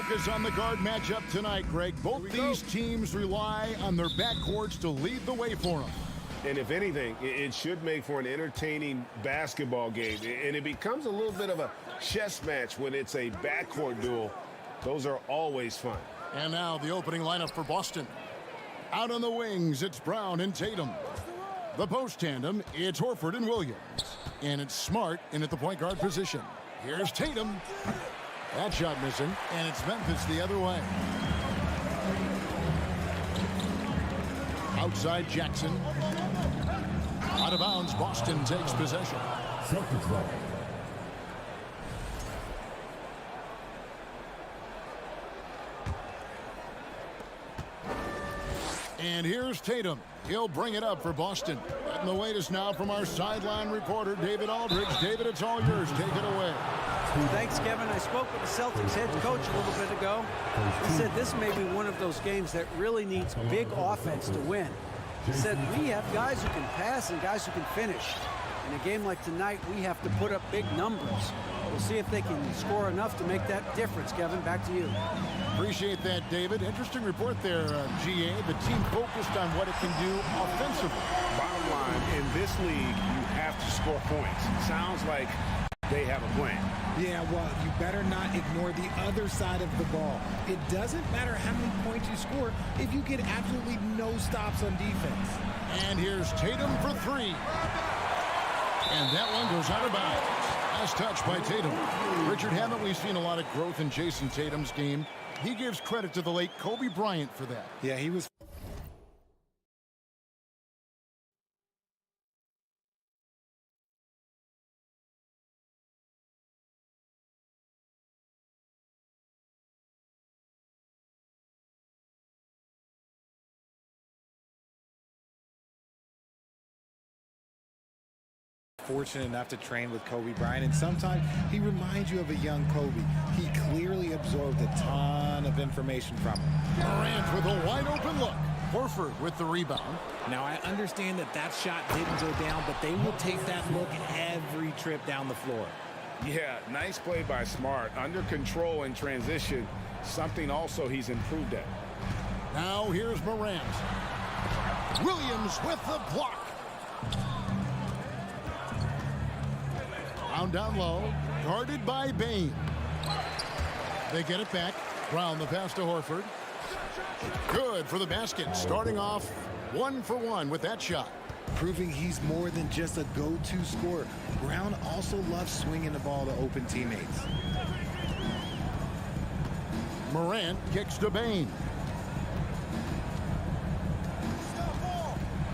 focus on the guard matchup tonight, Greg. Both these teams rely on their backcourts to lead the way for them. And if anything, it should make for an entertaining basketball game. And it becomes a little bit of a chess match when it's a backcourt duel. Those are always fun. And now the opening lineup for Boston. Out on the wings, it's Brown and Tatum. The post tandem, it's Horford and Williams. And it's Smart in at the point guard position. Here's Tatum. That shot missing, and it's Memphis the other way. Outside Jackson. Out of bounds, Boston takes possession. Celtics ball. And here's Tatum. He'll bring it up for Boston. Letting the latest now from our sideline reporter, David Aldridge. David, it's all yours. Take it away. Thanks, Kevin. I spoke with the Celtics head coach a little bit ago. He said this may be one of those games that really needs big offense to win. He said we have guys who can pass and guys who can finish. In a game like tonight, we have to put up big numbers. We'll see if they can score enough to make that difference. Kevin, back to you. Appreciate that, David. Interesting report there, GA. The team focused on what it can do offensively. Bottom line, in this league, you have to score points. Sounds like they have a plan. Yeah, well, you better not ignore the other side of the ball. It doesn't matter how many points you score if you get absolutely no stops on defense. And here's Tatum for three. And that one goes out of bounds. Last touch by Tatum. Richard, haven't we seen a lot of growth in Jason Tatum's game? He gives credit to the late Kobe Bryant for that. Yeah, he was... fortunate enough to train with Kobe Bryant, and sometimes he reminds you of a young Kobe. He clearly absorbed a ton of information from him. Durant with a wide open look. Horford with the rebound. Now, I understand that that shot didn't go down, but they will take that look every trip down the floor. Yeah, nice play by Smart. Under control in transition, something also he's improved at. Now here's Morant. Williams with the block. Down low, guarded by Bain. They get it back. Brown the pass to Horford. Good for the basket. Starting off 1 for 1 with that shot. Proving he's more than just a go-to scorer. Brown also loves swinging the ball to open teammates. Morant kicks to Bain.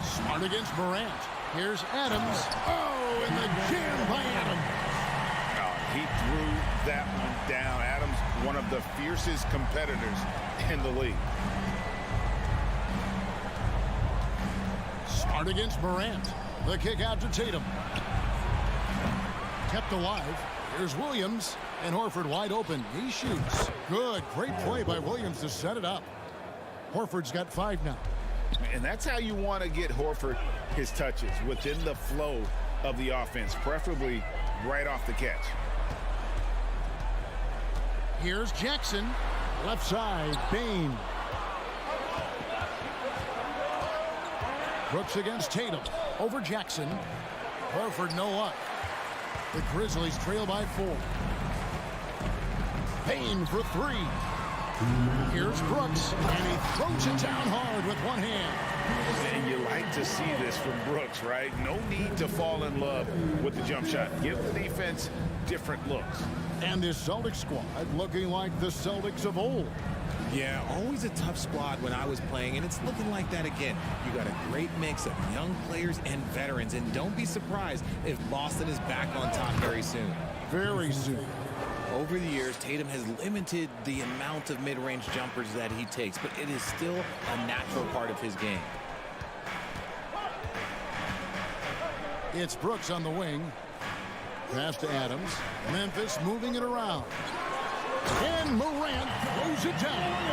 Smart against Morant. Here's Adams. Oh, and the jam by Adams. He threw that one down. Adams, one of the fiercest competitors in the league. Smart against Morant. The kick out to Tatum. Kept alive. Here's Williams. And Horford wide open. He shoots. Good. Great play by Williams to set it up. Horford's got 5 now. And that's how you want to get Horford his touches, within the flow of the offense, preferably right off the catch. Here's Jackson. Left side, Bain. Brooks against Tatum. Over Jackson. Horford no luck. The Grizzlies trail by 4. Bain for 3. Here's Brooks, and he throws it down hard with one hand. And you like to see this from Brooks, right? No need to fall in love with the jump shot. Give the defense different looks. And this Celtics squad looking like the Celtics of old. Yeah, always a tough squad when I was playing, and it's looking like that again. You got a great mix of young players and veterans, and don't be surprised if Boston is back on top very soon. Very soon. Over the years, Tatum has limited the amount of mid-range jumpers that he takes, but it is still a natural part of his game. It's Brooks on the wing. Pass to Adams. Memphis moving it around. And Morant throws it down.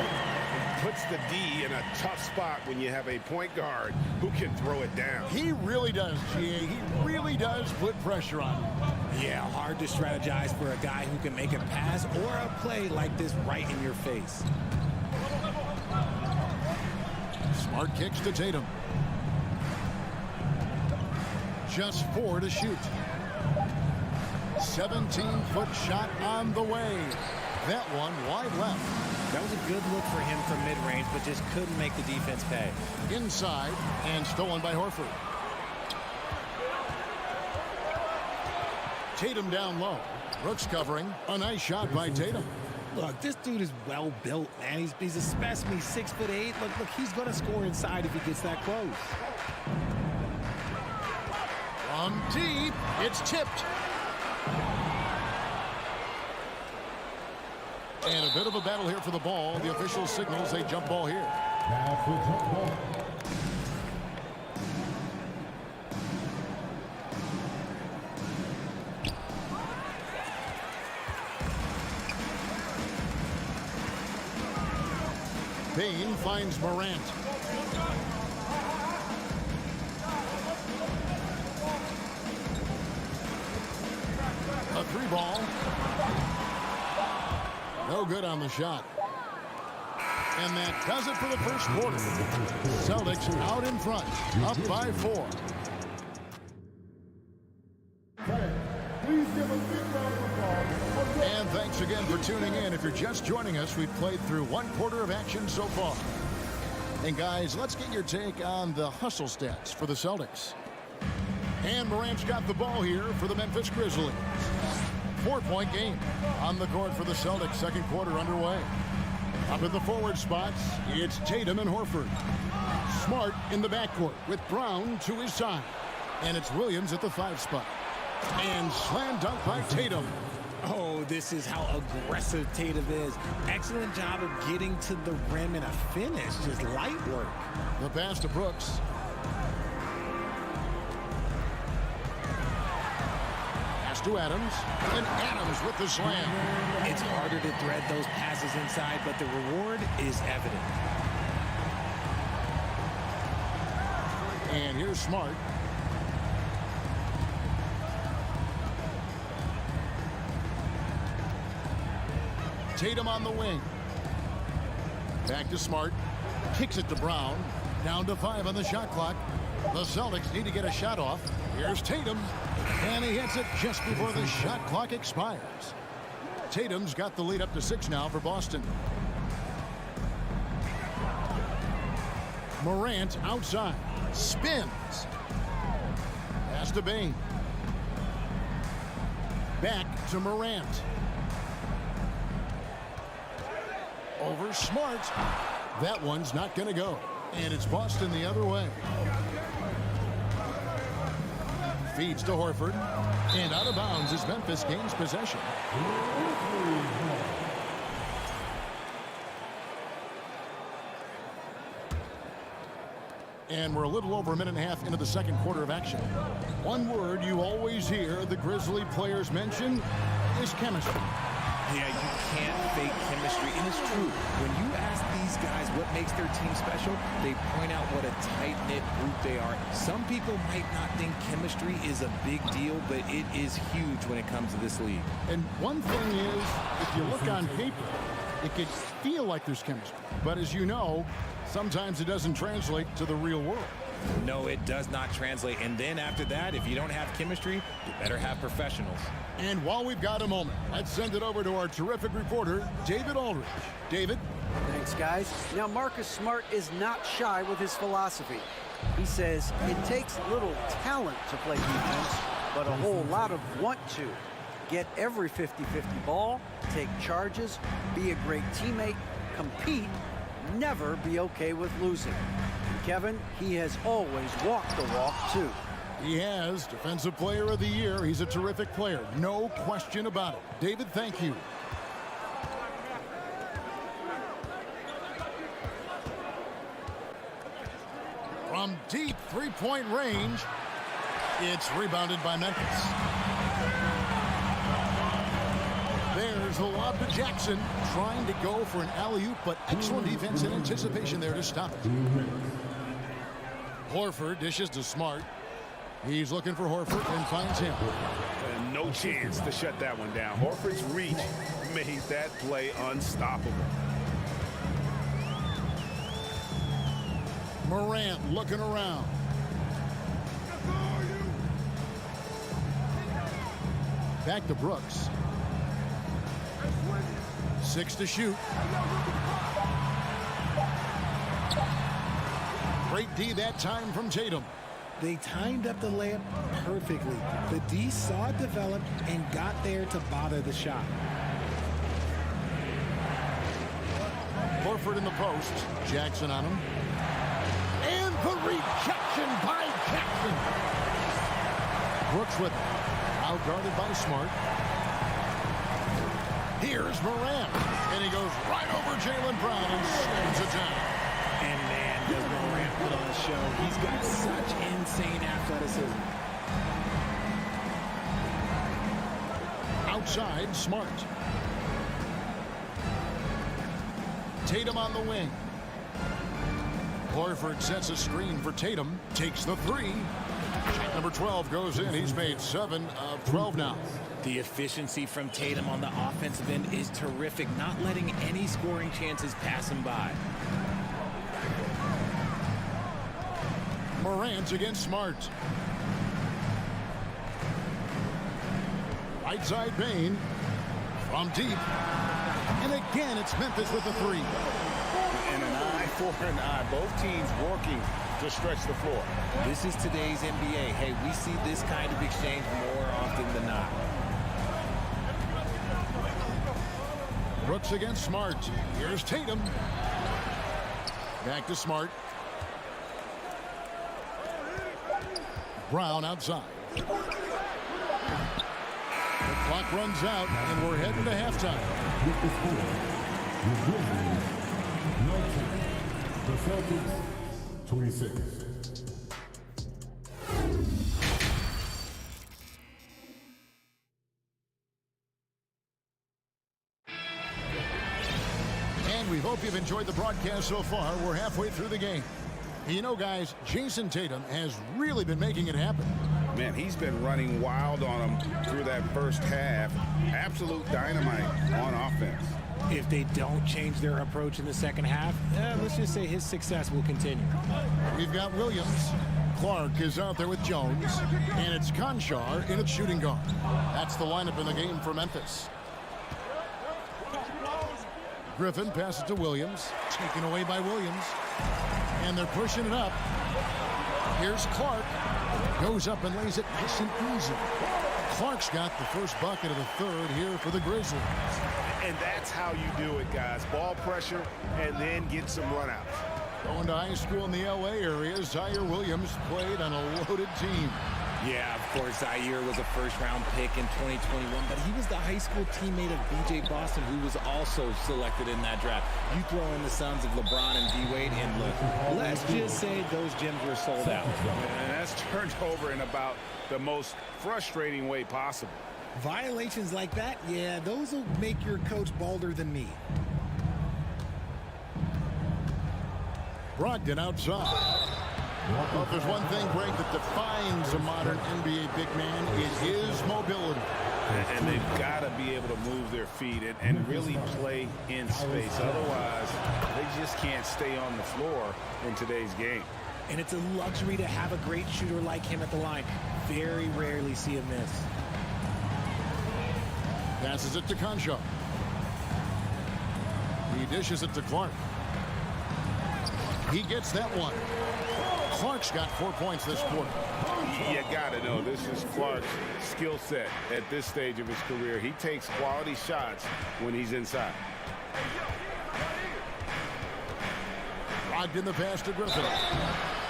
puts the D in a tough spot when you have a point guard who can throw it down. He really does, GA. He really does put pressure on him. Yeah, hard to strategize for a guy who can make a pass or a play like this right in your face. Smart kicks to Tatum. Just 4 to shoot. 17-foot shot on the way. That one wide left. That was a good look for him from mid-range, but just couldn't make the defense pay. Inside and stolen by Horford. Tatum down low. Brooks covering. A nice shot by Tatum. Look, this dude is well built, man. He's a specimen. He's 6'8". Look, he's going to score inside if he gets that close. From deep, it's tipped. And a bit of a battle here for the ball. The official signals a jump ball here. That's the jump ball. Bain finds Morant. A 3-ball. No good on the shot. And that does it for the first quarter. Celtics out in front, up by 4. Please give a big round of applause. And thanks again for tuning in. If you're just joining us, we've played through 1 quarter of action so far. And guys, let's get your take on the hustle stats for the Celtics. And Morant's got the ball here for the Memphis Grizzlies. 4-point game on the court for the Celtics. Second quarter underway. Up in the forward spots, it's Tatum and Horford. Smart in the backcourt with Brown to his side. And it's Williams at the 5 spot. And slam dunk by Tatum. Oh, this is how aggressive Tatum is. Excellent job of getting to the rim and a finish. Just light work. The pass to Brooks. Pass to Adams. And Adams with the slam. It's harder to thread those passes inside, but the reward is evident. And here's Smart. Tatum on the wing. Back to Smart. Kicks it to Brown. Down to 5 on the shot clock. The Celtics need to get a shot off. Here's Tatum. And he hits it just before the shot clock expires. Tatum's got the lead up to 6 now for Boston. Morant outside. Spins. Pass to Bain. Back to Morant. Over Smart. That one's not going to go. And it's Boston the other way. Feeds to Horford. And out of bounds as Memphis gains possession. And we're a little over a minute and a half into the second quarter of action. One word you always hear the Grizzly players mention is chemistry. Yeah, you can't fake chemistry, and it's true. When you ask these guys what makes their team special, they point out what a tight-knit group they are. Some people might not think chemistry is a big deal, but it is huge when it comes to this league. And one thing is, if you look on paper, it could feel like there's chemistry. But as you know, sometimes it doesn't translate to the real world. No, it does not translate. And then after that, if you don't have chemistry, you better have professionals. And while we've got a moment, let's send it over to our terrific reporter, David Aldridge. David? Thanks, guys. Now, Marcus Smart is not shy with his philosophy. He says it takes little talent to play defense, but a whole lot of want to. Get every 50-50 ball, take charges, be a great teammate, compete, never be okay with losing. And Kevin, he has always walked the walk, too. He has. Defensive Player of the Year. He's a terrific player. No question about it. David, thank you. From deep three-point range, it's rebounded by Memphis. There's Here's the lob to Jackson, trying to go for an alley-oop, but excellent defense and anticipation there to stop it. Horford dishes to Smart. He's looking for Horford and finds him. And no chance to shut that one down. Horford's reach made that play unstoppable. Morant looking around. Back to Brooks. 6 to shoot. Great D that time from Tatum. They timed up the layup perfectly. The D saw it develop and got there to bother the shot. Horford in the post. Jackson on him. And the rejection by Jackson. Brooks with it. Out guarded by Smart. Here's Morant. And he goes right over Jaylen Brown and slams it down. And man, does Morant put on a show. He's got such insane athleticism. Outside, Smart. Tatum on the wing. Horford sets a screen for Tatum. Takes the three. Shot number 12 goes in. He's made 7 of 12 now. The efficiency from Tatum on the offensive end is terrific, not letting any scoring chances pass him by. Morant against Smart. Right side Bane. From deep. And again, it's Memphis with the three. And an eye for an eye. Both teams working to stretch the floor. This is today's NBA. Hey, we see this kind of exchange more often than not. Brooks against Smart. Here's Tatum. Back to Smart. Brown outside. The clock runs out, and we're heading to halftime. With the score, the Grizzlies 19, the Celtics 26. And we hope you've enjoyed the broadcast so far. We're halfway through the game. You know, guys, Jason Tatum has really been making it happen. Man, he's been running wild on them through that first half. Absolute dynamite on offense. If they don't change their approach in the second half, let's just say his success will continue. We've got Williams. Clark is out there with Jones. And it's Conchar in at shooting guard. That's the lineup in the game for Memphis. Griffin passes to Williams. Taken away by Williams. And they're pushing it up. Here's Clark. Goes up and lays it nice and easy. Clark's got the first bucket of the third here for the Grizzlies. And that's how you do it, guys. Ball pressure and then get some runouts. Going to high school in the LA area, Zaire Williams played on a loaded team. Yeah, of course, Zaire was a first-round pick in 2021, but he was the high school teammate of B.J. Boston, who was also selected in that draft. You throw in the sons of LeBron and D-Wade, and look, let's just say those gyms were sold out. And that's turned over in about the most frustrating way possible. Violations like that, yeah, those will make your coach balder than me. Brogdon outside. Well, if there's one thing, Greg, that defines a modern NBA big man, it is mobility. And they've got to be able to move their feet and really play in space. Otherwise, they just can't stay on the floor in today's game. And it's a luxury to have a great shooter like him at the line. Very rarely see him miss. Passes it to Conchar. He dishes it to Clark. He gets that one. Clark's got 4 points this quarter. You got to know, this is Clark's skill set at this stage of his career. He takes quality shots when he's inside. Brogdon the pass to Griffin.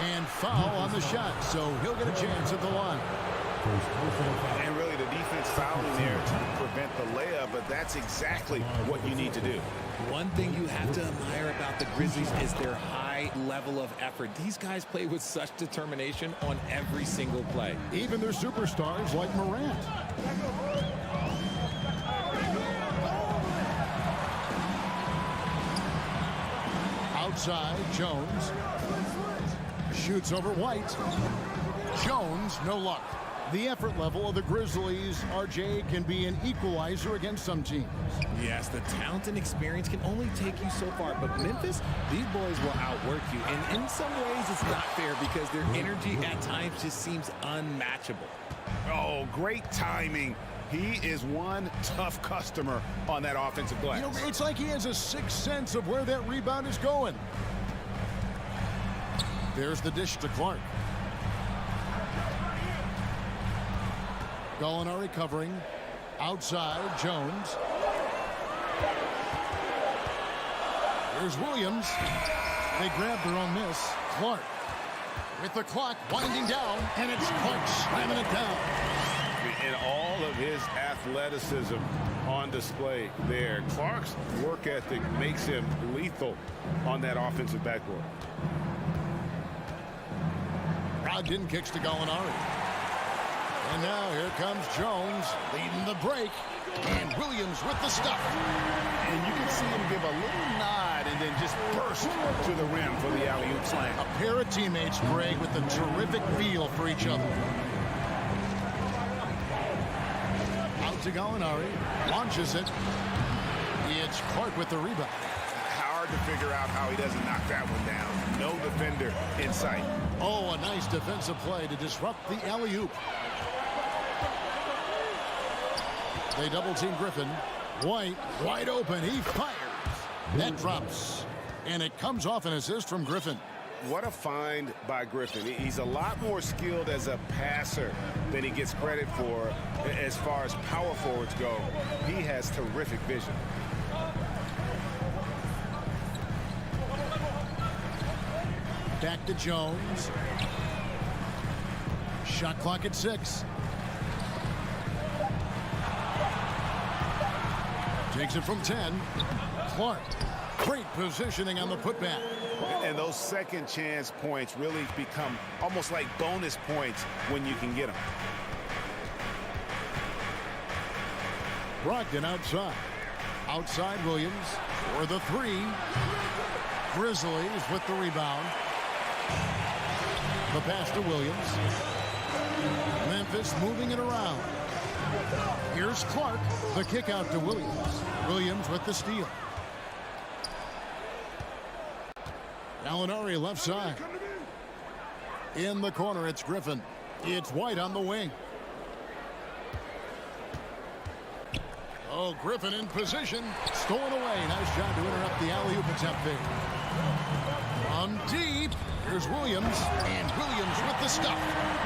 And foul on the shot, so he'll get a chance at the line. And really the defense fouling there to prevent the layup, but that's exactly what you need to do. One thing you have to admire about the Grizzlies is their high level of effort. These guys play with such determination on every single play. Even their superstars like Morant. Outside, Jones. Shoots over White. Jones, no luck. The effort level of the Grizzlies, RJ, can be an equalizer against some teams. Yes, the talent and experience can only take you so far, but Memphis, these boys will outwork you. And in some ways, it's not fair because their energy at times just seems unmatchable. Oh, great timing. He is one tough customer on that offensive glass. You know, it's like he has a sixth sense of where that rebound is going. There's the dish to Clark. Gallinari covering. Outside, Jones. Here's Williams. They grab their own miss. Clark with the clock winding down, and it's Clark slamming it down. And all of his athleticism on display there. Clark's work ethic makes him lethal on that offensive backboard. Brogdon kicks to Gallinari. And now here comes Jones leading the break. And Williams with the stuff. And you can see him give a little nod and then just burst to the rim for the alley-oop slam. A pair of teammates, Greg, with a terrific feel for each other. Out to Gallinari. Launches it. It's Clark with the rebound. Hard to figure out how he doesn't knock that one down. No defender in sight. Oh, a nice defensive play to disrupt the alley-oop. They double-team Griffin. White, wide open. He fires. That drops. And it comes off an assist from Griffin. What a find by Griffin. He's a lot more skilled as a passer than he gets credit for as far as power forwards go. He has terrific vision. Back to Jones. Shot clock at 6. Takes it from 10. Clark. Great positioning on the putback. And those second chance points really become almost like bonus points when you can get them. Brogdon outside. Outside Williams for the 3. Grizzlies with the rebound. The pass to Williams. Memphis moving it around. Here's Clark. The kick out to Williams. Williams with the steal. Gallinari left side. In the corner, it's Griffin. It's White on the wing. Oh, Griffin in position. Stolen away. Nice job to interrupt the alley-oop attempt there. From deep. Here's Williams. And Williams with the stuff.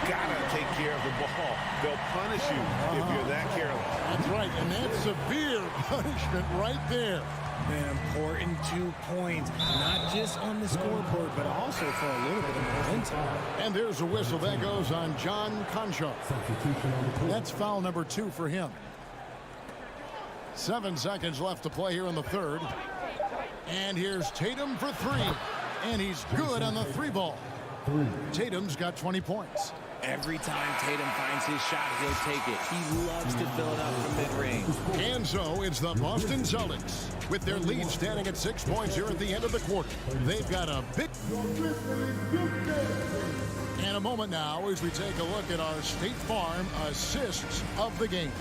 Gotta take care of the ball. They'll punish you if you're that careless. That's right. And that's severe punishment right there. An important 2 points, not just on the scoreboard, but also for a little bit of momentum. And there's a whistle. That goes on John Concho. That's foul number 2 for him. 7 seconds left to play here in the third. And here's Tatum for 3. And he's good on the 3 ball. Tatum's got 20 points. Every time Tatum finds his shot, he'll take it. He loves to fill it up from mid-range. And so it's the Boston Celtics with their lead standing at 6 points here at the end of the quarter. They've got a big... And a moment now as we take a look at our State Farm assists of the game.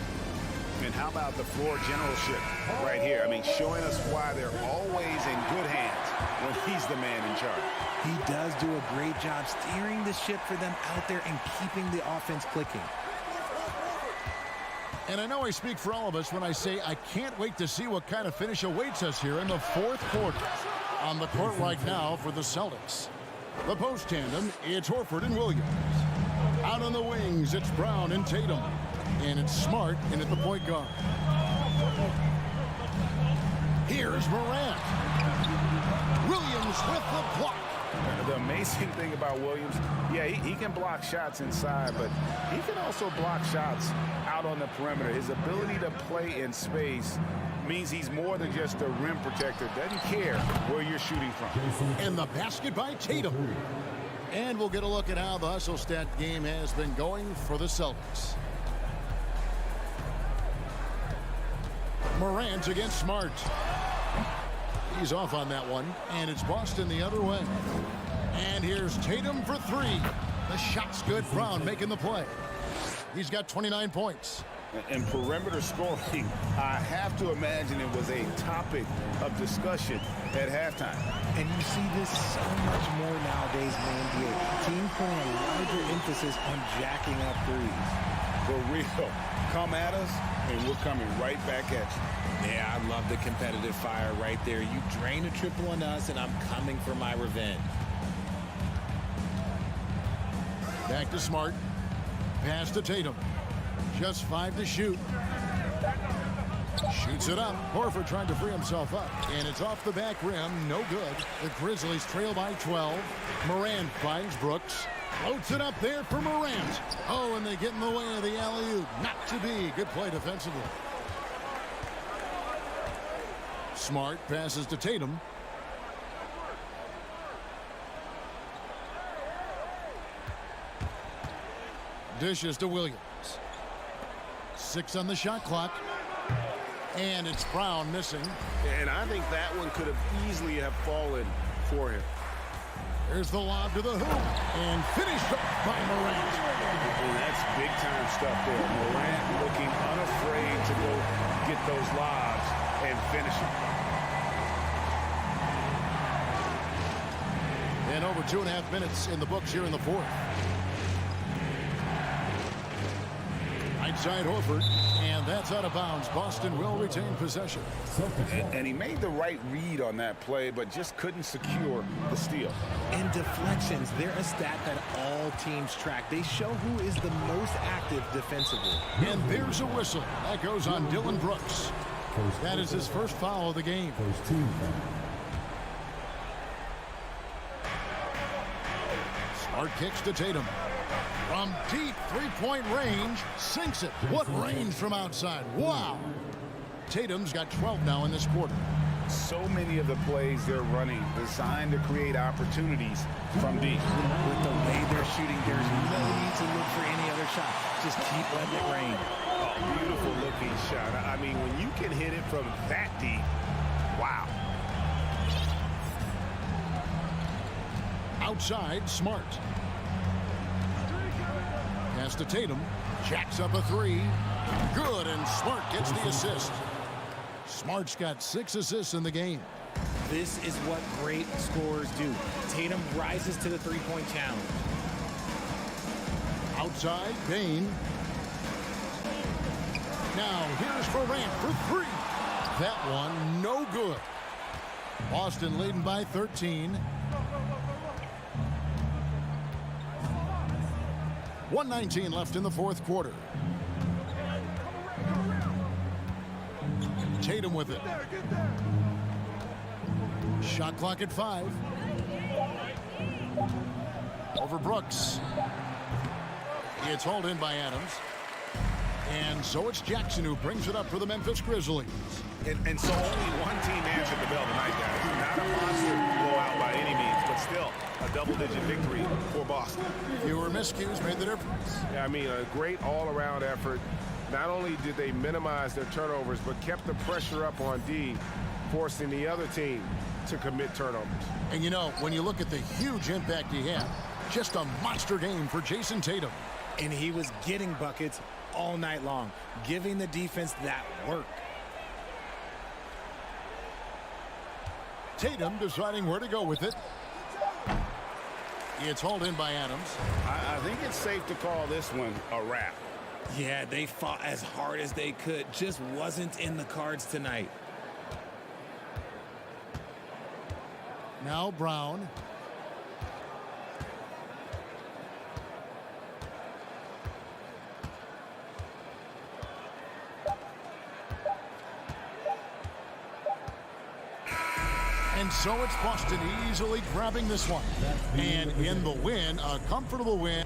And how about the floor generalship right here? I mean, showing us why they're always in good hands when he's the man in charge. he does do a great job steering the ship for them out there and keeping the offense clicking. And I know I speak for all of us when I say I can't wait to see what kind of finish awaits us here in the fourth quarter. On the court right now for the Celtics. The post tandem, it's Horford and Williams. Out on the wings, it's Brown and Tatum. And it's Smart in at the point guard. Here's Morant. Williams with the block. The amazing thing about Williams, yeah, he can block shots inside, but he can also block shots out on the perimeter. His ability to play in space means he's more than just a rim protector. Doesn't care where you're shooting from. And the basket by Tatum. And we'll get a look at how the hustle stat game has been going for the Celtics. Morant against Smart. He's off on that one, and it's Boston the other way. And here's Tatum for three. The shot's good. Brown making the play. He's got 29 points. And perimeter scoring, I have to imagine it was a topic of discussion at halftime. And you see this so much more nowadays in the NBA. Team putting a larger emphasis on jacking up threes. For real. Come at us, and we're coming right back at you. Yeah, I love the competitive fire right there. You drain a triple on us, and I'm coming for my revenge. Back to Smart. Pass to Tatum. Just 5 to shoot. Shoots it up. Horford trying to free himself up. And it's off the back rim. No good. The Grizzlies trail by 12. Morant finds Brooks. Floats it up there for Morant. Oh, and they get in the way of the alley-oop. Not to be. Good play defensively. Smart passes to Tatum. Dishes to Williams. 6 on the shot clock. And it's Brown missing. And I think that one could have easily have fallen for him. There's the lob to the hoop. And finished up by Morant. And that's big-time stuff there. Morant looking unafraid to go get those lobs and finish them. And over 2.5 minutes in the books here in the fourth. Outside Horford, and that's out of bounds. Boston will retain possession. And he made the right read on that play, but just couldn't secure the steal. And deflections, they're a stat that all teams track. They show who is the most active defensively. And there's a whistle. That goes on Dylan Brooks. That is his first foul of the game. Smart kicks to Tatum. From deep three-point range, sinks it. What range from outside. Wow. Tatum's got 12 now in this quarter. So many of the plays they're running designed to create opportunities from deep. With the way they're shooting, there's no need to look for any other shot. Just keep letting it rain. Oh, beautiful looking shot. I mean, when you can hit it from that deep, wow. Outside, Smart. Pass to Tatum. Jacks up a three. Good, and Smart gets the assist. Smart's got 6 assists in the game. This is what great scorers do. Tatum rises to the three-point challenge. Outside, Bain. Now, here's Morant for three. That one, no good. Boston leading by 13. 1:19 left in the fourth quarter. Tatum with it. Shot clock at 5. Over Brooks. It's hauled in by Adams. And so it's Jackson who brings it up for the Memphis Grizzlies. And so only one team answered the bell tonight, guys. Not a monster blowout by any means, but still a double-digit victory for Boston. Fewer miscues made the difference. Yeah, I mean, a great all-around effort. Not only did they minimize their turnovers, but kept the pressure up on D, forcing the other team to commit turnovers. And you know, when you look at the huge impact he had, just a monster game for Jason Tatum. And he was getting buckets all night long, giving the defense that work. Tatum deciding where to go with it. It's hauled in by Adams. I think it's safe to call this one a wrap. Yeah, they fought as hard as they could. Just wasn't in the cards tonight. Now Brown. And so it's Boston easily grabbing this one. And in the win, a comfortable win.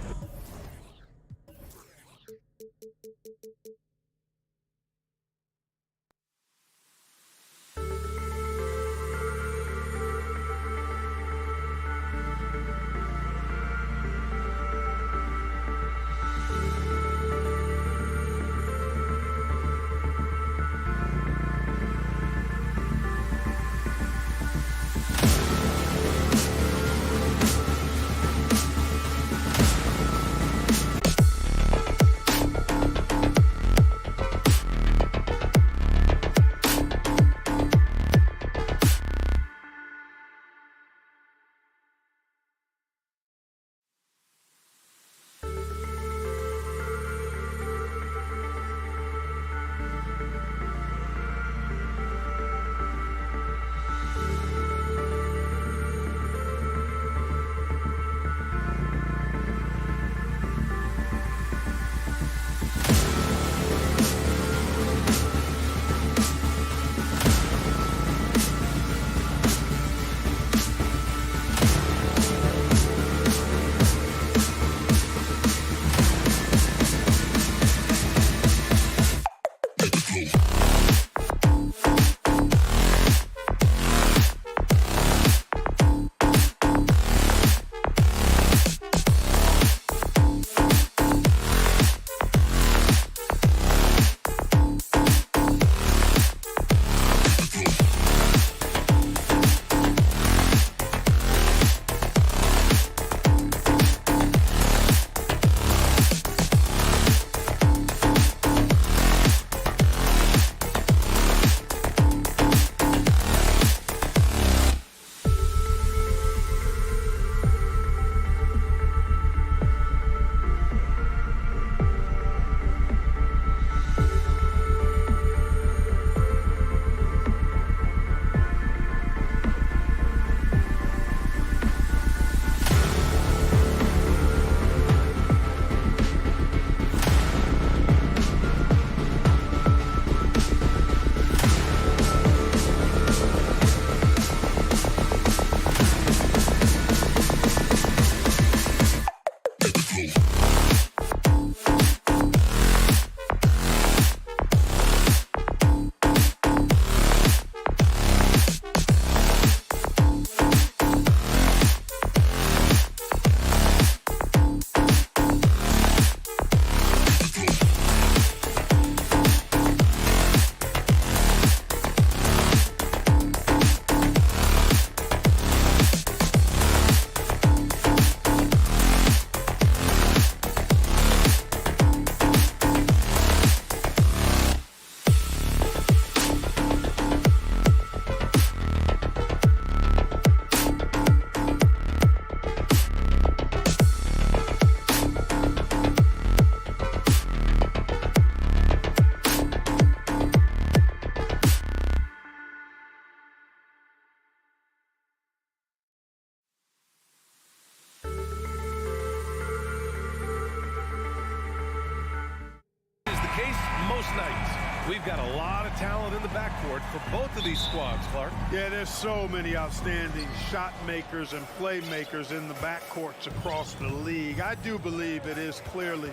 most nights. We've got a lot of talent in the backcourt for both of these squads, Clark. Yeah, there's so many outstanding shot makers and playmakers in the backcourts across the league. I do believe it is clearly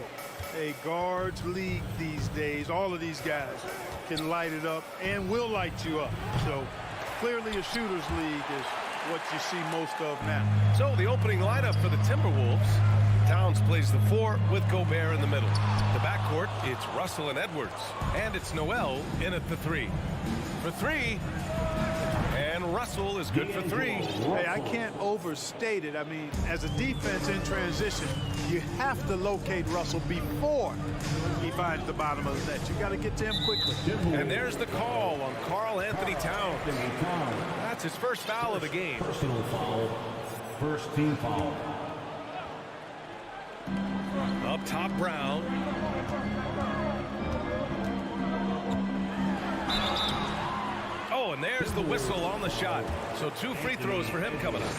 a guards league these days. All of these guys can light it up and will light you up. So clearly a shooter's league is what you see most of now. So the opening lineup for the Timberwolves. Towns plays the 4 with Gobert in the middle. The backcourt, it's Russell and Edwards. And it's Noel in at the 3. For 3. And Russell is good for 3. Hey, I can't overstate it. I mean, as a defense in transition, you have to locate Russell before he finds the bottom of the net. You got to get to him quickly. And there's the call on Karl Anthony Towns. That's his first foul of the game. Personal foul. First team foul. Up top, Brown. Oh, and there's the whistle on the shot. So 2 free throws for him coming up.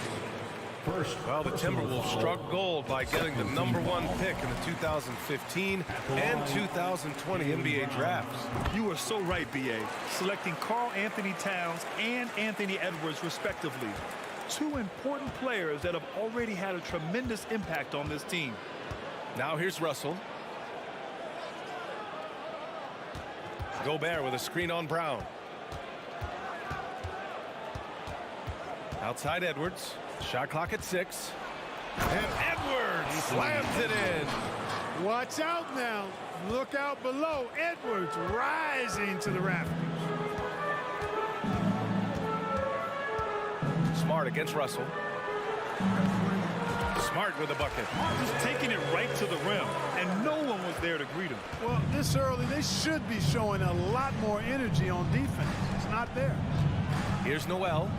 Well, the Timberwolves struck gold by getting the #1 pick in the 2015 and 2020 NBA drafts. You are so right, B.A. Selecting Karl Anthony Towns and Anthony Edwards, respectively. 2 important players that have already had a tremendous impact on this team. Now here's Russell. Gobert with a screen on Brown. Outside Edwards. Shot clock at 6. And Edwards slams it in. Watch out now. Look out below. Edwards rising to the rafters. Smart against Russell. Smart with a bucket. Just taking it right to the rim, and no one was there to greet him. Well, this early, they should be showing a lot more energy on defense. It's not there. Here's Noel.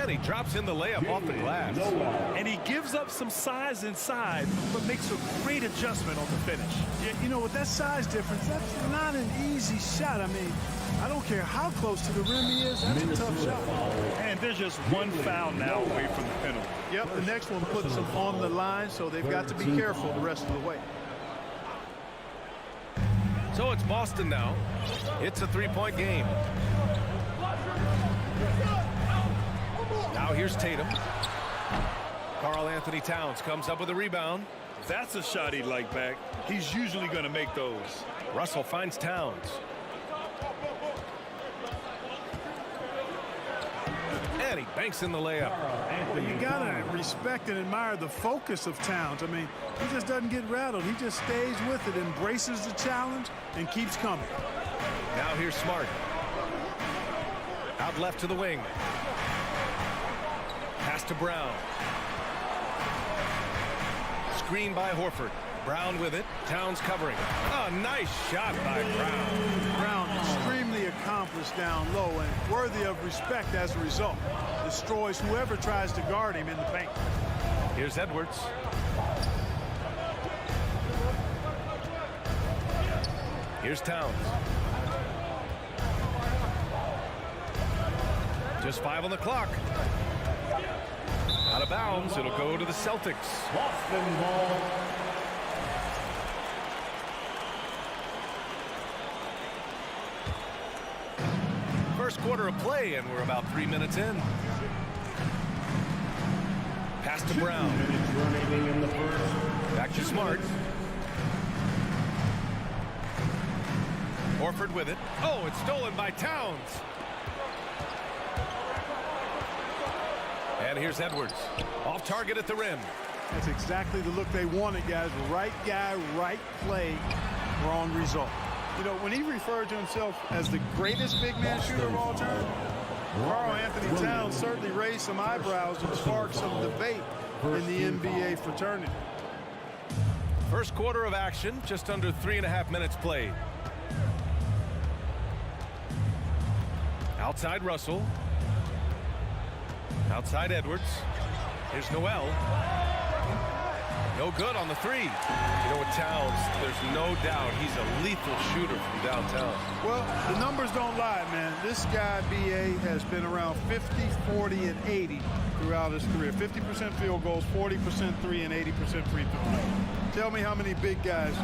And he drops in the layup off the glass. And he gives up some size inside, but makes a great adjustment on the finish. Yeah, you know, with that size difference, that's not an easy shot. I mean, I don't care how close to the rim he is. That's a tough shot. And there's just 1 foul now away from the penalty. Yep, the next one puts them on the line, so they've got to be careful the rest of the way. So it's Boston now. It's a 3-point game. Now here's Tatum. Karl Anthony Towns comes up with a rebound. That's a shot he'd like back. He's usually going to make those. Russell finds Towns. And he banks in the layup. Well, you got to respect and admire the focus of Towns. I mean, he just doesn't get rattled. He just stays with it, embraces the challenge, and keeps coming. Now here's Smart. Out left to the wing. Pass to Brown. Screen by Horford. Brown with it. Towns covering. Oh, nice shot by Brown. Brown extremely accomplished down low and worthy of respect as a result. Destroys whoever tries to guard him in the paint. Here's Edwards. Here's Towns. Just 5 on the clock. Out of bounds. It'll go to the Celtics. Boston ball. First quarter of play, and we're about 3 minutes in. Pass to Brown. In the first. Back to Smart. Horford with it. Oh, it's stolen by Towns. And here's Edwards. Off target at the rim. That's exactly the look they wanted, guys. Right guy, right play, wrong result. You know, when he referred to himself as the greatest big man shooter of all time, Karl Anthony Towns certainly raised some eyebrows and sparked some debate in the NBA fraternity. First quarter of action, just under 3.5 minutes played. Outside Russell. Outside Edwards. Here's Noel. No good on the 3. You know, with Towns, there's no doubt he's a lethal shooter from downtown. Well, the numbers don't lie, man. This guy, B.A., has been around 50, 40, and 80 throughout his career. 50% field goals, 40% 3, and 80% free throws. Tell me how many big guys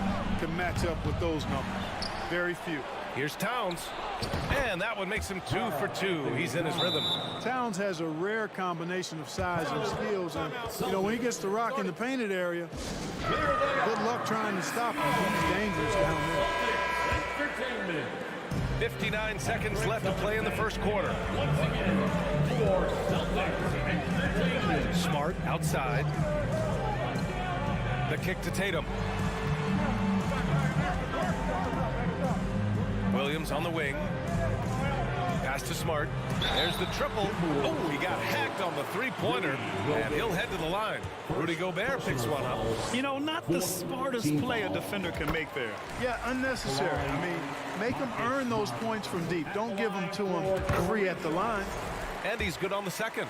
can match up with those numbers. Very few. Here's Towns. And that one makes him 2 for 2. He's in his rhythm. Towns has a rare combination of size and skills. And, you know, when he gets the rock in the painted area, good luck trying to stop him. He's dangerous down there. 59 seconds left to play in the first quarter. Smart outside. The kick to Tatum. Williams on the wing. Pass to Smart. There's the triple. Oh, he got hacked on the three-pointer, and he'll head to the line. Rudy Gobert picks one up. You know, not the smartest play a defender can make there. Yeah, unnecessary. I mean, make him earn those points from deep. Don't give them to him free at the line. And he's good on the second.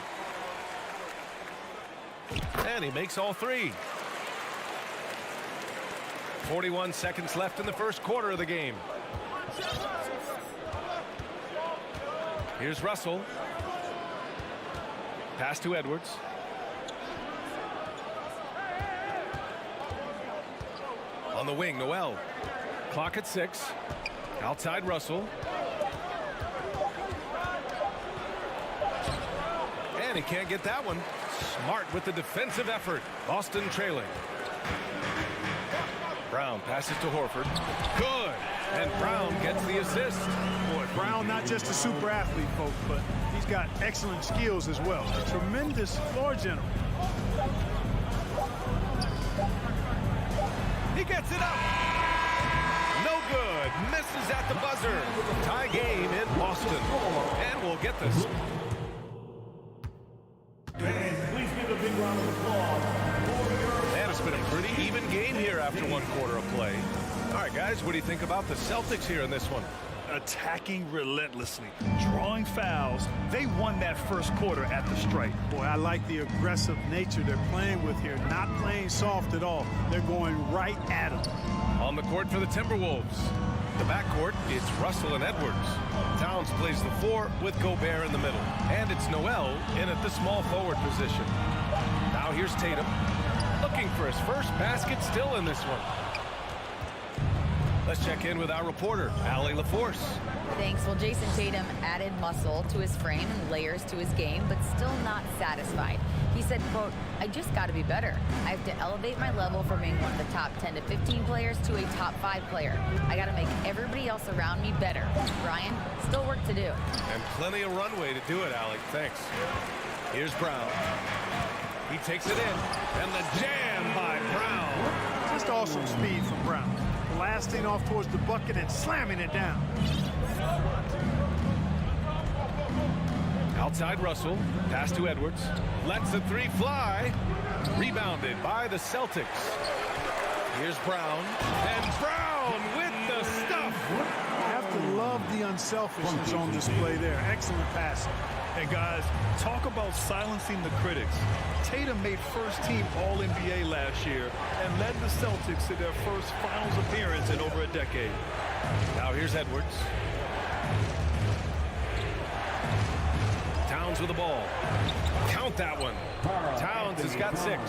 And he makes all three. 41 seconds left in the first quarter of the game. Here's Russell. Pass to Edwards. On the wing, Noel. Clock at 6. Outside Russell. And he can't get that one. Smart with the defensive effort. Boston trailing. Brown passes to Horford. Good. And Brown gets the assist. Boy, Brown not just a super athlete, folks, but he's got excellent skills as well. A tremendous floor general. He gets it up. No good. Misses at the buzzer. Tie game in Boston. And we'll get this. Please give a big round of applause. Man, it's been a pretty even game here after one quarter of play. All right, guys, what do you think about the Celtics here in this one? Attacking relentlessly, drawing fouls. They won that first quarter at the stripe. Boy, I like the aggressive nature they're playing with here. Not playing soft at all. They're going right at them. On the court for the Timberwolves. The backcourt, it's Russell and Edwards. Towns plays the 4 with Gobert in the middle. And it's Noel in at the small forward position. Now here's Tatum. Looking for his first basket still in this one. Let's check in with our reporter, Allie LaForce. Thanks. Well, Jason Tatum added muscle to his frame and layers to his game, but still not satisfied. He said, quote, I just got to be better. I have to elevate my level from being one of the top 10 to 15 players to a top 5 player. I got to make everybody else around me better. Brian, still work to do. And plenty of runway to do it, Allie. Thanks. Here's Brown. He takes it in. And the jam by Brown. Just awesome speed from Brown. Blasting off towards the bucket and slamming it down. Outside Russell. Pass to Edwards. Lets the 3 fly. Rebounded by the Celtics. Here's Brown. And Brown with the stuff. You have to love the unselfishness on display there. Excellent passing. And guys, talk about silencing the critics. Tatum made first-team All-NBA last year and led the Celtics to their first finals appearance in over a decade. Now here's Edwards. Towns with the ball. Count that one. Towns has got 6.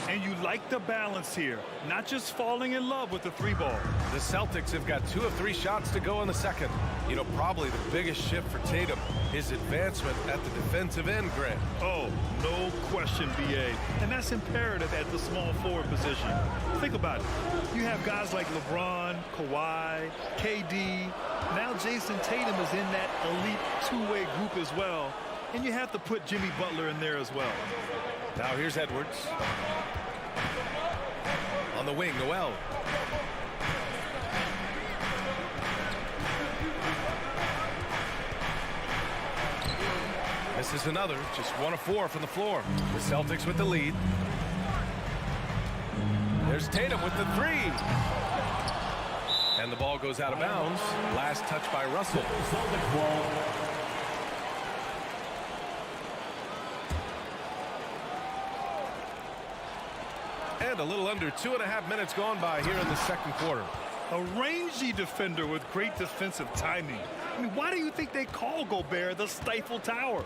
And you like the balance here, not just falling in love with the 3-ball. The Celtics have got 2 of 3 shots to go in the second. You know, probably the biggest shift for Tatum is advancement at the defensive end, Grant. Oh, no question, B.A. And that's imperative at the small forward position. Think about it. You have guys like LeBron, Kawhi, KD. Now Jason Tatum is in that elite two-way group as well. And you have to put Jimmy Butler in there as well. Now here's Edwards. On the wing, Noel. This is another, just 1 of 4 from the floor. The Celtics with the lead. There's Tatum with the 3. And the ball goes out of bounds. Last touch by Russell. And a little under 2.5 minutes gone by here in the second quarter. A rangy defender with great defensive timing. I mean, why do you think they call Gobert the Stifle Tower?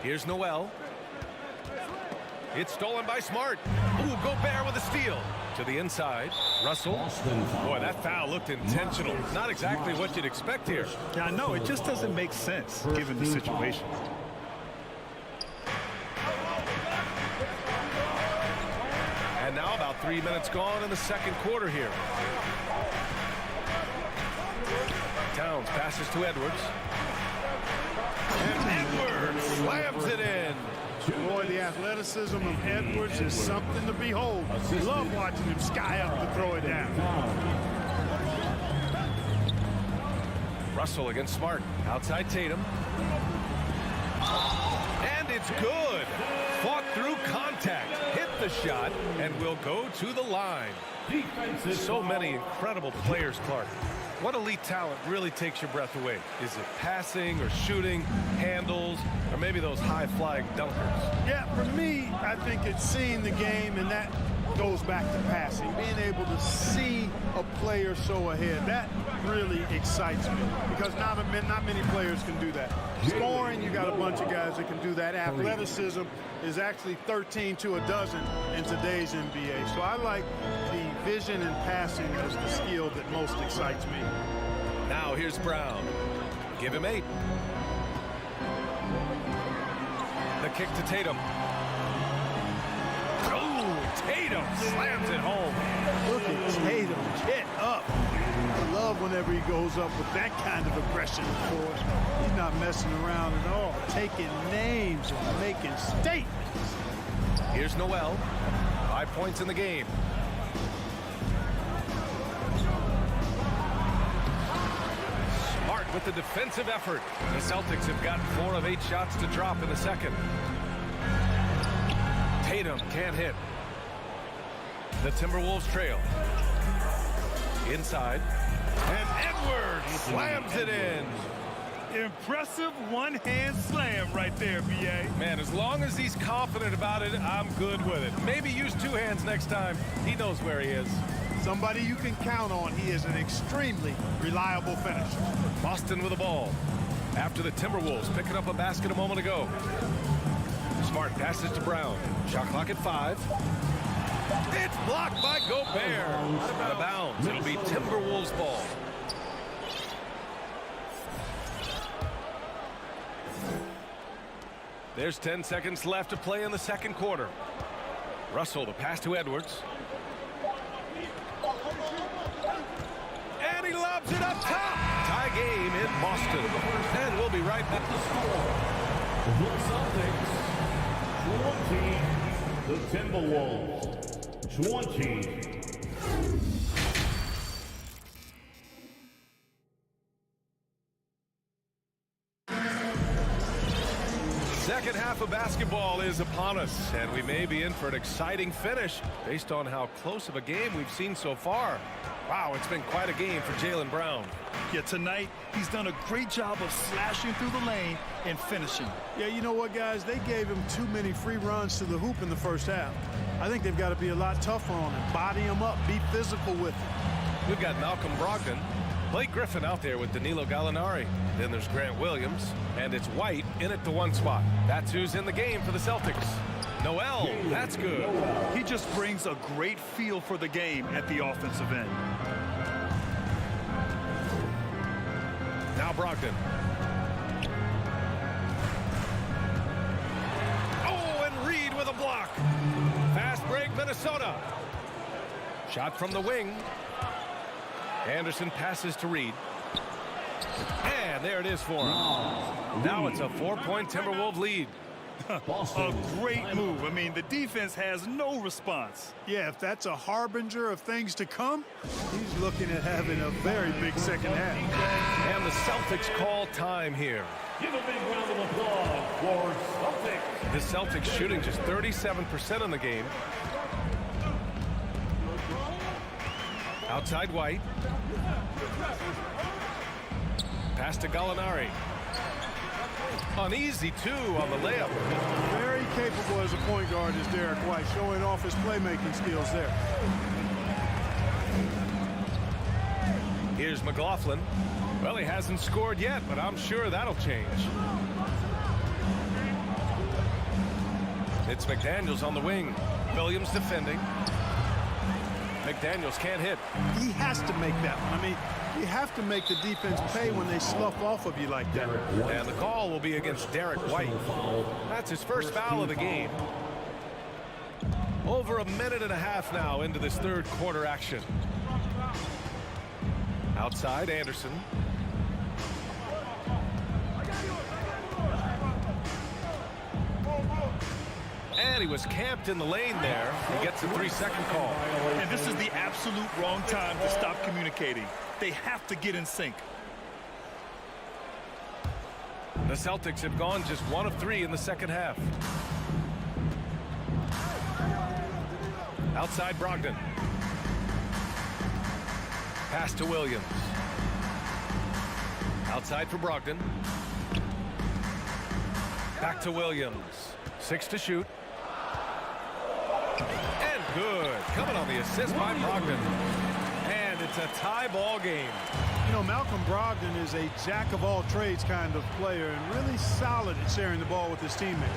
Here's Noel. It's stolen by Smart. Ooh, Gobert with a steal. To the inside. Russell. Boy, that foul looked intentional. Not exactly what you'd expect here. Yeah, I know. It just doesn't make sense given the situation. And now about 3 minutes gone in the second quarter here. Towns passes to Edwards. And Edwards slams it in. Boy, the athleticism of Edwards is something to behold. Love watching him sky up to throw it down. Russell against Smart. Outside Tatum. And it's good. Fought through contact. Hit the shot and will go to the line. So many incredible players, Clark. What elite talent really takes your breath away? Is it passing or shooting, handles, or maybe those high-flying dunkers? Yeah, for me, I think it's seeing the game, and that goes back to passing. Being able to see a player so ahead, that really excites me because not many players can do that. Scoring, you got a bunch of guys that can do that. Athleticism is actually 13 to a dozen in today's NBA. So I like the vision and passing as the skill that most excites me. Now here's Brown. Give him 8. The kick to Tatum. Tatum slams it home. Look at Tatum get up. I love whenever he goes up with that kind of aggression, of course. He's not messing around at all, taking names and making statements. Here's Noel. 5 points in the game. Smart with the defensive effort. The Celtics have gotten 4 of 8 shots to drop in the second. Tatum can't hit. The Timberwolves trail. Inside. And Edwards slams it in. Impressive one-hand slam right there, B.A. Man, as long as he's confident about it, I'm good with it. Maybe use 2 hands next time. He knows where he is. Somebody you can count on. He is an extremely reliable finisher. Boston with the ball. After the Timberwolves picking up a basket a moment ago. Smart passes to Brown. Shot clock at 5. It's blocked by Gobert. Out of bounds. It'll be Timberwolves ball. There's 10 seconds left to play in the second quarter. Russell, the pass to Edwards. And he lobs it up top. Tie game in Boston. And we'll be right back. The Celtics 14, the Timberwolves 20. Second half of basketball is upon us, and we may be in for an exciting finish based on how close of a game we've seen so far. Wow, it's been quite a game for Jaylen Brown. Yeah, tonight, he's done a great job of slashing through the lane and finishing. Yeah, you know what, guys? They gave him too many free runs to the hoop in the first half. I think they've got to be a lot tougher on him. Body him up. Be physical with him. We've got Malcolm Brogdon. Blake Griffin out there with Danilo Gallinari. Then there's Grant Williams. And it's White in at the 1 spot. That's who's in the game for the Celtics. Noel, that's good. He just brings a great feel for the game at the offensive end. Now Brogdon. Oh, and Reed with a block. Fast break, Minnesota. Shot from the wing. Anderson passes to Reed. And there it is for him. Now it's a 4-point Timberwolves lead. A great move. I mean, the defense has no response. Yeah, if that's a harbinger of things to come, he's looking at having a very big second half. And the Celtics call time here. Give a big round of applause for Celtics. The Celtics shooting just 37% in the game. Outside White. Pass to Gallinari. Uneasy, too, on the layup. Very capable as a point guard is Derek White, showing off his playmaking skills there. Here's McLaughlin. Well, he hasn't scored yet, but I'm sure that'll change. It's McDaniels on the wing. Williams defending. McDaniels can't hit. He has to make that one. I mean, you have to make the defense pay when they slough off of you like that. And the call will be against Derek White. That's his first foul of the game. Over a minute and a half now into this third quarter action. Outside, Anderson. And he was camped in the lane there. He gets a 3-second call. And this is the absolute wrong time to stop communicating. They have to get in sync. The Celtics have gone just 1 of 3 in the second half. Outside Brogdon. Pass to Williams. Outside for Brogdon. Back to Williams. 6 to shoot. And good. Coming on the assist by Brogdon. And it's a tie ball game. You know, Malcolm Brogdon is a jack-of-all-trades kind of player and really solid at sharing the ball with his teammates.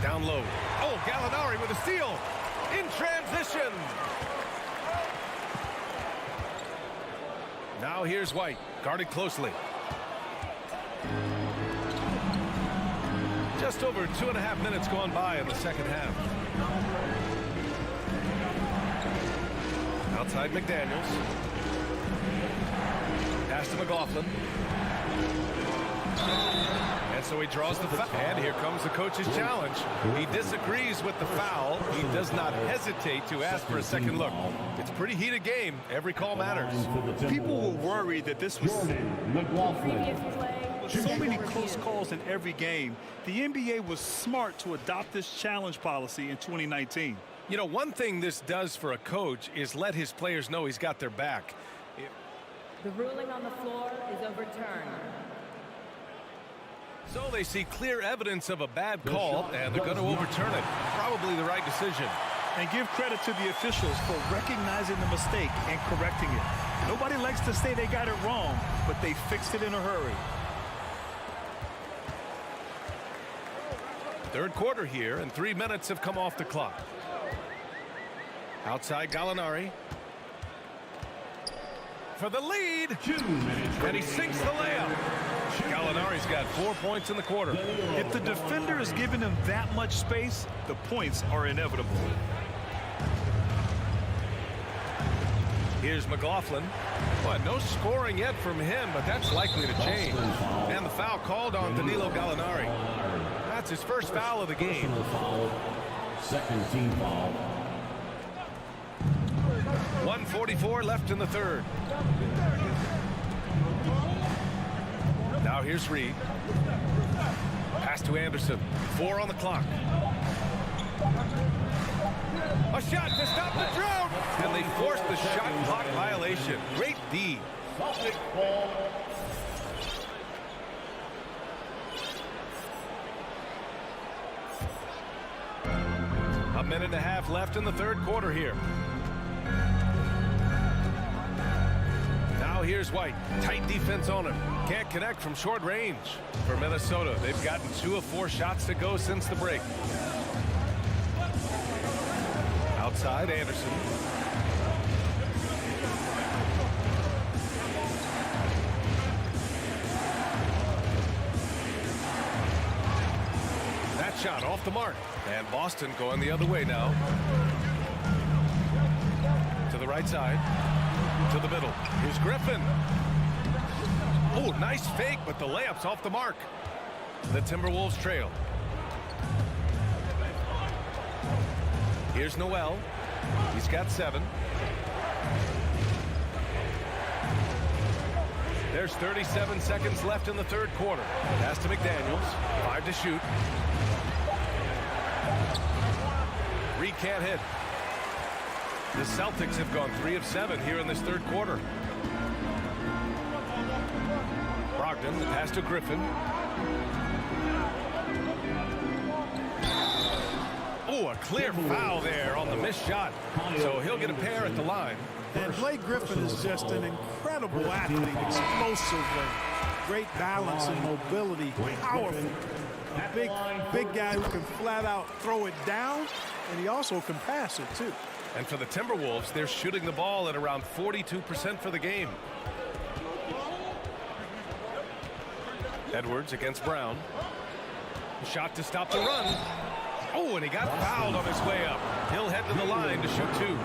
Down low. Oh, Gallinari with a steal. In transition. Now here's White. Guarded closely. Just over 2.5 minutes gone by in the second half. Outside McDaniels. Pass to McLaughlin. And so he draws the foul. And here comes the coach's challenge. He disagrees with the foul. He does not hesitate to ask for a second look. It's a pretty heated game. Every call matters. People were worried that this was so many close calls in every game. The NBA was smart to adopt this challenge policy in 2019. You know, one thing this does for a coach is let his players know he's got their back. The ruling on the floor is overturned. So they see clear evidence of a bad call, and they're going to overturn it. Probably the right decision. And give credit to the officials for recognizing the mistake and correcting it. Nobody likes to say they got it wrong, but they fixed it in a hurry. Third quarter here, and 3 minutes have come off the clock. Outside Gallinari. For the lead. And he sinks the layup. Gallinari's got 4 points in the quarter. If the defender is giving him that much space, the points are inevitable. Here's McLaughlin. But no scoring yet from him, but that's likely to change. And the foul called on Danilo Gallinari. That's his first foul of the game. Second team foul. 1:44 left in the third. Now here's Reed. Pass to Anderson. 4 on the clock. A shot to stop the drought. And they forced the shot clock violation. Great D. A minute and a half left in the third quarter here. Now here's White. Tight defense on him. Can't connect from short range. For Minnesota, they've gotten 2 of 4 shots to go since the break. Outside, Anderson. That shot off the mark. And Boston going the other way now. To the right side. To the middle. Here's Griffin. Oh, nice fake, but the layup's off the mark. The Timberwolves trail. Here's Noel. He's got 7. There's 37 seconds left in the third quarter. Pass to McDaniels. 5 to shoot. Reed can't hit. The Celtics have gone 3 of 7 here in this third quarter. Brogdon, the pass to Griffin. Oh, a clear foul there on the missed shot. So he'll get a pair at the line. And Blake Griffin is just an incredible athlete, explosive, great balance and mobility, powerful. Big guy who can flat out throw it down, and he also can pass it too. And for the Timberwolves, they're shooting the ball at around 42% for the game. Edwards against Brown. Shot to stop the run. Oh, and he got fouled on his way up. He'll head to the line to shoot two.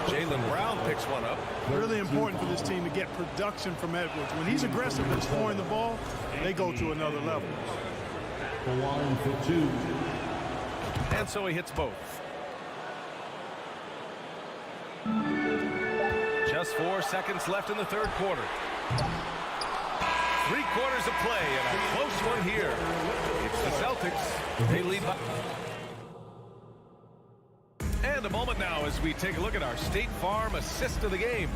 Jaylen Brown picks one up. Really important for this team to get production from Edwards. When he's aggressive and scoring the ball, they go to another level. The line for two. And so he hits both. Just 4 seconds left in the third quarter. 3 quarters of play and a close one here. It's the Celtics. They lead by. And a moment now as we take a look at our State Farm assist of the game.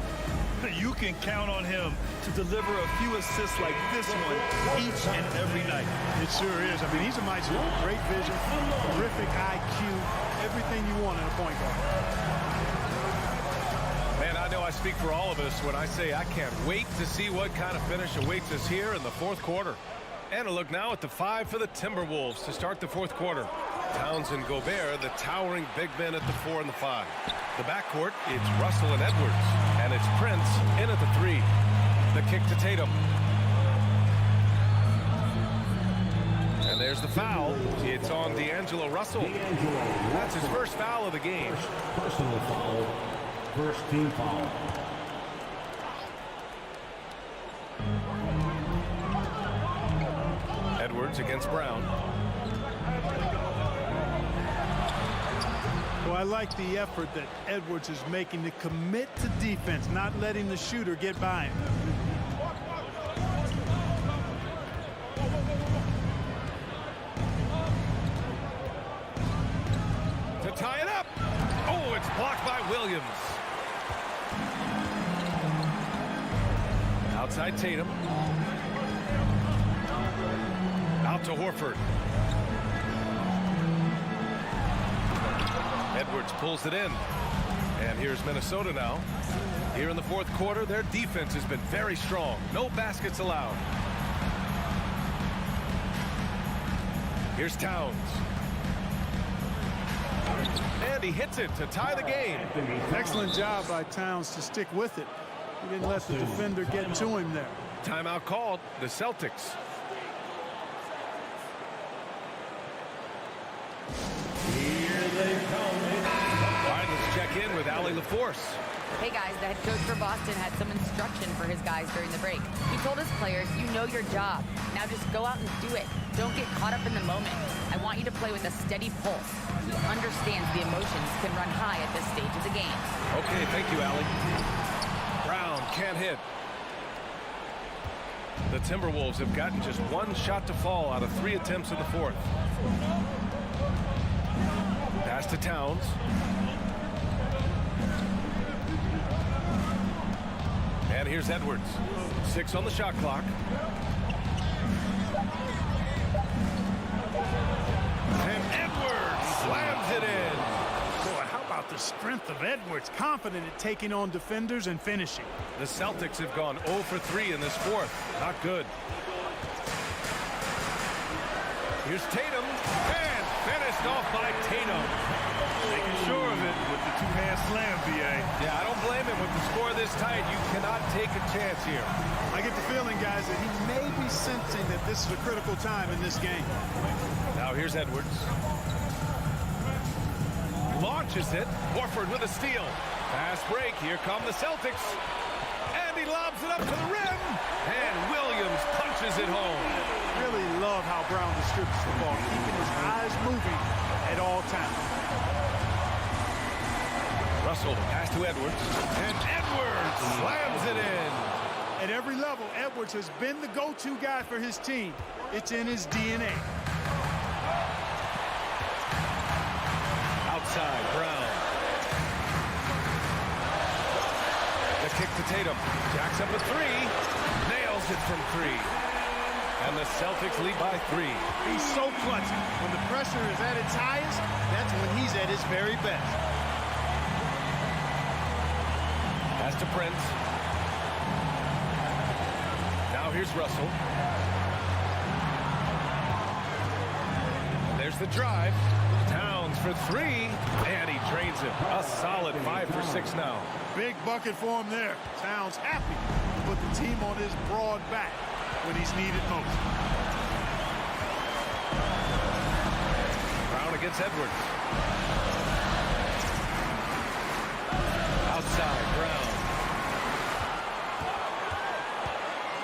You can count on him to deliver a few assists like this one each and every night. It sure is. I mean, he's a maestro. Great vision, terrific IQ, everything you want in a point guard. Man, I know I speak for all of us when I say I can't wait to see what kind of finish awaits us here in the fourth quarter. And a look now at the 5 for the Timberwolves to start the fourth quarter. Towns and Gobert, the towering big men at the 4 and the 5. The backcourt, it's Russell and Edwards. And it's Prince in at the 3. The kick to Tatum. And there's the foul. It's on D'Angelo Russell. That's his first foul of the game. Personal foul. First team foul. Edwards against Brown. Well, I like the effort that Edwards is making to commit to defense, not letting the shooter get by him. To tie it up. Oh, it's blocked by Williams. Outside Tatum. Out to Horford. Edwards pulls it in. And here's Minnesota now. Here in the fourth quarter, their defense has been very strong. No baskets allowed. Here's Towns. And he hits it to tie the game. Excellent job by Towns to stick with it. He didn't let the defender get to him there. Timeout called. The Celtics. Here they come. All right, let's check in with Allie LaForce. Hey guys, the head coach for Boston had some instruction for his guys during the break. He told his players, you know your job. Now just go out and do it. Don't get caught up in the moment. I want you to play with a steady pulse. He understands the emotions can run high at this stage of the game. Okay, thank you, Allie. Brown can't hit. The Timberwolves have gotten just 1 shot to fall out of 3 attempts in the fourth. Pass to Towns. And here's Edwards. 6 on the shot clock. And Edwards slams it in. Boy, how about the strength of Edwards? Confident at taking on defenders and finishing. The Celtics have gone 0 for 3 in this fourth. Not good. Here's Tatum. And finished off by Tatum. Making sure of it with the two-hand slam, B.A. Yeah, I don't blame him. With the score this tight, you cannot take a chance here. I get the feeling, guys, that he may be sensing that this is a critical time in this game. Now here's Edwards. Launches it. Horford with a steal. Fast break. Here come the Celtics. And he lobs it up to the rim. And Williams punches it home. Really love how Brown distributes the ball, keeping his eyes moving at all times. Russell, the pass to Edwards. And Edwards slams it in. At every level, Edwards has been the go-to guy for his team. It's in his DNA. Outside, Brown. The kick to Tatum. Jacks up a 3. Nails it from 3. And the Celtics lead by 3. He's so clutch. When the pressure is at its highest, that's when he's at his very best. Pass to Prince. Now here's Russell. the drive. Towns for three, and he drains it. A solid 5 for 6 now. Big bucket for him there. Towns happy to put the team on his broad back when he's needed most. Brown against Edwards. Outside, Brown.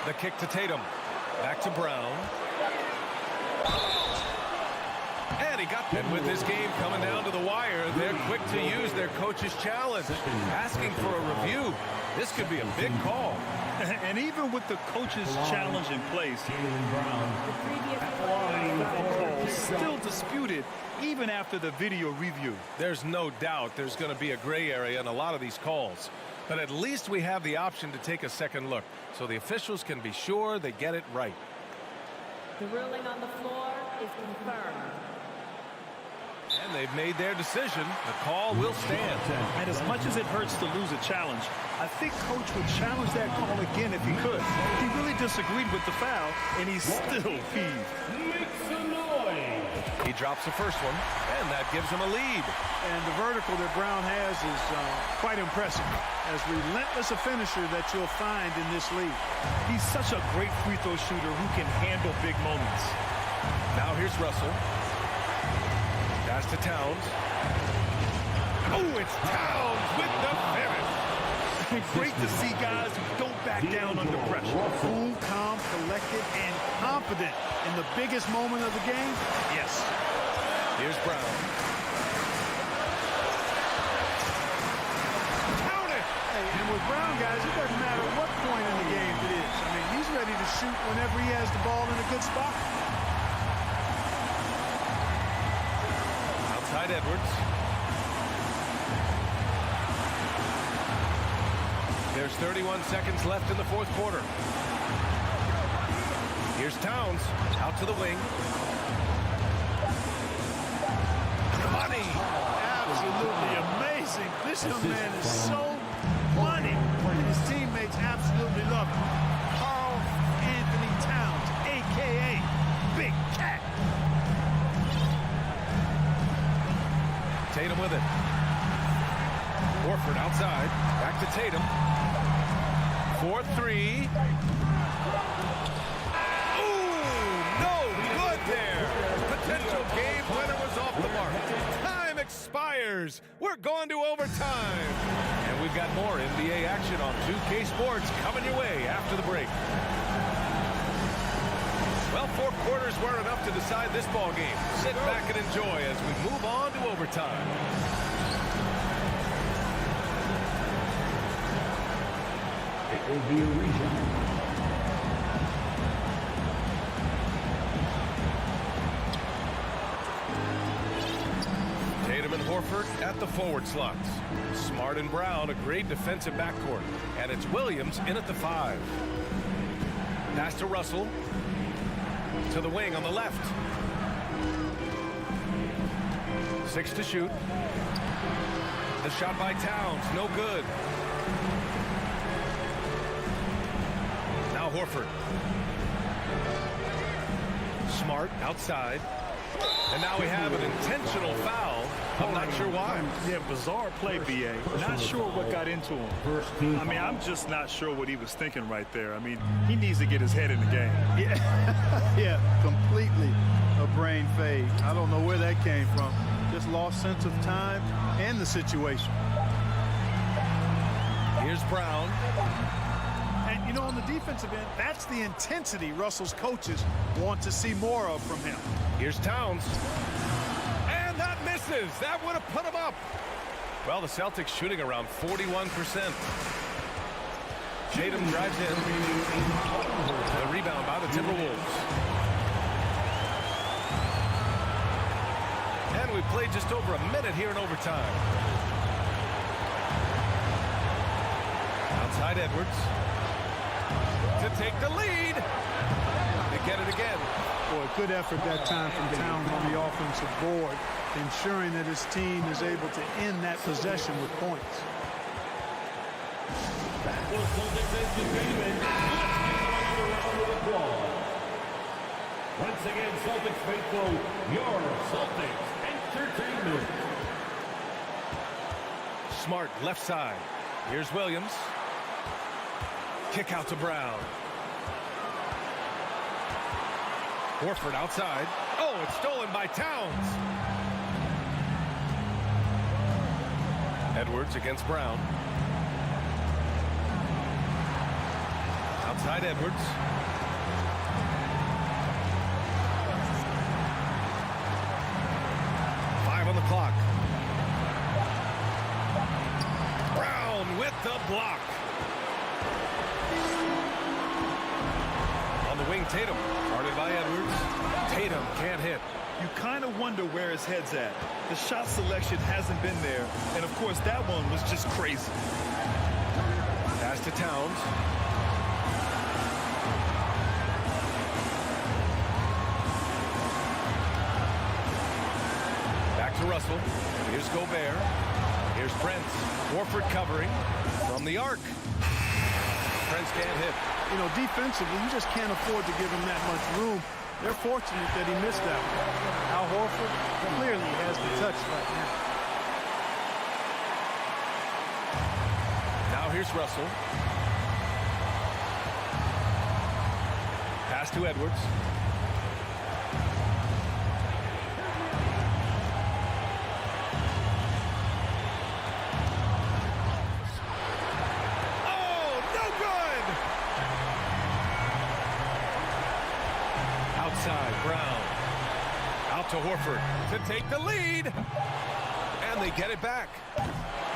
The kick to Tatum. Back to Brown. And he got them. And with this game coming down to the wire, they're quick to use their coach's challenge. Asking for a review. This could be a big call. And even with the coach's challenge in place, still disputed even after the video review. There's no doubt there's going to be a gray area in a lot of these calls. But at least we have the option to take a second look, so the officials can be sure they get it right. The ruling on the floor is confirmed. And they've made their decision. The call will stand. And as much as it hurts to lose a challenge, I think Coach would challenge that call again if he could. He really disagreed with the foul, and he's still peeved. Make some noise. He drops the first one, and that gives him a lead. And the vertical that Brown has is quite impressive. As relentless a finisher that you'll find in this league. He's such a great free throw shooter who can handle big moments. Now here's Russell. Pass to Towns. Oh, it's Towns with the finish. Great to see guys who don't back down under pressure. Cool, calm, collected, and confident in the biggest moment of the game. Yes. Here's Brown. Count it! Hey, and with Brown, guys, it doesn't matter what point in the game it is. I mean, he's ready to shoot whenever he has the ball in a good spot. Outside Edwards. There's 31 seconds left in the fourth quarter. Here's Towns out to the wing. Money. Absolutely amazing. This young man is so money. And his teammates absolutely love him. Carl Anthony Towns, a.k.a. Big Cat. Tatum with it. Horford outside. Back to Tatum. 4-3. Ooh, no good there. Potential game winner was off the mark. Time expires. We're going to overtime. And we've got more NBA action on 2K Sports coming your way after the break. Well, 4 quarters weren't enough to decide this ball game. Sit back and enjoy as we move on to overtime. It will be a reset. Tatum and Horford at the forward slots. Smart and Brown, a great defensive backcourt. And it's Williams in at the 5. Pass to Russell. To the wing on the left. 6 to shoot. The shot by Towns, no good. Now Horford. Smart outside. And now we have an intentional foul. I'm not sure why. Yeah, bizarre play, B.A. Not sure what got into him. I mean, I'm just not sure what he was thinking right there. I mean, he needs to get his head in the game. Yeah, completely a brain fade. I don't know where that came from. Just lost sense of time and the situation. Here's Brown. And, you know, on the defensive end, that's the intensity Russell's coaches want to see more of from him. Here's Towns. And that misses. That would have put him up. Well, the Celtics shooting around 41%. Tatum drives in. The rebound by the Timberwolves. And we played just over a minute here in overtime. Outside Edwards. To take the lead. They get it again. Boy, good effort that time from Towns on the offensive board, ensuring that his team is able to end that possession with points. Once again, Celtics faithful, your Celtics Entertainment. Smart left side. Here's Williams. Kick out to Brown. Horford outside. Oh, it's stolen by Towns. Edwards against Brown. Outside Edwards. On the clock. Brown with the block. On the wing, Tatum. Guarded by Edwards. Tatum can't hit. You kind of wonder where his head's at. The shot selection hasn't been there. And, of course, that one was just crazy. Pass to Towns. To Russell. Here's Gobert. Here's Prince. Horford covering from the arc. Prince can't hit. You know, defensively, you just can't afford to give him that much room. They're fortunate that he missed that one. Al Horford clearly has the touch right now. Now here's Russell. Pass to Edwards. Brown out to Horford to take the lead, and they get it back.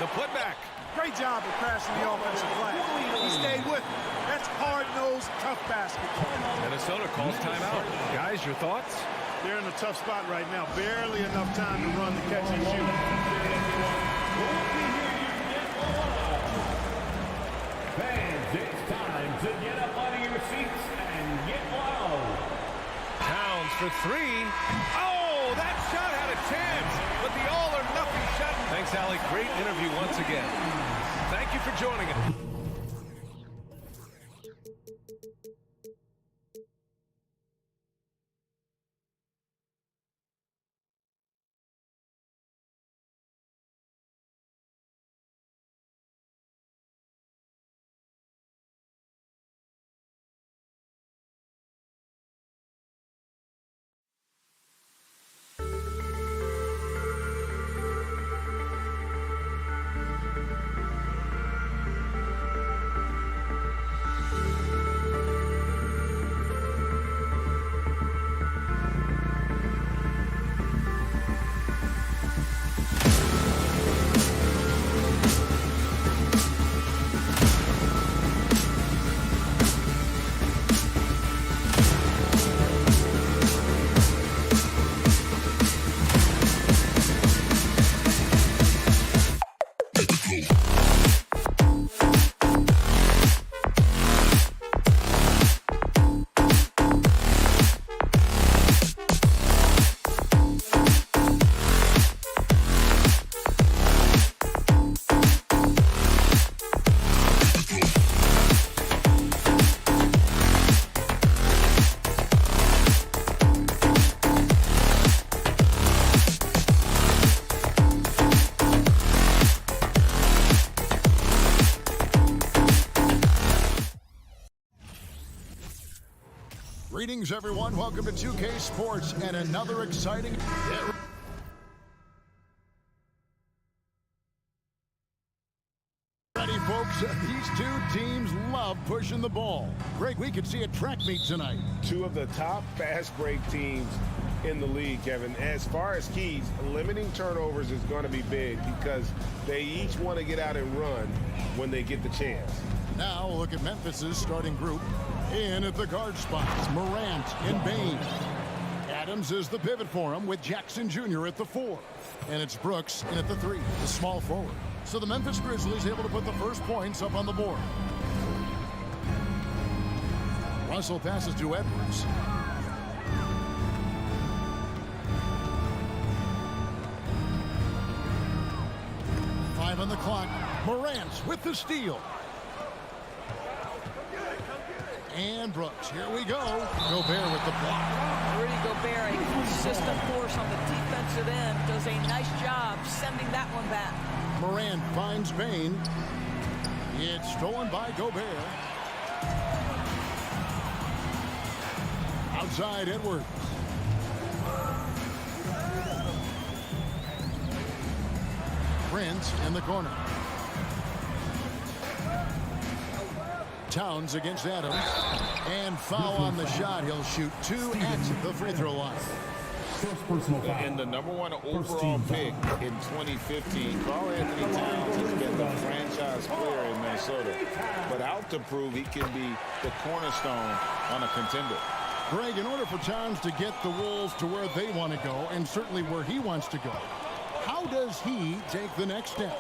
The putback. Great job of crashing the offensive glass. He stayed with it. That's hard-nosed, tough basketball. Minnesota calls timeout. Guys, your thoughts? They're in a tough spot right now. Barely enough time to run the catch and shoot. Fans, it's time to get up out of your seats and get loud. Towns for three. Oh, that shot had a chance, but the all-or-nothing shot. Thanks, Allie. Great interview once again. Thank you for joining us. Greetings, everyone. Welcome to 2K Sports and another exciting... Ready, folks? These two teams love pushing the ball. Greg, we could see a track meet tonight. Two of the top fast break teams in the league, Kevin. As far as keys, limiting turnovers is going to be big because they each want to get out and run when they get the chance. Now we'll look at Memphis's starting group. In at the guard spots, Morant and Bain. Adams is the pivot for him with Jackson Jr. at the 4. And it's Brooks in at the 3, the small forward. So the Memphis Grizzlies able to put the first points up on the board. Russell passes to Edwards. Five on the clock. Morant with the steal. And Brooks, here we go. Gobert with the block. Rudy Gobert, a consistent force on the defensive end, does a nice job sending that one back. Morant finds Bain. It's stolen by Gobert. Outside Edwards. Prince in the corner. Towns against Adams. And foul on the shot. He'll shoot 2 at the free throw line. And the #1 overall pick in 2015, Karl Anthony Towns has been the franchise player in Minnesota, but out to prove he can be the cornerstone on a contender. Greg, in order for Towns to get the Wolves to where they want to go, and certainly where he wants to go, how does he take the next step?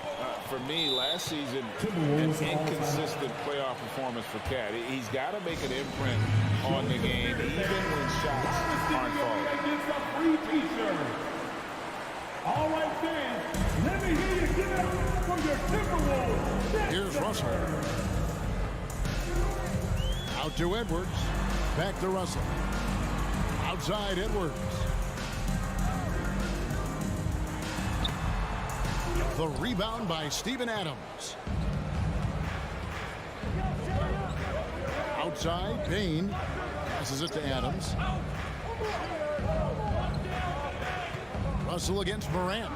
For me, last season, an inconsistent playoff performance for Cat. He's got to make an imprint on the game, even when shots aren't falling. All right, fans, let me hear you give it up for your Timberwolves. Here's Russell. Out to Edwards. Back to Russell. Outside Edwards. The rebound by Steven Adams. Outside, Bain passes it to Adams. Russell against Morant.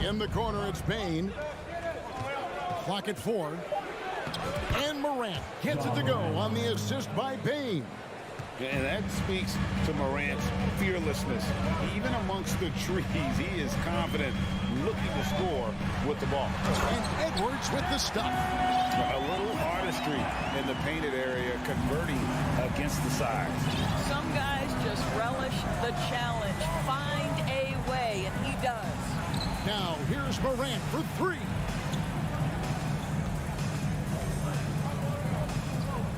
In the corner, it's Bain. Clock at 4. And Morant gets it to go on the assist by Bain. And that speaks to Morant's fearlessness. Even amongst the trees, he is confident, looking to score with the ball. And Edwards with the stuff. A little artistry in the painted area, converting against the sides. Some guys just relish the challenge. Find a way, and he does. Now, here's Morant for 3.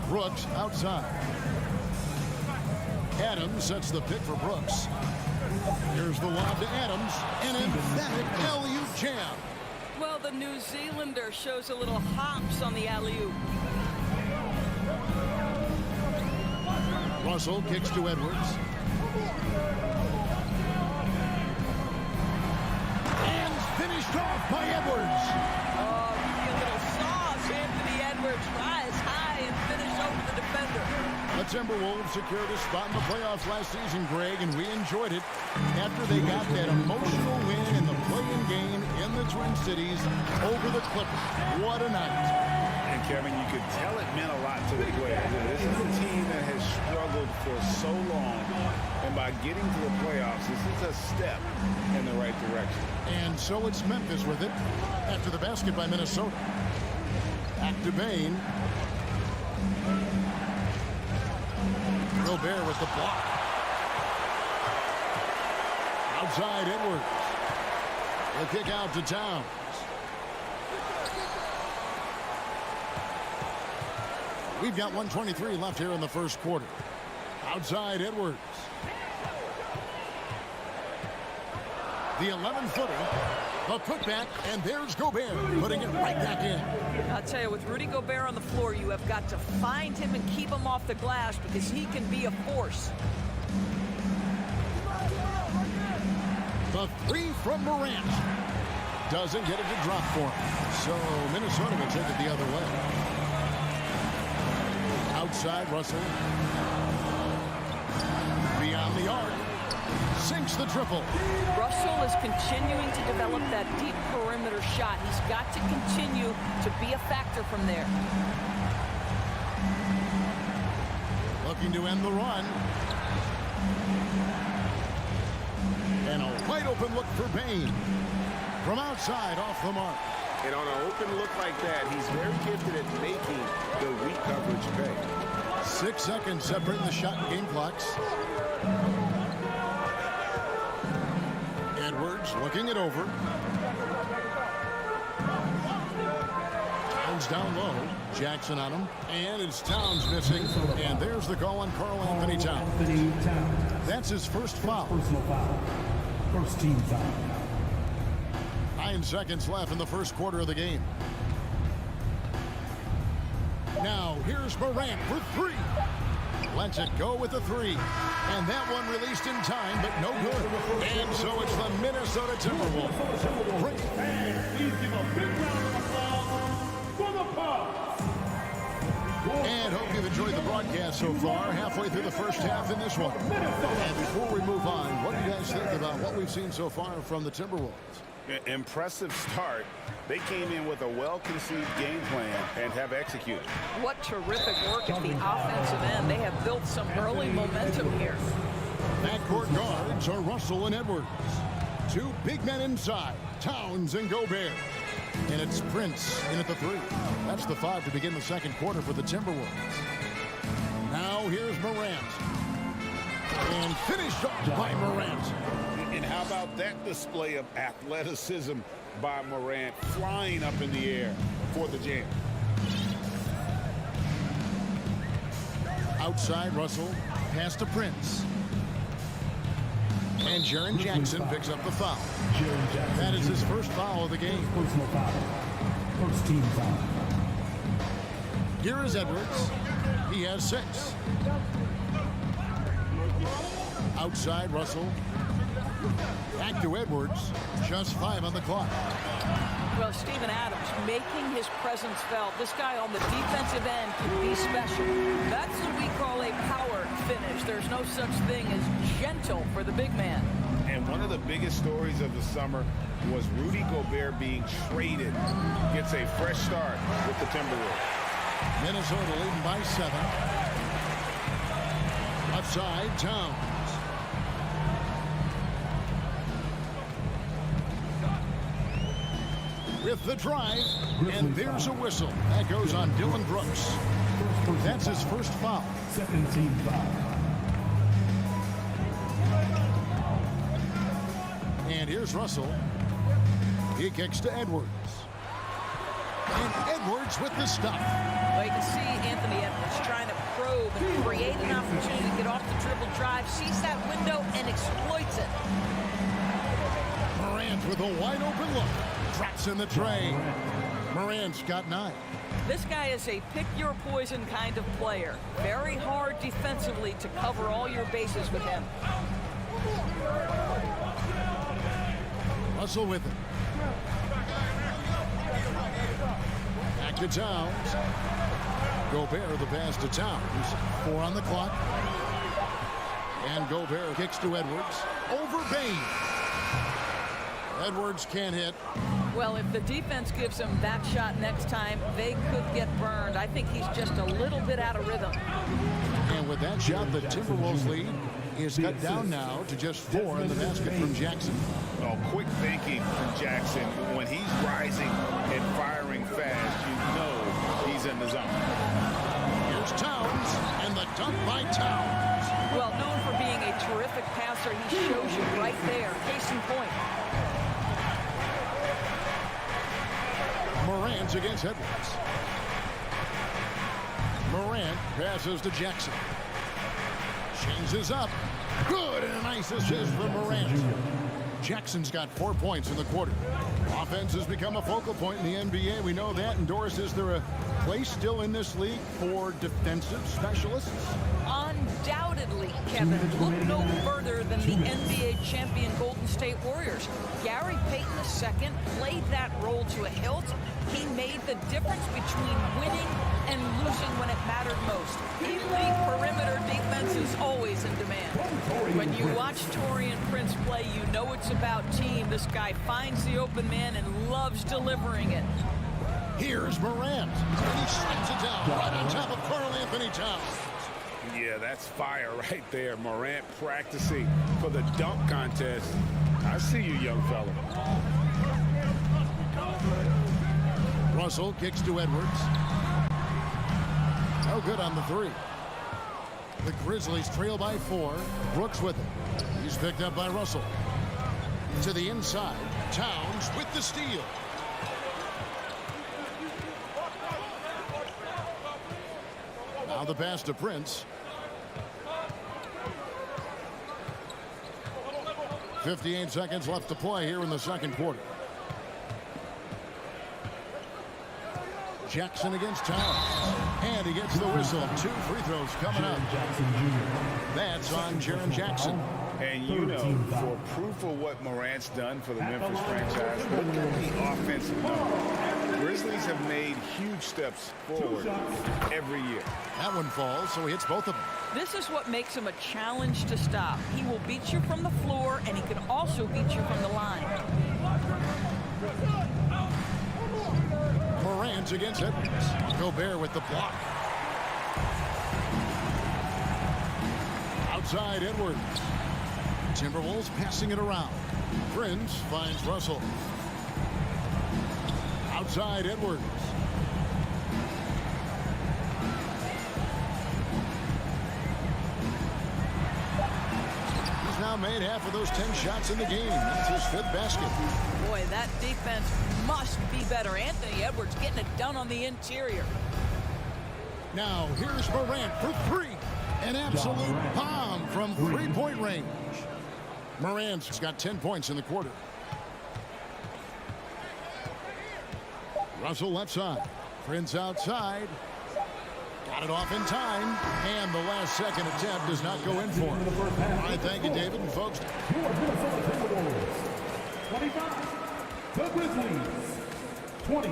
Brooks outside. Adams sets the pick for Brooks. Here's the lob to Adams. An emphatic alley-oop jam. Well, the New Zealander shows a little hops on the alley-oop. Russell kicks to Edwards. And finished off by Edwards. Oh, a little sauce. Anthony Edwards rise high and finish over the defender. The Timberwolves secured a spot in the playoffs last season, Greg, and we enjoyed it after they got that emotional win in the play-in game in the Twin Cities over the Clippers. What a night. And Kevin, you could tell it meant a lot to the players. This is a team that has struggled for so long, and by getting to the playoffs, this is a step in the right direction. And so it's Memphis with it after the basket by Minnesota. Back to Bain. Gobert with the block. Outside Edwards. The kick out to Towns. We've got 1:23 left here in the first quarter. Outside Edwards. The 11-footer. The putback, and there's Gobert putting it right back in. I'll tell you, with Rudy Gobert on the floor, you have got to find him and keep him off the glass because he can be a force. The 3 from Morant. Doesn't get it to drop for him. So Minnesota will take it the other way. Outside Russell. Beyond the arc. Sinks the triple. Russell is continuing to develop that deep perimeter shot. He's got to continue to be a factor from there. Looking to end the run. And a wide open look for Bain. From outside, off the mark. And on an open look like that, he's very gifted at making the weak coverage pay. 6 seconds separating the shot and game clocks. Edwards looking it over. Towns down low. Jackson on him. And it's Towns missing. And there's the call on Karl Anthony Towns. That's his first foul. Personal foul. First team foul. 9 seconds left in the first quarter of the game. Now, here's Morant for three. Lets it go with the three. And that one released in time, but no good. And so it's the Minnesota Timberwolves. And please give a big round of applause for the Bucks. And hope you've enjoyed the broadcast so far, halfway through the first half in this one. And before we move on, what do you guys think about what we've seen so far from the Timberwolves? Impressive start. They came in with a well-conceived game plan and have executed. What terrific work at the offensive end. They have built some early momentum here. Backcourt guards are Russell and Edwards. Two big men inside, Towns and Gobert. And it's Prince in at the three. That's the five to begin the second quarter for the Timberwolves. Now here's Morant. And finished off by Morant. And how about that display of athleticism by Morant, flying up in the air for the jam. Outside Russell, pass to Prince. And Jaren Jackson picks up the foul. That is his first foul of the game. Personal foul. First team foul. Here is Edwards. He has 6. Outside Russell. Back to Edwards. Just 5 on the clock. Well, Steven Adams making his presence felt. This guy on the defensive end can be special. That's what we call a power finish. There's no such thing as gentle for the big man. And one of the biggest stories of the summer was Rudy Gobert being traded. Gets a fresh start with the Timberwolves. Minnesota leading by 7. Outside Towns. With the drive, and there's a whistle. That goes on Dylan Brooks. That's his first foul. Second team foul. And here's Russell. He kicks to Edwards. And Edwards with the stop. Well, you can see Anthony Edwards trying to probe and create an opportunity to get off the dribble drive, sees that window, and exploits it. Morant with a wide open look. Drops in the tray. Morant's got 9. This guy is a pick-your-poison kind of player. Very hard defensively to cover all your bases with him. Russell with it. Back to Towns. Gobert the pass to Towns. 4 on the clock. And Gobert kicks to Edwards. Over Bain. Edwards can't hit. Well, if the defense gives him that shot next time, they could get burned. I think he's just a little bit out of rhythm. And with that shot, the Timberwolves lead is cut down now to just 4 in the basket from Jackson. Oh, quick thinking from Jackson. When he's rising and firing fast, you know he's in the zone. Here's Towns, and the dunk by Towns. Well, known for being a terrific passer, he shows you right there. Case in point. Morant against Edwards. Morant passes to Jackson. Changes up. Good, and a nice assist from Morant. Jackson's got 4 points in the quarter. Offense has become a focal point in the NBA. We know that. And Doris, is there a place still in this league for defensive specialists? Undoubtedly, Kevin. Look no further than the NBA champion Golden State Warriors. Gary Payton II played that role to a hilt. He made the difference between winning and losing when it mattered most. Elite perimeter defense is always in demand. When you watch Taurean Prince play, you know it's about team. This guy finds the open man and loves delivering it. Here's Morant, and he slams it down right on top of Karl Anthony Towns. Yeah, that's fire right there. Morant practicing for the dunk contest. I see you, young fella. Russell kicks to Edwards. No good on the 3. The Grizzlies trail by 4. Brooks with it. He's picked up by Russell. To the inside. Towns with the steal. Now the pass to Prince. 58 seconds left to play here in the second quarter. Jackson against Towns. And he gets the whistle. 2 free throws coming up. That's on Jaren Jackson. And you know, for proof of what Morant's done for the Memphis franchise, look at the offensive numbers. Grizzlies have made huge steps forward every year. That one falls, so he hits both of them. This is what makes him a challenge to stop. He will beat you from the floor, and he can also beat you from the line. Morant against Edwards. Gobert with the block. Outside Edwards. Timberwolves passing it around. Prince finds Russell. Outside Edwards. He's now made half of those 10 shots in the game. That's his 5th basket. Boy, that defense must be better. Anthony Edwards getting it done on the interior. Now here's Morant for 3. An absolute bomb from 3-point range. Morant's got 10 points in the quarter. Russell left side. Prince outside. Got it off in time. And the last second attempt does not go in for him. All right, thank you, David. And folks. 25. The Grizzlies. 20.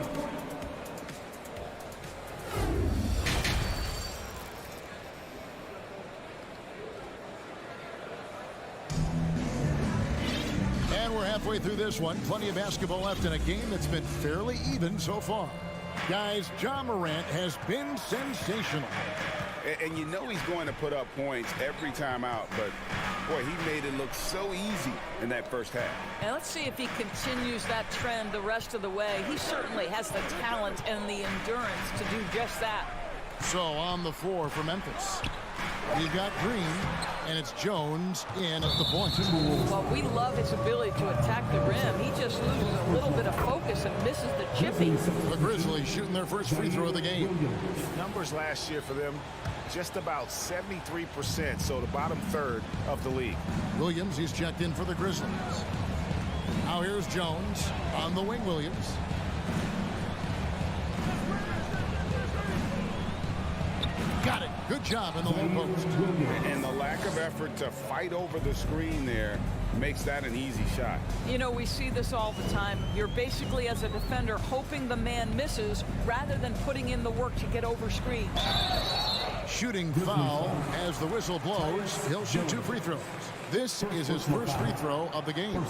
And we're halfway through this one. Plenty of basketball left in a game that's been fairly even so far. Guys, Ja Morant has been sensational. And you know he's going to put up points every time out, but boy, he made it look so easy in that first half. And let's see if he continues that trend the rest of the way. He certainly has the talent and the endurance to do just that. So on the floor for Memphis, we've got Green, and it's Jones in at the point. Well, we love his ability to attack the rim. He just loses a little bit of focus and misses the chippy. The Grizzlies shooting their first free throw of the game. Numbers last year for them, just about 73%, so the bottom third of the league. Williams, he's checked in for the Grizzlies. Now here's Jones on the wing. Williams. Got it. Good job in the low post. And the lack of effort to fight over the screen there makes that an easy shot. You know, we see this all the time. You're basically, as a defender, hoping the man misses rather than putting in the work to get over screens. Shooting foul as the whistle blows. He'll shoot 2 free throws. This is his first free throw of the game.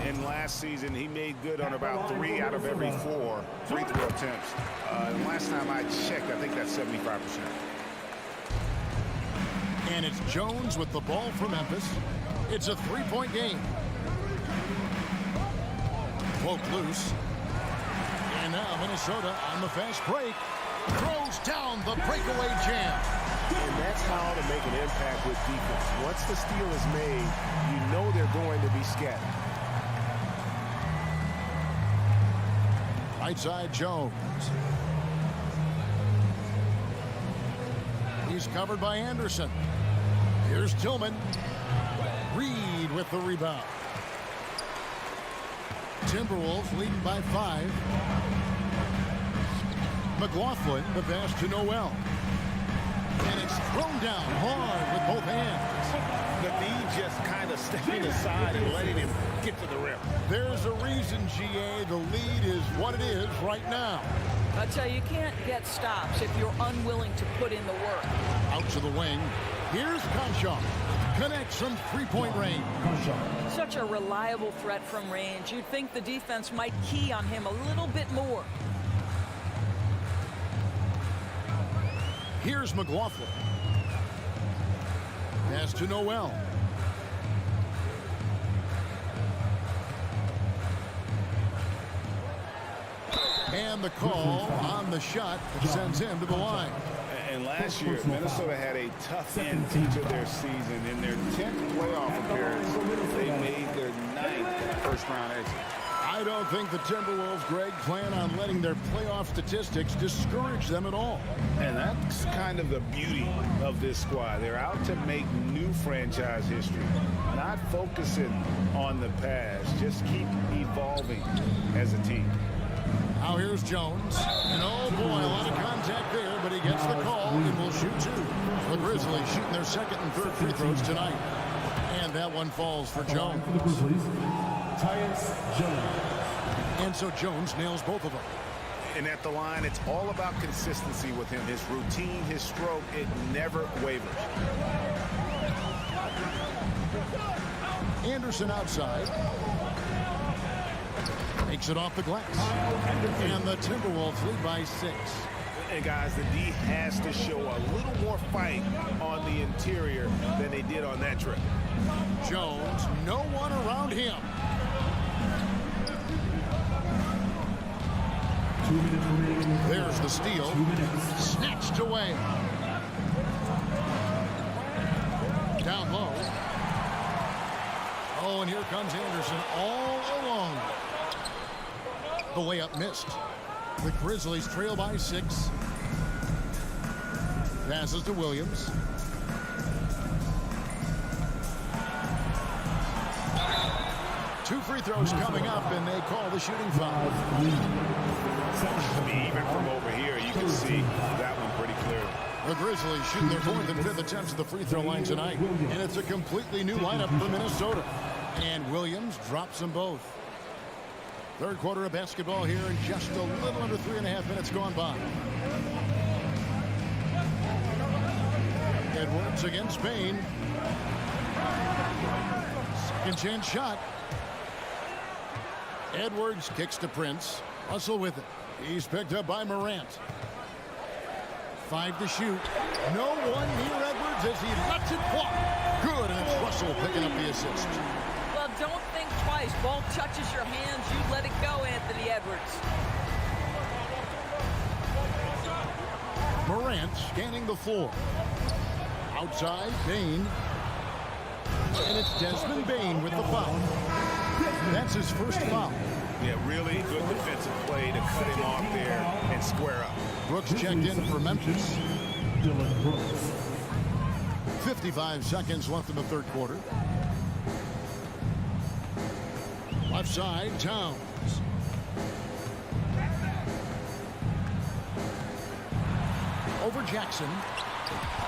And last season, he made good on about 3 out of every 4 free throw attempts. And last time I checked, I think that's 75%. And it's Jones with the ball for Memphis. It's a 3-point game. Poked loose. And now Minnesota on the fast break. Throws down the breakaway jam. And that's how to make an impact with defense. Once the steal is made, you know they're going to be scattered. Right side Jones. He's covered by Anderson. Here's Tillman. Reed with the rebound. Timberwolves leading by 5. McLaughlin, the pass to Noel. And it's thrown down hard with both hands. The D just kind of stepping aside and letting him get to the rim. There's a reason, GA, the lead is what it is right now. I tell you can't get stops if you're unwilling to put in the work. Out to the wing. Here's Conchar. Connects from 3-point range. Such a reliable threat from range. You'd think the defense might key on him a little bit more. Here's McLaughlin. Pass to Noel. And the call on the shot sends him to the line. And last year, Minnesota had a tough end to their season. In their 10th playoff appearance, they made their 9th first-round exit. I don't think the Timberwolves, Greg, plan on letting their playoff statistics discourage them at all. And that's kind of the beauty of this squad. They're out to make new franchise history, not focusing on the past, just keep evolving as a team. Now here's Jones. And oh boy, a lot of contact there, but he gets the call and will shoot two. The Grizzlies shooting their second and third free throws tonight. And that one falls for Jones. And so Jones nails both of them. And at the line, it's all about consistency with him. His routine, his stroke, it never wavers. Anderson outside. Makes it off the glass. And the Timberwolves lead by 6. And guys, the D has to show a little more fight on the interior than they did on that trip. Jones, no one around him. 2 minutes remaining. There's the steal. 2 minutes. Snatched away. Down low. Oh, and here comes Anderson all alone. The layup missed. The Grizzlies trail by 6. Passes to Williams. Two free throws coming up, and they call the shooting foul. Even from over here, you can see that one pretty clearly. The Grizzlies shooting their 4th and 5th attempts at the free throw line tonight. And it's a completely new lineup for Minnesota. And Williams drops them both. Third quarter of basketball here, and just a little under 3.5 minutes gone by. Edwards against Bain. Second chance shot. Edwards kicks to Prince. Russell with it. He's picked up by Morant. 5 to shoot. No one near Edwards as he lets it fly. Good, and it's Russell picking up the assist. Well, don't think twice. Ball touches your hands, you let it go, Anthony Edwards. Morant scanning the floor. Outside, Bain. And it's Desmond Bain with the foul. That's his first foul. Yeah, really good defensive play to cut him off there and square up. Brooks checked in for Memphis. 55 seconds left in the third quarter. Left side, Towns. Over Jackson.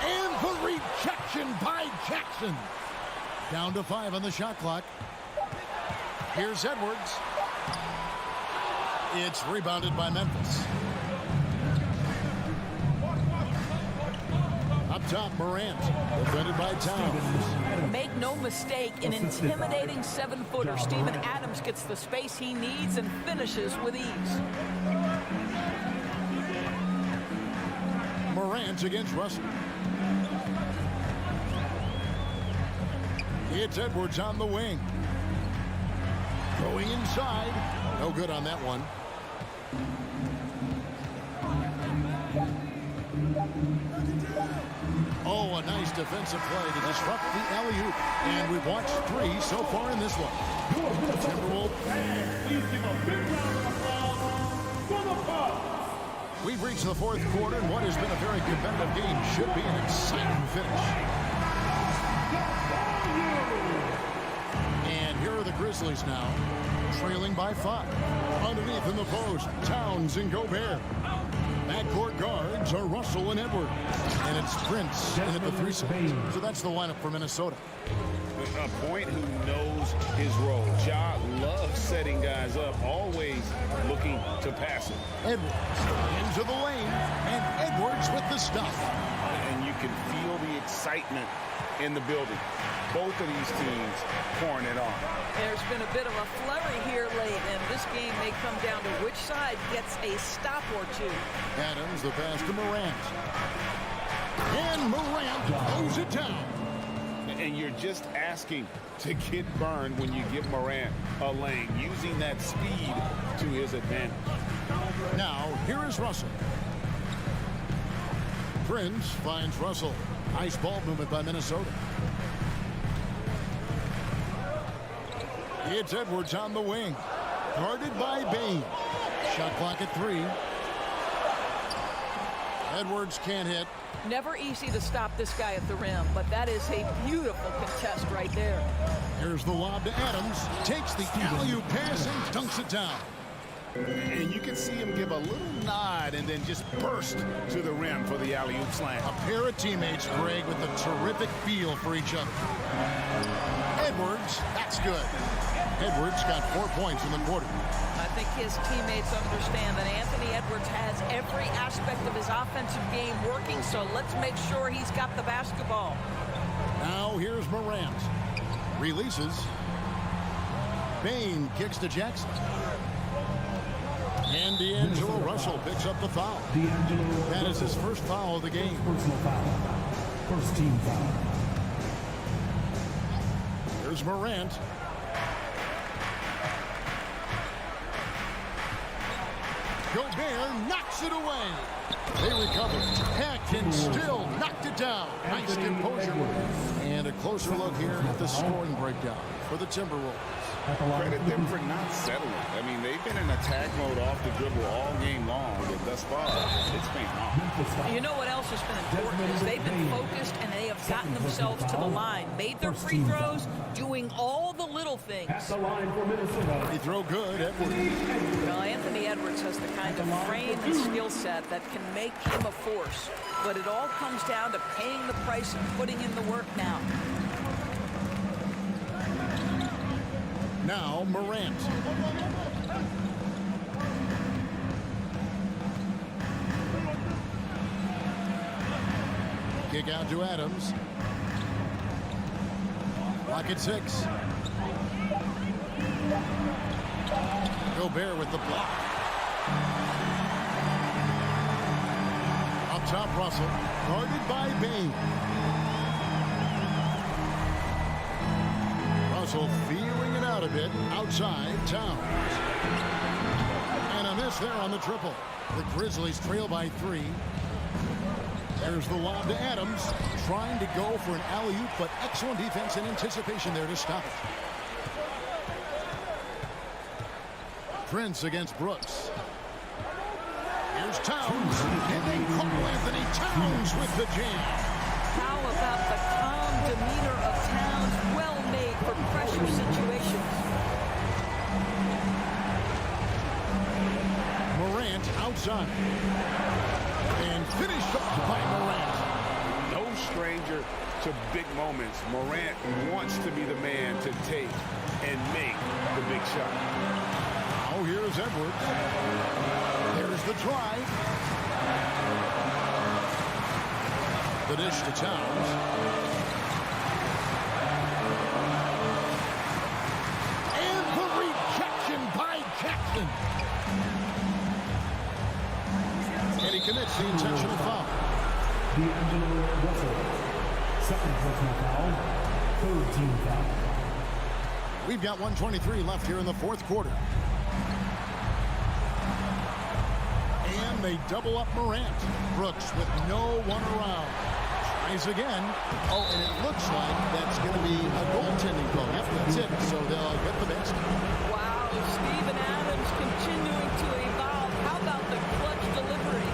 And the rejection by Jackson. Down to 5 on the shot clock. Here's Edwards. It's rebounded by Memphis. Up top, Morant. Defended by Towns. Make no mistake, an intimidating 7-footer. Steven Adams gets the space he needs and finishes with ease. Morant against Russell. It's Edwards on the wing. Going inside. No good on that one. Oh, a nice defensive play to disrupt the alley-oop. And we've watched 3 so far in this one. Timberwolves. Please give a big round of applause for the Bucks. We've reached the fourth quarter, and what has been a very competitive game should be an exciting finish. And here are the Grizzlies now, trailing by 5. Underneath in the post, Towns and Gobert. Backcourt guards are Russell and Edwards. And it's Prince in at the 3 spot. So that's the lineup for Minnesota. A point who knows his role. Ja loves setting guys up, always looking to pass it. Edwards into the lane, and Edwards with the stuff. And you can feel the excitement in the building. Both of these teams pouring it on. There's been a bit of a flurry here late, and this game may come down to which side gets a stop or two. Adams, the pass to Morant. And Morant throws it down. And you're just asking to get burned when you give Morant a lane, using that speed to his advantage. Now, here is Russell. Prince finds Russell. Nice ball movement by Minnesota. It's Edwards on the wing. Guarded by Bain. Shot clock at 3. Edwards can't hit. Never easy to stop this guy at the rim, but that is a beautiful contest right there. Here's the lob to Adams. Takes the alley-oop pass and dunks it down. And you can see him give a little nod and then just burst to the rim for the alley-oop slam. A pair of teammates, Greg, with a terrific feel for each other. Edwards, that's good. Edwards got 4 points in the quarter. I think his teammates understand that Anthony Edwards has every aspect of his offensive game working, so let's make sure he's got the basketball. Now here's Morant. Releases. Bain kicks to Jackson. And D'Angelo Russell picks up the foul. That is his first foul of the game. Personal foul. First team foul. Here's Morant. Gobert knocks it away. They recover. Peck and still knocked it down. Nice composure. And a closer look here at the scoring breakdown for the Timberwolves. Credit them for not settling. I mean, they've been in attack mode off the dribble all game long, but thus far, it's been off. You know what else has been important is they've been focused and they have gotten themselves to the line, made their free throws, doing all the little things. At the line for Minnesota. Free throw good, Edwards. Well, Anthony Edwards has the kind of frame and skill set that can make him a force, but it all comes down to paying the price and putting in the work now. Now Morant. Kick out to Adams. Lock at 6. Gobert with the block. Up top, Russell. Guarded by Bain. Russell feeling it out a bit outside Towns. And a miss there on the triple. The Grizzlies trail by 3. There's the lob to Adams, trying to go for an alley-oop, but excellent defense and anticipation there to stop it. Prince against Brooks. Here's Towns, and they call Anthony Towns with the jam. How about the calm demeanor of Towns, well made for pressure situations. Morant outside. And finished off by Morant. No stranger to big moments. Morant wants to be the man to take and make the big shot. Oh, here's Edwards. There's the drive. The dish to Towns. And the rejection by Jackson. And he commits the intentional foul. D'Angelo Russell. Second personal foul. Third team foul. We've got 1:23 left here in the fourth quarter. And they double up Morant. Brooks with no one around. Tries again. Oh, and it looks like that's going to be a goaltending call. Yep, that's it. So they'll get the basket. Wow, Steven Adams continuing to evolve. How about the clutch delivery?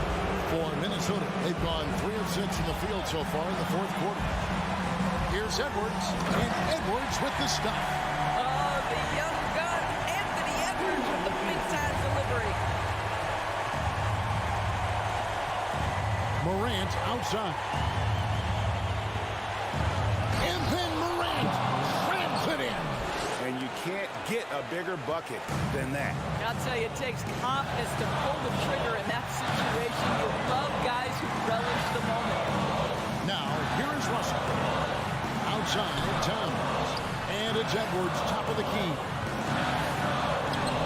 For Minnesota, they've gone 3 of 6 in the field so far in the fourth quarter. Here's Edwards, and Edwards with the stop. Oh, the young gun, Anthony Edwards with the big-time delivery. Morant outside. And then Morant slams it in. And you can't get a bigger bucket than that. I'll tell you, it takes confidence to pull the trigger in that situation. You love guys who relish the moment. Now, here is Russell. Outside, Towns. And it's Edwards, top of the key.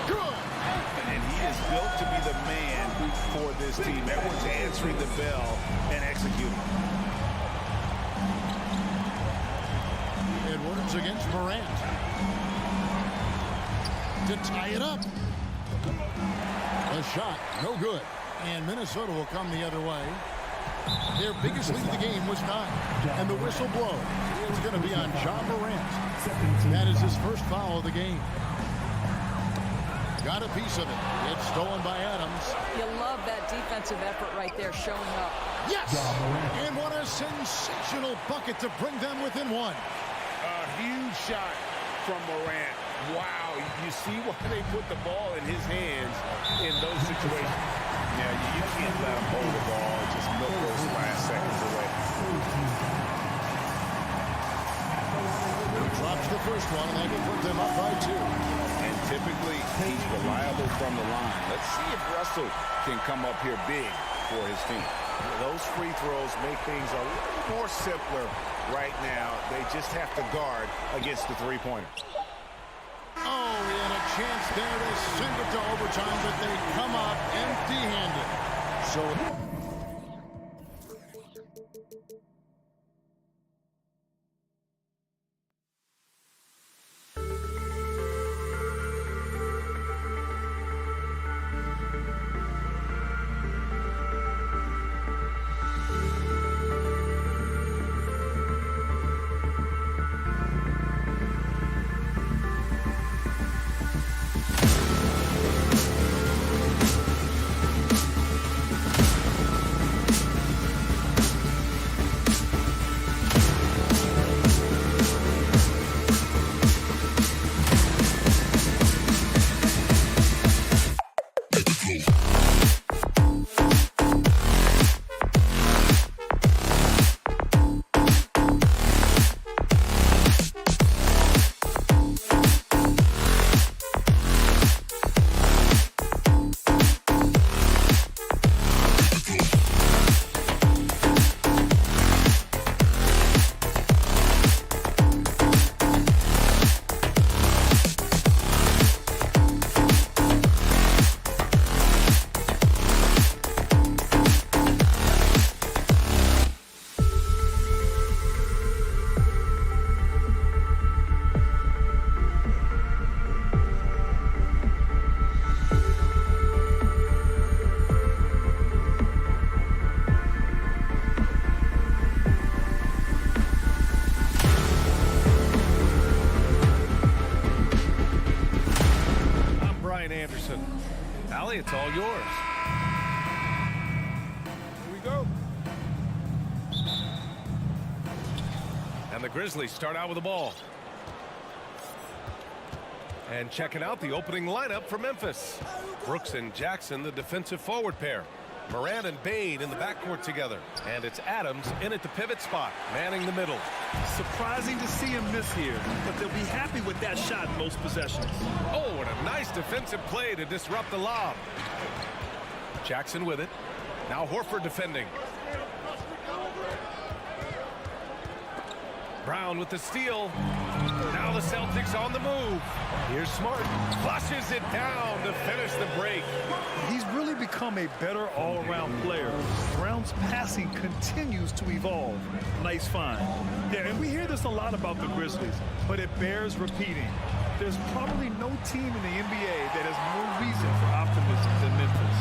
Good. And he is built to be the man for this team. Edwards answering the bell and executing. Edwards against Morant. To tie it up. A shot, no good. And Minnesota will come the other way. Their biggest lead of the game was 9. And the whistle blows. It's going to be on John Morant. That is his first foul of the game. Got a piece of it. It's stolen by Adams. You love that defensive effort right there showing up. Yes! And what a sensational bucket to bring them within 1. A huge shot from Morant. Wow, you see why they put the ball in his hands in those situations? Yeah, you can't let him hold the ball and just milk those last seconds away. He drops the first one, and that will put them up by 2. And typically, he's reliable from the line. Let's see if Russell can come up here big for his team. Those free throws make things a little more simpler right now. They just have to guard against the three-pointer. Oh, he had a chance there to send it to overtime, but they come up empty-handed. So Allie, it's all yours. Here we go. And the Grizzlies start out with the ball. And checking out the opening lineup for Memphis. Brooks and Jackson, the defensive forward pair. Moran and Bain in the backcourt together. And it's Adams in at the pivot spot, manning the middle. Surprising to see him miss here, but they'll be happy with that shot in most possessions. Oh, and a nice defensive play to disrupt the lob. Jackson with it. Now Horford defending. Brown with the steal. Now the Celtics on the move. Here's Smart. Flushes it down to finish the break. He's really become a better all-around player. Brown's passing continues to evolve. Nice find. Yeah, and we hear this a lot about the Grizzlies, but it bears repeating. There's probably no team in the NBA that has more reason for optimism than Memphis.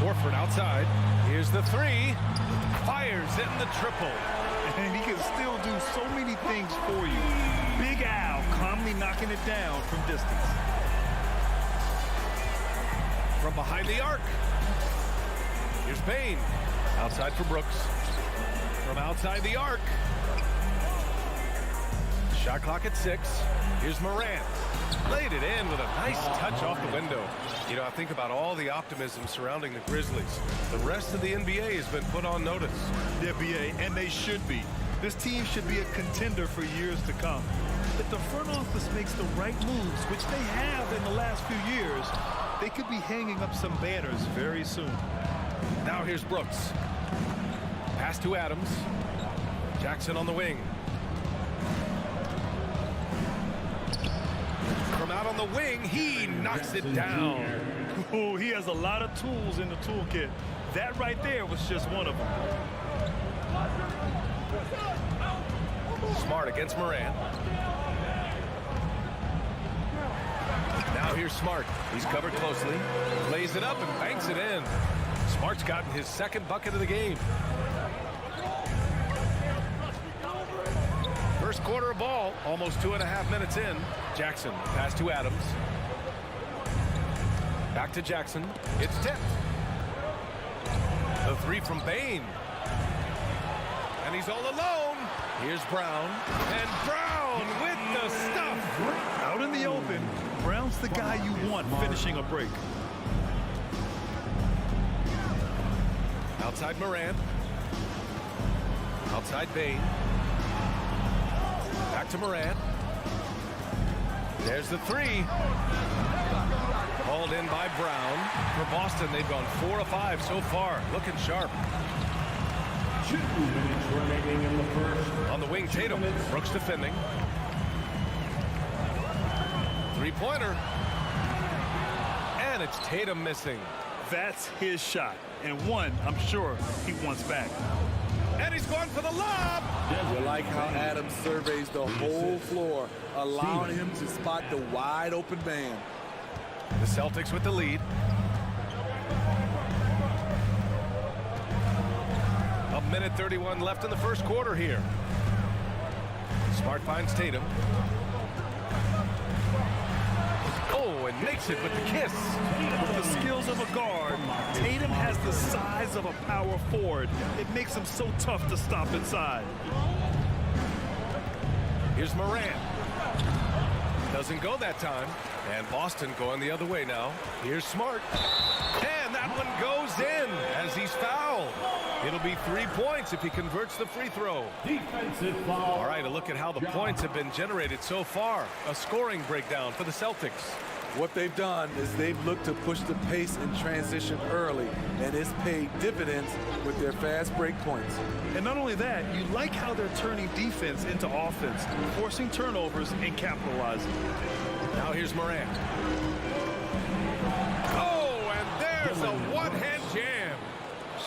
Horford outside. Here's the three. Fires in the triple. And he can still do so many things for you. Big Al calmly knocking it down from distance. From behind the arc. Here's Bain. Outside for Brooks. From outside the arc. Shot clock at 6. Here's Moran. Laid it in with a nice touch off the window. You know, I think about all the optimism surrounding the Grizzlies. The rest of the NBA has been put on notice. The NBA, and they should be. This team should be a contender for years to come. If the front office makes the right moves, which they have in the last few years, they could be hanging up some banners very soon. Now here's Brooks. Pass to Adams. Jackson on the wing. From out on the wing, he knocks it down. Oh, he has a lot of tools in the toolkit. That right there was just one of them. Smart against Moran. Now here's Smart. He's covered closely. Lays it up and banks it in. Smart's gotten his second bucket of the game. First quarter of ball, almost 2.5 minutes in. Jackson, pass to Adams. Back to Jackson. It's tipped. The three from Bain. And he's all alone. Here's Brown. And Brown with the stuff. the guy you want finishing a break. Outside Morant. Outside Bain. Back to Morant. There's the three. Hauled in by Brown. For Boston, they've gone 4 of 5 so far. Looking sharp. 2 minutes remaining in the first. On the wing, Tatum. Brooks defending. Three-pointer. And it's Tatum missing. That's his shot. And one, I'm sure, he wants back. And he's going for the lob. You like how Adams surveys the whole floor, allowing him to spot the wide open man. The Celtics with the lead. A minute 31 left in the first quarter here. Smart finds Tatum. Oh, and makes it with the kiss. With the skills of a guard, Tatum has the size of a power forward. It makes him so tough to stop inside. Here's Morant. Doesn't go that time. And Boston going the other way now. Here's Smart. And that one goes in as he's fouled. It'll be 3 points if he converts the free throw. Defensive foul. All right, a look at how the points have been generated so far. A scoring breakdown for the Celtics. What they've done is they've looked to push the pace in transition early, and it's paid dividends with their fast break points. And not only that, you like how they're turning defense into offense, forcing turnovers and capitalizing. Now here's Morant. Oh, and there's a one-hand jam.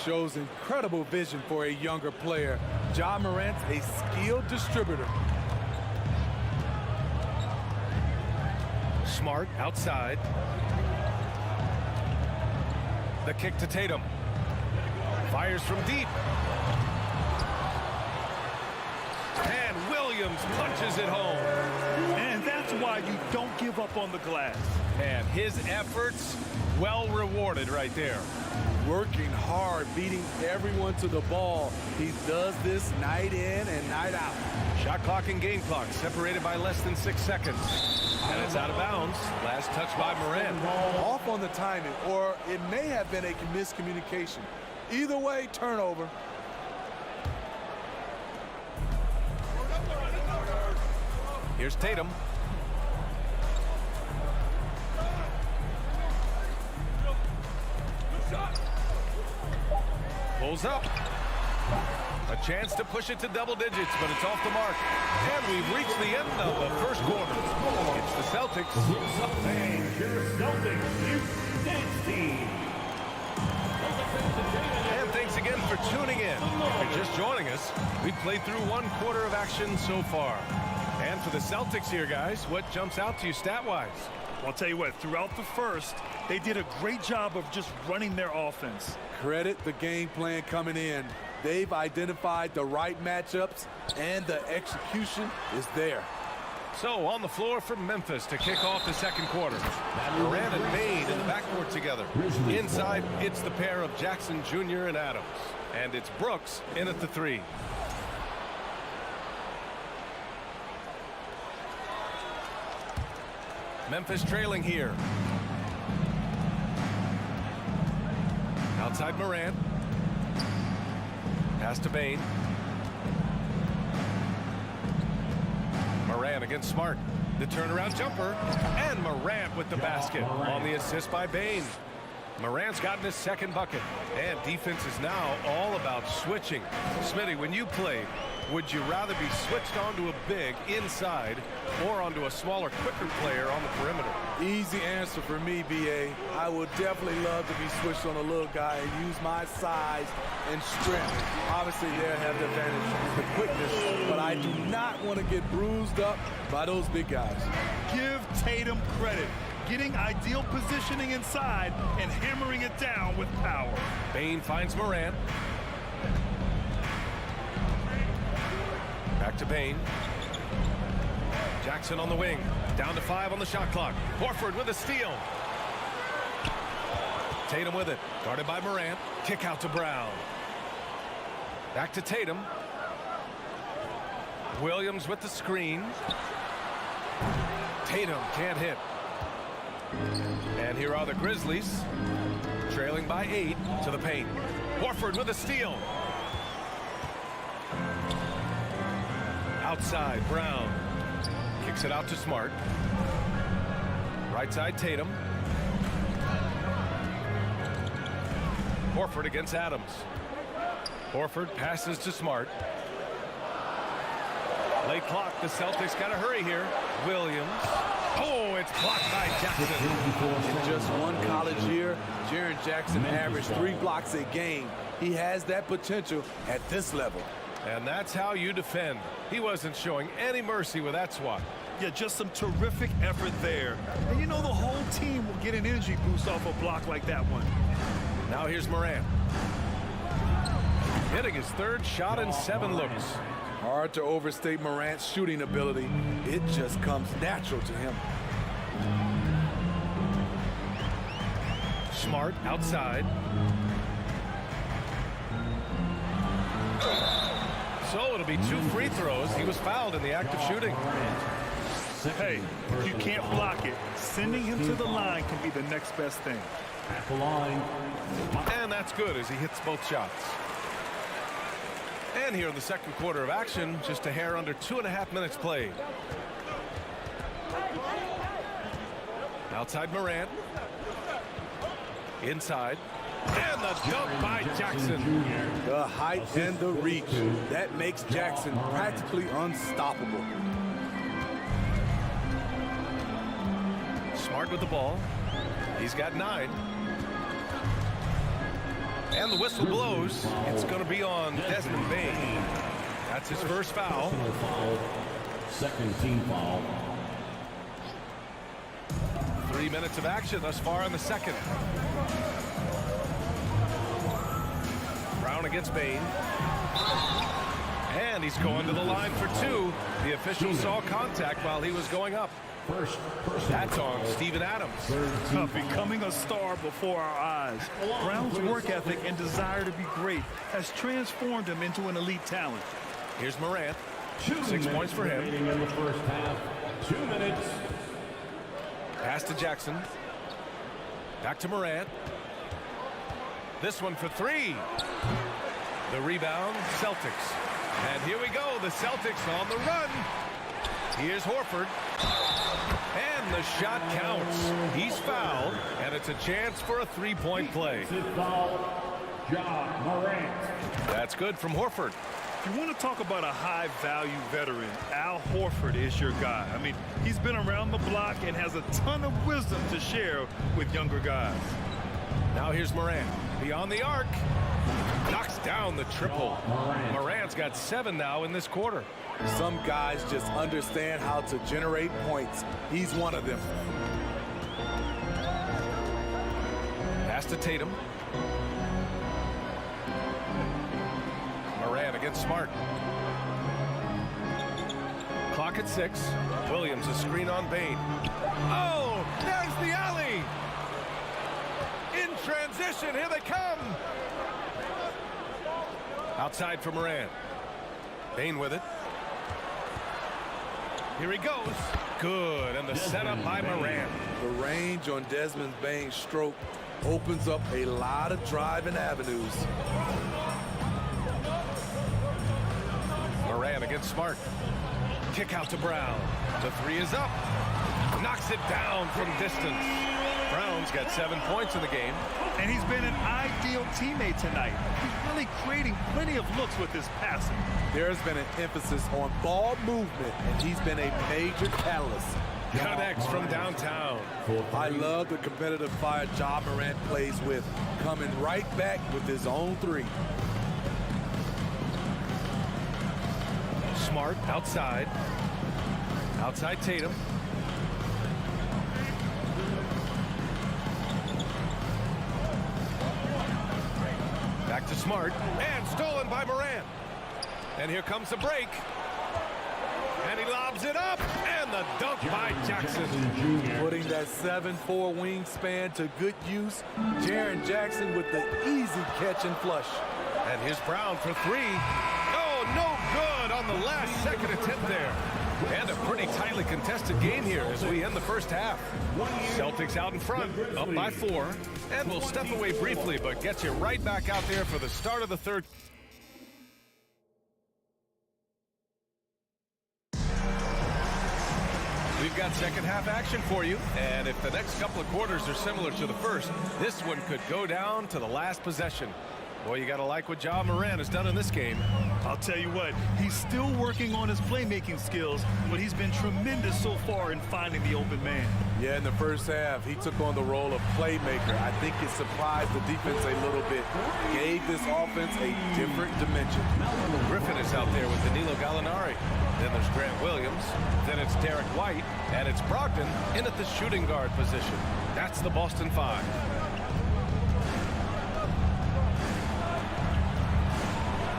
Shows incredible vision for a younger player. Ja Morant's a skilled distributor. Smart outside. The kick to Tatum. Fires from deep. And Williams punches it home. And that's why you don't give up on the glass. And his efforts well rewarded right there. Working hard, beating everyone to the ball. He does this night in and night out. Shot clock and game clock separated by less than 6 seconds. And it's out of bounds. Last touch by Morant. Off on the timing, or it may have been a miscommunication. Either way, turnover. Here's Tatum. Pulls up. A chance to push it to double digits, but it's off the mark. And we've reached the end of the first quarter. It's the Celtics. And your Celtics, you dance team. And thanks again for tuning in. If you're just joining us, we've played through 1 quarter of action so far. And for the Celtics here, guys, what jumps out to you stat-wise? I'll tell you what, throughout the first, they did a great job of just running their offense. Credit the game plan coming in. They've identified the right matchups, and the execution is there. So on the floor for Memphis to kick off the second quarter. Morant and Bain in the backcourt together. Inside, it's the pair of Jackson Jr. and Adams. And it's Brooks in at the 3. Memphis trailing here. Outside Morant. Pass to Bain. Morant against Smart. The turnaround jumper. And Morant with the basket on the assist by Bain. Morant's gotten his second bucket. And defense is now all about switching. Smitty, when you played, would you rather be switched onto a big inside or onto a smaller, quicker player on the perimeter? Easy answer for me, B.A. I would definitely love to be switched on a little guy and use my size and strength. Obviously, they have the advantage, the quickness, but I do not want to get bruised up by those big guys. Give Tatum credit. Getting ideal positioning inside and hammering it down with power. Bain finds Morant. Back to Bain. Jackson on the wing. Down to 5 on the shot clock. Horford with a steal. Tatum with it. Guarded by Morant. Kick out to Brown. Back to Tatum. Williams with the screen. Tatum can't hit. And here are the Grizzlies, trailing by 8 to the paint. Horford with a steal. Outside, Brown kicks it out to Smart. Right side, Tatum. Horford against Adams. Horford passes to Smart. Late clock, the Celtics got to hurry here. Williams. Oh, it's blocked by Jackson. In just one college year, Jaren Jackson averaged 3 blocks a game. He has that potential at this level. And that's how you defend. He wasn't showing any mercy with that swat. Yeah, just some terrific effort there. And you know the whole team will get an energy boost off a block like that one. Now here's Morant. Hitting his 3rd shot in 7 looks. Hard to overstate Morant's shooting ability. It just comes natural to him. Smart outside. So it'll be 2 free throws. He was fouled in the act of shooting. Hey, if you can't block it, sending him to the line can be the next best thing. At the line. And that's good as he hits both shots. And here in the second quarter of action, just a hair under 2.5 minutes played. Outside Morant. Inside. And the dunk by Jackson. The height and the reach. That makes Jackson practically unstoppable. Smart with the ball. He's got 9. And the whistle blows. It's going to be on Desmond Bane. That's his first foul. Second team foul. 3 minutes of action thus far in the second. Brown against Bane. And he's going to the line for 2. The official saw contact while he was going up. That's on Steven Adams. Becoming a star before our eyes. Brown's work ethic and desire to be great has transformed him into an elite talent. Here's Morant. 6 points for him. In the first half. 2 minutes. Pass to Jackson. Back to Morant. This one for 3. The rebound, Celtics. And here we go. The Celtics on the run. Here's Horford. And the shot counts. He's fouled, and it's a chance for a 3-point play. That's good from Horford. If you want to talk about a high-value veteran, Al Horford is your guy. I mean, he's been around the block and has a ton of wisdom to share with younger guys. Now here's Morant. Beyond the arc. Knocks down the triple. Morant's got 7 now in this quarter. Some guys just understand how to generate points. He's one of them. Pass to Tatum. Morant against Smart. Clock at 6. Williams a screen on Bane. Oh, there's the alley. In transition, here they come. Outside for Morant. Bane with it. Here he goes. Good, and the setup by Morant. The range on Desmond Bane's stroke opens up a lot of driving avenues. Morant against Smart. Kick out to Brown. The 3 is up. Knocks it down from distance. Brown's got 7 points in the game. And he's been an ideal teammate tonight. He's really creating plenty of looks with his passing. There's been an emphasis on ball movement, and he's been a major catalyst. Connects from downtown. I love the competitive fire Ja Morant plays with, coming right back with his own 3. Smart outside. Outside Tatum. Back to Smart. And stolen by Morant. And here comes the break. And he lobs it up. And the dunk by Jackson. Putting that 7'4" wingspan to good use. Jaren Jackson with the easy catch and flush. And here's Brown for 3. Oh, no good on the last second attempt there. And a pretty tightly contested game here as we end the first half. Celtics out in front, up by 4. And we'll step away briefly, but get you right back out there for the start of the third. We've got second half action for you, and if the next couple of quarters are similar to the first, this one could go down to the last possession. Boy, you got to like what Ja Morant has done in this game. I'll tell you what, he's still working on his playmaking skills, but he's been tremendous so far in finding the open man. Yeah, in the first half, he took on the role of playmaker. I think it surprised the defense a little bit, gave this offense a different dimension. Griffin is out there with Danilo Gallinari. Then there's Grant Williams. Then it's Derek White. And it's Brogdon in at the shooting guard position. That's the Boston 5.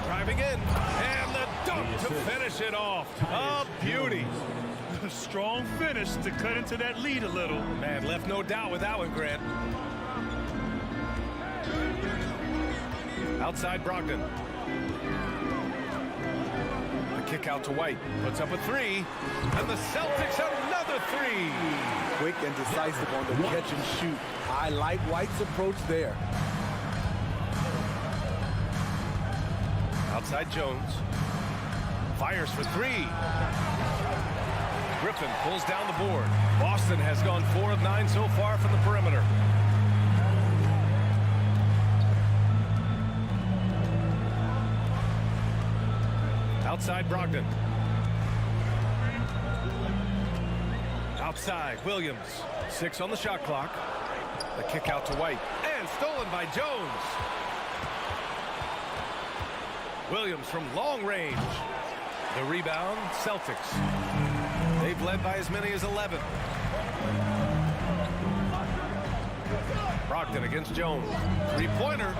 Driving in. And the dunk to finish it off. A beauty. A strong finish to cut into that lead a little. Man, left no doubt with that one, Grant. Outside Brogdon. The kick out to White. Puts up a 3. And the Celtics another 3. Quick and decisive on the catch and shoot. I like White's approach there. Outside Jones. Fires for 3. Griffin pulls down the board. Boston has gone 4 of 9 so far from the perimeter. Outside Brogdon. Outside Williams. 6 on the shot clock. The kick out to White. And stolen by Jones. Williams from long range. The rebound, Celtics. They've led by as many as 11. Brogdon against Jones. Three-pointer.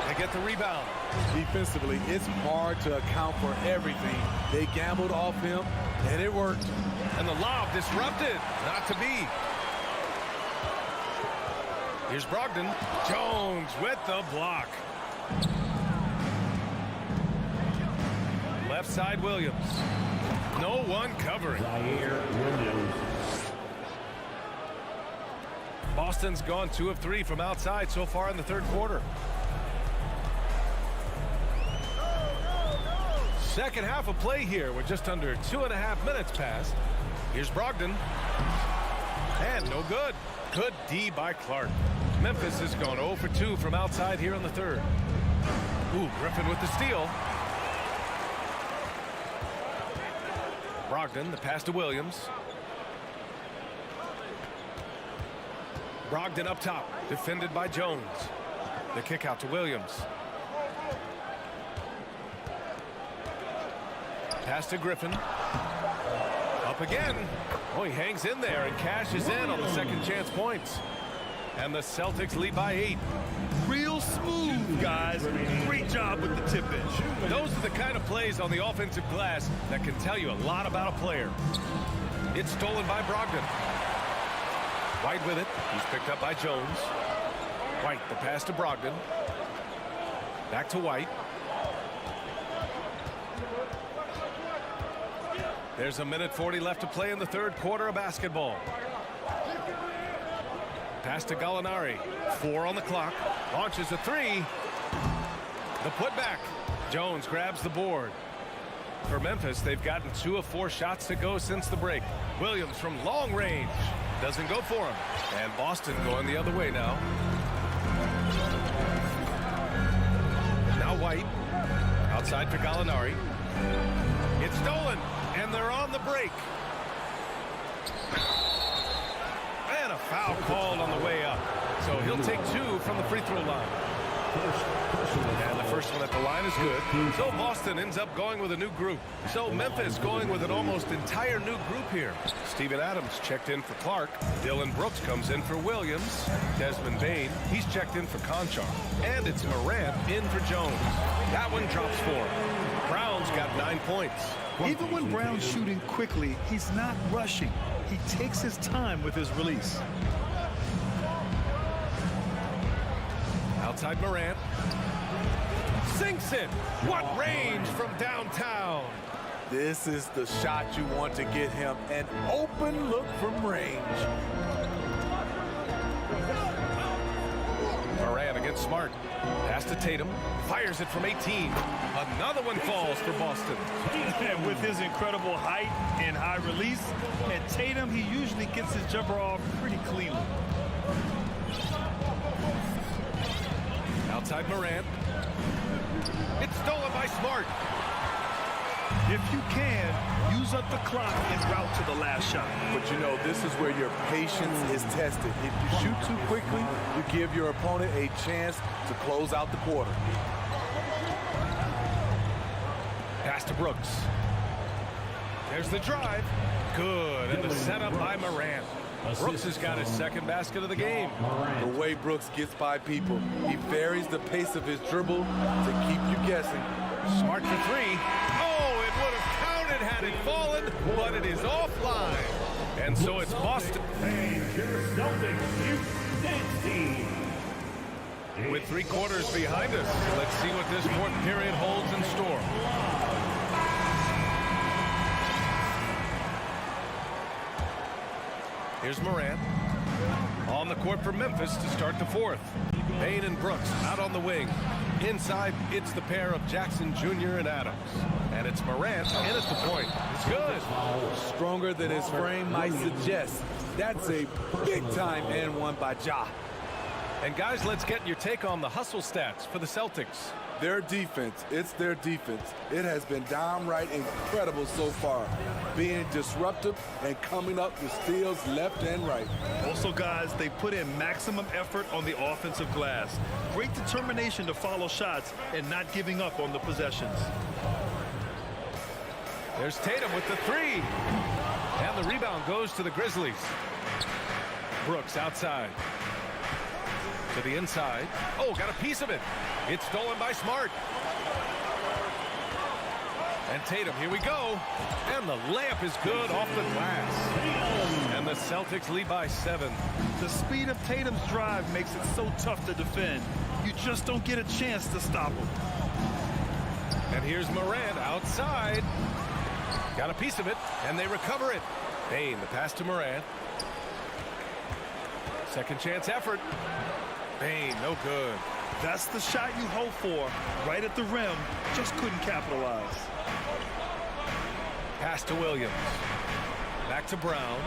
They get the rebound. Defensively, it's hard to account for everything. They gambled off him, and it worked. And the lob disrupted. Not to be. Here's Brogdon. Jones with the block. Left side Williams. No one covering. Boston's gone 2 of 3 from outside so far in the third quarter. Second half of play here with just under 2.5 minutes passed. Here's Brogdon. And no good. Good D by Clark. Memphis has gone 0 for 2 from outside here in the third. Ooh, Griffin with the steal. Brogdon, the pass to Williams. Brogdon up top, defended by Jones. The kick out to Williams. Pass to Griffin. Up again. Oh, he hangs in there and cashes in on the second chance points. And the Celtics lead by 8. Real smooth, guys. Great job with the tip-in. Those are the kind of plays on the offensive glass that can tell you a lot about a player. It's stolen by Brogdon. White with it. He's picked up by Jones. White, the pass to Brogdon. Back to White. There's 1:40 left to play in the third quarter of basketball. Pass to Gallinari. 4 on the clock. Launches a 3. The putback. Jones grabs the board. For Memphis, they've gotten 2 of 4 shots to go since the break. Williams from long range. Doesn't go for him. And Boston going the other way now. Now White. Outside for Gallinari. It's stolen. And they're on the break. And a foul called on the way up. So he'll take 2 from the free throw line. And the first one at the line is good. So Boston ends up going with a new group. So Memphis going with an almost entire new group here. Steven Adams checked in for Clark. Dylan Brooks comes in for Williams. Desmond Bane, he's checked in for Conchar. And it's Morant in for Jones. That one drops for him. Brown's got 9 points. Even when Brown's shooting quickly, he's not rushing. He takes his time with his release. Outside Morant. Sinks it. What range from downtown. This is the shot you want to get him. An open look from range. Morant against Smart. Pass to Tatum. Fires it from 18. Another one falls for Boston. And with his incredible height and high release, and Tatum, he usually gets his jumper off pretty cleanly. Outside Morant. It's stolen by Smart. If you can, use up the clock and route to the last shot. But you know, this is where your patience is tested. If you shoot too quickly, you give your opponent a chance to close out the quarter. Pass to Brooks. There's the drive. Good. And the setup by Morant. Brooks has got his second basket of the game. The way Brooks gets by people, he varies the pace of his dribble to keep you guessing. Smart for three. Oh, it would have counted had it fallen, but it is offline. And so it's Boston. With 3 quarters behind us, let's see what this fourth period holds in store. Here's Morant on the court for Memphis to start the fourth. Payne and Brooks out on the wing. Inside, it's the pair of Jackson Jr. and Adams. And it's Morant in at the point. It's good. Stronger than his frame might suggest. That's a big-time and one by Ja. And guys, let's get your take on the hustle stats for the Celtics. Their defense, it's their defense. It has been downright incredible so far, being disruptive and coming up with steals left and right. Also, guys, they put in maximum effort on the offensive glass. Great determination to follow shots and not giving up on the possessions. There's Tatum with the three. And the rebound goes to the Grizzlies. Brooks outside. To the inside. Oh, got a piece of it. It's stolen by Smart. And Tatum, here we go. And the layup is good off the glass. And the Celtics lead by 7. The speed of Tatum's drive makes it so tough to defend. You just don't get a chance to stop him. And here's Morant outside. Got a piece of it, and they recover it. Payne, the pass to Morant. Second chance effort. Payne, no good. That's the shot you hope for. Right at the rim, just couldn't capitalize. Pass to Williams. Back to Brown.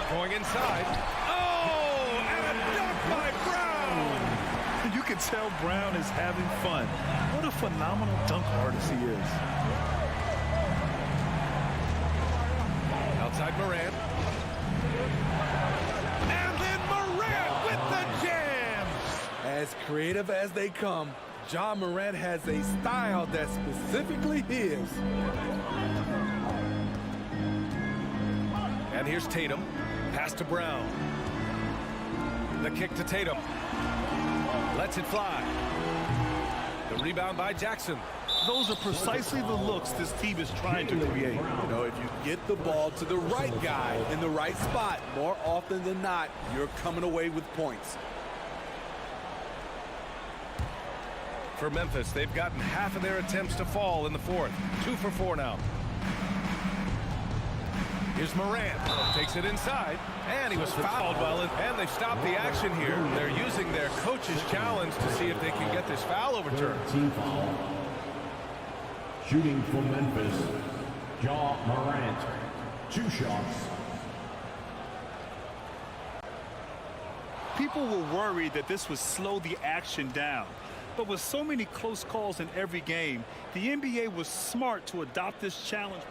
Going inside. Oh, and a dunk by Brown. You can tell Brown is having fun. What a phenomenal dunk artist he is. Outside Morant. And then Morant with the jam. As creative as they come, Ja Morant has a style that's specifically his. And here's Tatum. Pass to Brown. The kick to Tatum. Lets it fly. The rebound by Jackson. Those are precisely the looks this team is trying to create. You know, if you get the ball to the right guy in the right spot, more often than not, you're coming away with points. For Memphis, they've gotten half of their attempts to fall in the fourth. 2 for 4 now. Here's Morant. Takes it inside. And he was fouled well. And they stopped the action here. They're using their coach's challenge to see if they can get this foul overturned. Team foul. Shooting for Memphis, Ja Morant. 2 shots. People were worried that this would slow the action down. But with so many close calls in every game, the NBA was smart to adopt this challenge.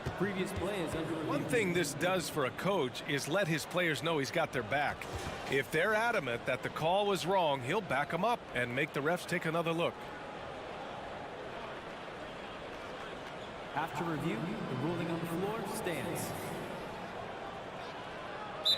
The previous play is under review. One thing this does for a coach is let his players know he's got their back. If they're adamant that the call was wrong, he'll back them up and make the refs take another look. After review, the ruling on the floor stands.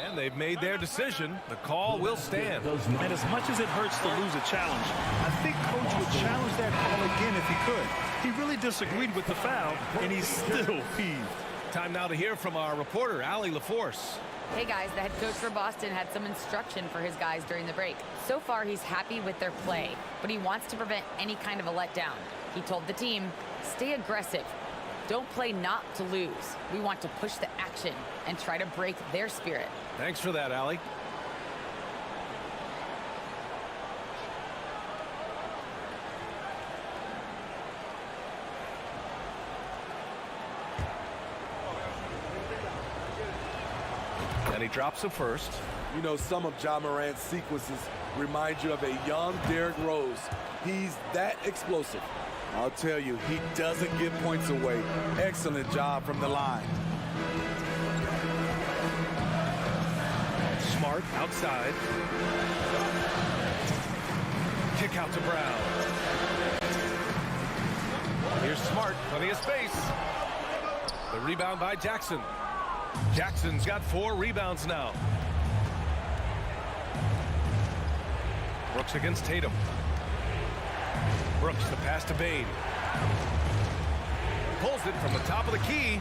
And they've made their decision. The call will stand. And as much as it hurts to lose a challenge, I think Coach would challenge that call again if he could. He really disagreed with the foul, and he's still peeved. Time now to hear from our reporter, Allie LaForce. Hey guys, the head coach for Boston had some instruction for his guys during the break. So far, he's happy with their play, but he wants to prevent any kind of a letdown. He told the team, stay aggressive. Don't play not to lose. We want to push the action and try to break their spirit. Thanks for that, Allie. And he drops it first. You know, some of Ja Morant's sequences remind you of a young Derrick Rose. He's that explosive. I'll tell you, he doesn't give points away. Excellent job from the line. Smart outside. Kick out to Brown. Here's Smart, plenty of space. The rebound by Jackson. Jackson's got 4 rebounds now. Brooks against Tatum. Brooks, the pass to Bane. Pulls it from the top of the key.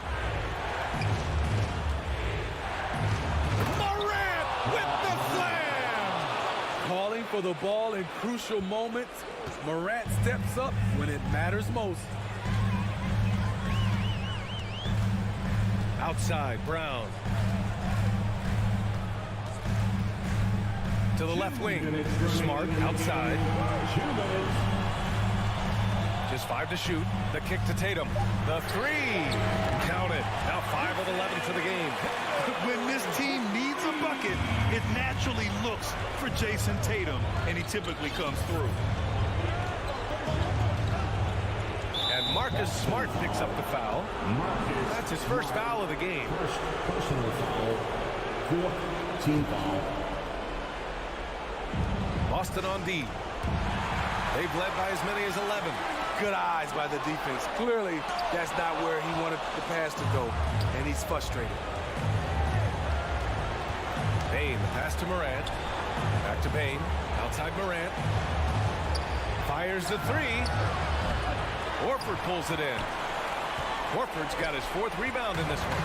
Morant with the slam! Calling for the ball in crucial moments. Morant steps up when it matters most. Outside, Brown. To the left wing. Smart outside. Just 5 to shoot. The kick to Tatum. The 3. Count it. Now 5 of 11 for the game. When this team needs a bucket, it naturally looks for Jason Tatum, and he typically comes through. And Marcus Smart picks up the foul. That's his first foul of the game. First personal foul. 4th team foul. Boston on D. They've led by as many as 11. Good eyes by the defense. Clearly, that's not where he wanted the pass to go, and he's frustrated. Bane, the pass to Morant. Back to Bane. Outside Morant. Fires the 3. Horford pulls it in. Horford's got his 4th rebound in this one.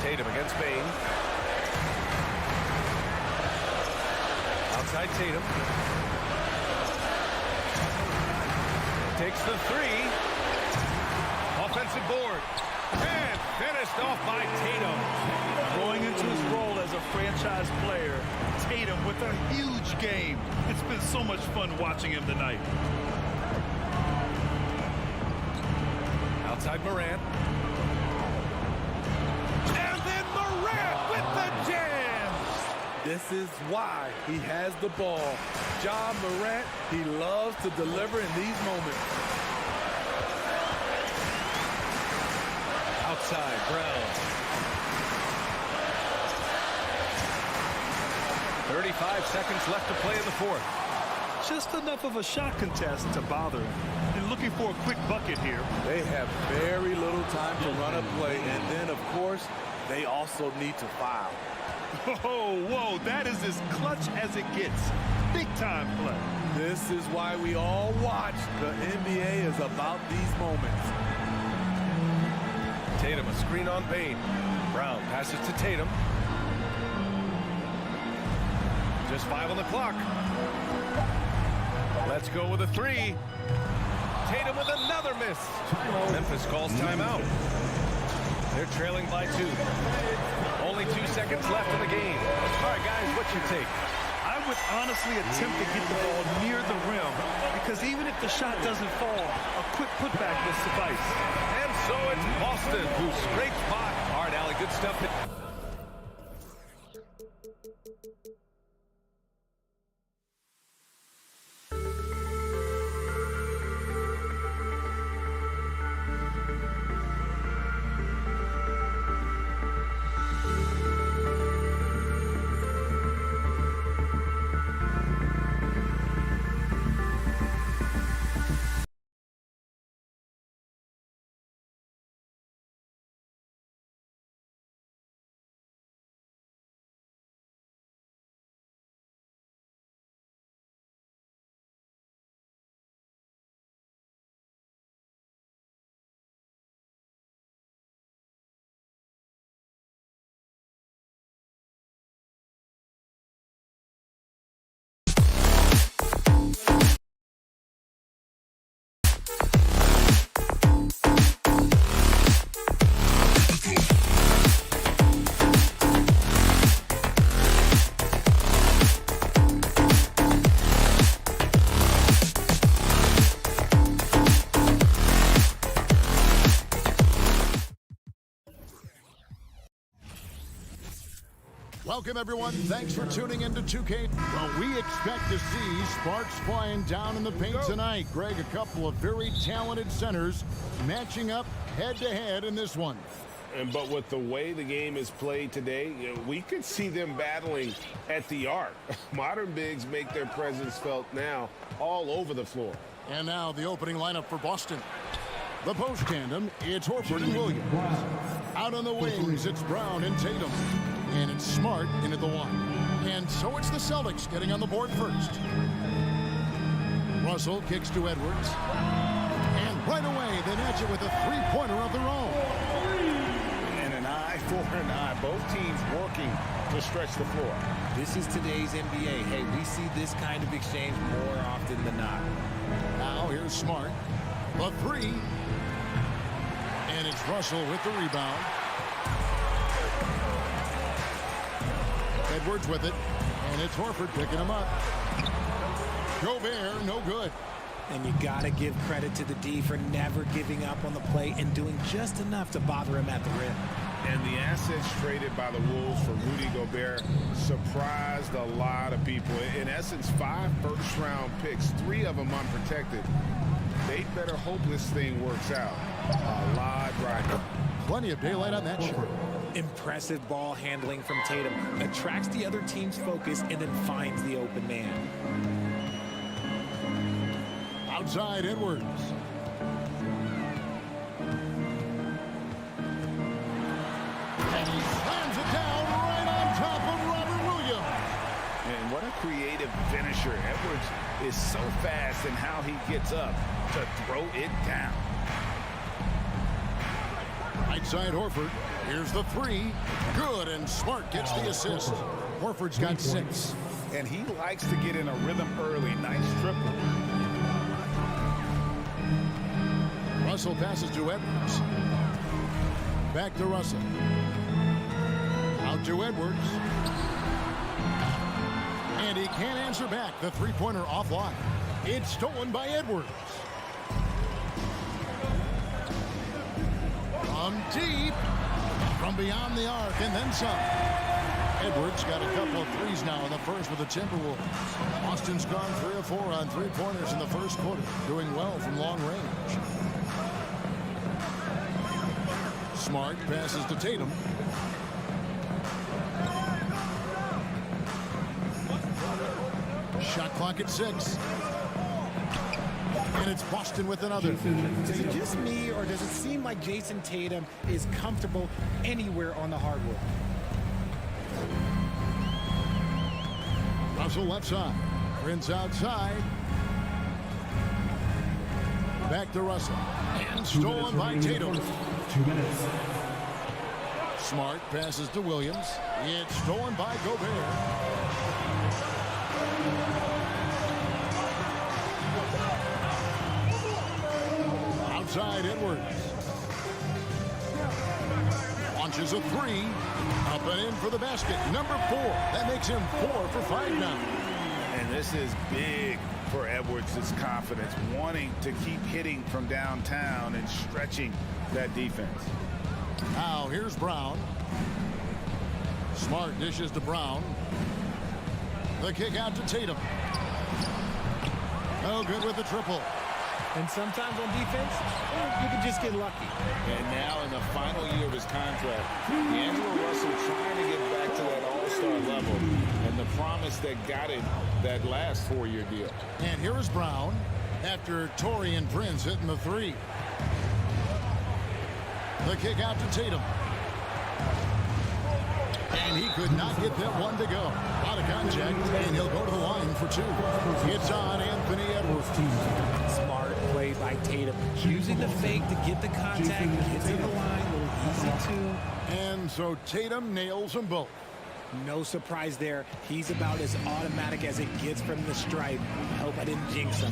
Tatum against Bane. Outside Tatum. Takes the 3. Offensive board. And finished off by Tatum. Going into his role as a franchise player, Tatum with a huge game. It's been so much fun watching him tonight. Outside Morant. And then Morant with the jam. This is why he has the ball. Ja Morant, he loves to deliver in these moments. Outside, Brown. 35 seconds left to play in the 4th. Just enough of a shot contest to bother him. And looking for a quick bucket here. They have very little time to run a play, and then, of course, they also need to foul. Oh, whoa, that is as clutch as it gets. Big time play. This is why we all watch. The NBA is about these moments. Tatum, a screen on Bane. Brown passes to Tatum. Just 5 on the clock. Let's go with a 3. Tatum with another miss. Memphis calls timeout. They're trailing by 2. Only 2 seconds left in the game. All right, guys, what's your take? I would honestly attempt to get the ball near the rim because even if the shot doesn't fall, a quick putback will suffice. And so it's Boston who scrapes by. All right, Allie, good stuff. Welcome, everyone. Thanks for tuning in to 2K. Well, we expect to see sparks flying down in the paint tonight. Greg, a couple of very talented centers matching up head-to-head in this one. But with the way the game is played today, we could see them battling at the arc. Modern bigs make their presence felt now all over the floor. And now the opening lineup for Boston. The post tandem, it's Horford and Williams. Out on the wings, it's Brown and Tatum. And it's Smart in at the one. And so it's the Celtics getting on the board first. Russell kicks to Edwards. And right away, they match it with a three-pointer of their own. And an eye for an eye. Both teams working to stretch the floor. This is today's NBA. Hey, we see this kind of exchange more often than not. Now here's Smart. The three. And it's Russell with the rebound. Edwards with it. And it's Horford picking him up. Gobert, no good. And you got to give credit to the D for never giving up on the play and doing just enough to bother him at the rim. And the assets traded by the Wolves for Rudy Gobert surprised a lot of people. In essence, 5 first-round picks, 3 of them unprotected. They better hope this thing works out. A lot right. Plenty of daylight on that shot. Impressive ball handling from Tatum. Attracts the other team's focus and then finds the open man. Outside Edwards. And he slams it down right on top of Robert Williams. And what a creative finisher. Edwards is so fast in how he gets up to throw it down. Right side Horford. Here's the three. Good, and Smart gets the assist. Horford's got 6. And he likes to get in a rhythm early. Nice triple. Russell passes to Edwards. Back to Russell. Out to Edwards. And he can't answer back. The three-pointer offline. It's stolen by Edwards. From deep. From beyond the arc and then some. Edwards got a couple of threes now in the first with the Timberwolves. Boston's gone 3 of 4 on three-pointers in the first quarter. Doing well from long range. Smart passes to Tatum. Shot clock at 6. And it's Boston with another. Is it just me, or does it seem like Jason Tatum is comfortable anywhere on the hardwood? Russell left side. Prince outside. Back to Russell. And stolen by Tatum. 2 minutes. Smart passes to Williams. It's stolen by Gobert. Outside Edwards. Launches a 3. Up and in for the basket. Number 4. That makes him 4 for 5 now. And this is big for Edwards' confidence, wanting to keep hitting from downtown and stretching that defense. Now here's Brown. Smart dishes to Brown. The kick out to Tatum. No good with the triple. And sometimes on defense, you can just get lucky. And now in the final year of his contract, D'Angelo Russell trying to get back to that all-star level and the promise that got him that last 4-year deal. And here is Brown after Torrey and Prince hitting the 3. The kick out to Tatum. And he could not get that one to go. Out of contact, and he'll go to the line for 2. It's on Anthony Edwards. Smart play by Tatum. Using the fake to get the contact, gets in the line, a little easy too. And so Tatum nails them both. No surprise there. He's about as automatic as it gets from the stripe. I hope I didn't jinx him.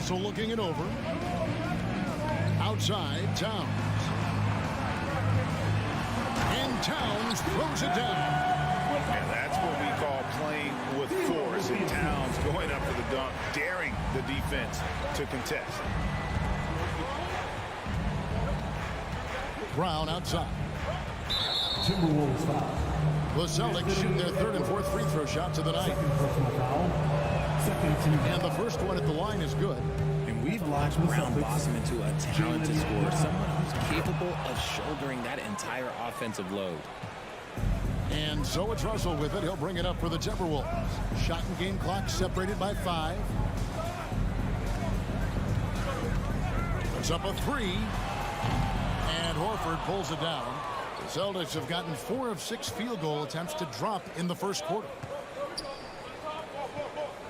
So looking it over. Outside, Towns. And Towns throws it down. And that's what we call playing with force. And Towns going up for the dunk, daring the defense to contest. Brown outside. The Celtics shoot their third and fourth free throw shots of the night. And the first one at the line is good. And we've watched Brown blossom into a talented scorer, someone who's capable of shouldering that entire offensive load. And so it's Russell with it. He'll bring it up for the Timberwolves. Shot and game clock separated by 5. Puts up a 3. And Horford pulls it down. The Celtics have gotten 4 of 6 field goal attempts to drop in the first quarter.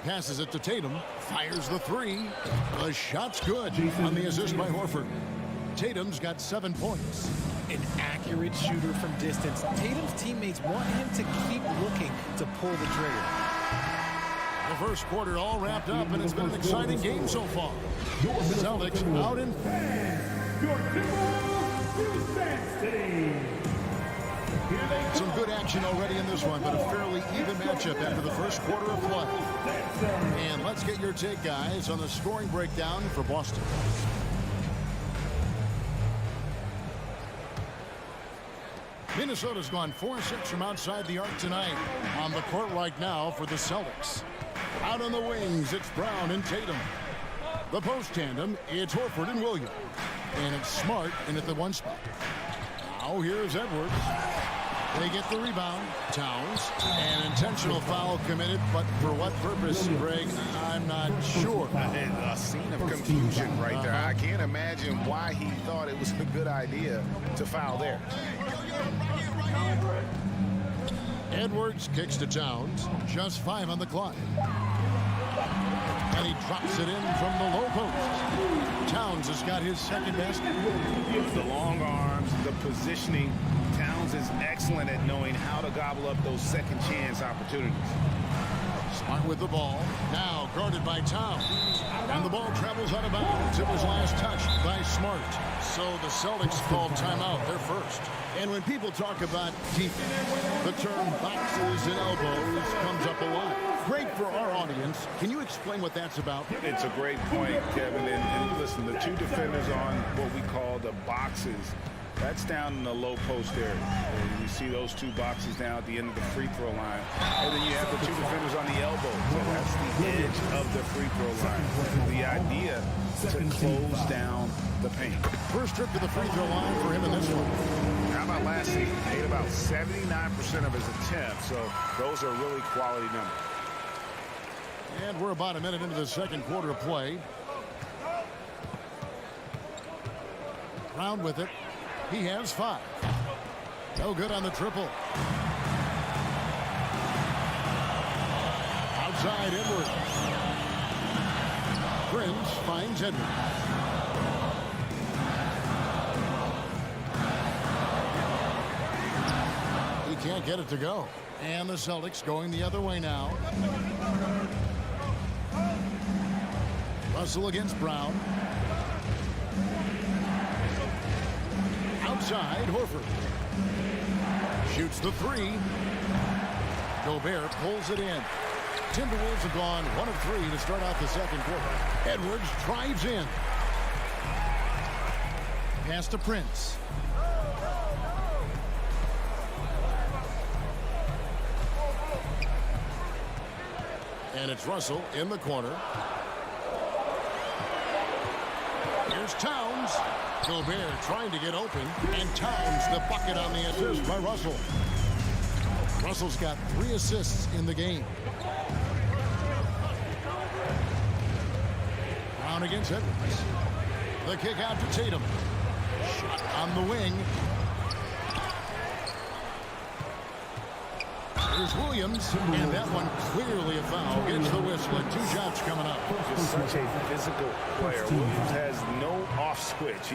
Passes it to Tatum. Fires the 3. The shot's good on the assist by Horford. Tatum's got 7 points. An accurate shooter from distance. Tatum's teammates want him to keep looking to pull the trigger. The first quarter all wrapped up, and it's been an exciting game so far. Celtics out in. Some good action already in this one, but a fairly even matchup after the first quarter of play. And let's get your take, guys, on the scoring breakdown for Boston. Minnesota's gone 4-6 from outside the arc tonight. On the court right now for the Celtics. Out on the wings, it's Brown and Tatum. The post tandem, it's Horford and Williams. And it's Smart in at the 1 spot. Now here's Edwards. They get the rebound. Towns. An intentional foul committed, but for what purpose, Greg? I'm not sure. A scene of confusion right there. I can't imagine why he thought it was a good idea to foul there. Edwards kicks to Towns. Just 5 on the clock. And he drops it in from the low post. Towns has got his second basket. The long arms, the positioning. Towns is excellent at knowing how to gobble up those second chance opportunities. Smart with the ball. Now guarded by Towns. And the ball travels out of bounds. It was last touched by Smart. So the Celtics called timeout, their first. And when people talk about defense, the term boxes and elbows comes up a lot. Great for our audience. Can you explain what that's about? It's a great point, Kevin. And listen, the 2 defenders on what we call the boxes, that's down in the low post area. And you see those 2 boxes down at the end of the free throw line. And then you have the 2 defenders on the elbow. So that's the edge of the free throw line. The idea to close down the paint. First trip to the free throw line for him in this one. How about last season? He made about 79% of his attempts. So those are really quality numbers. And we're about a minute into the second quarter of play. Brown with it. He has 5. No good on the triple. Outside Edwards. Prince finds Edwards. He can't get it to go. And the Celtics going the other way now. Russell against Brown. Outside, Horford. Shoots the 3. Gobert pulls it in. Timberwolves have gone 1 of 3 to start out the second quarter. Edwards drives in. Pass to Prince. And it's Russell in the corner. Here's Towns. Gobert trying to get open. And Towns the bucket on the assist by Russell. Russell's got 3 assists in the game. Brown against Edwards. The kick out to Tatum. Shot on the wing. Here's Williams, and that one clearly a foul. Gets the whistle, and 2 shots coming up. Just such a physical player. Williams has no off switch,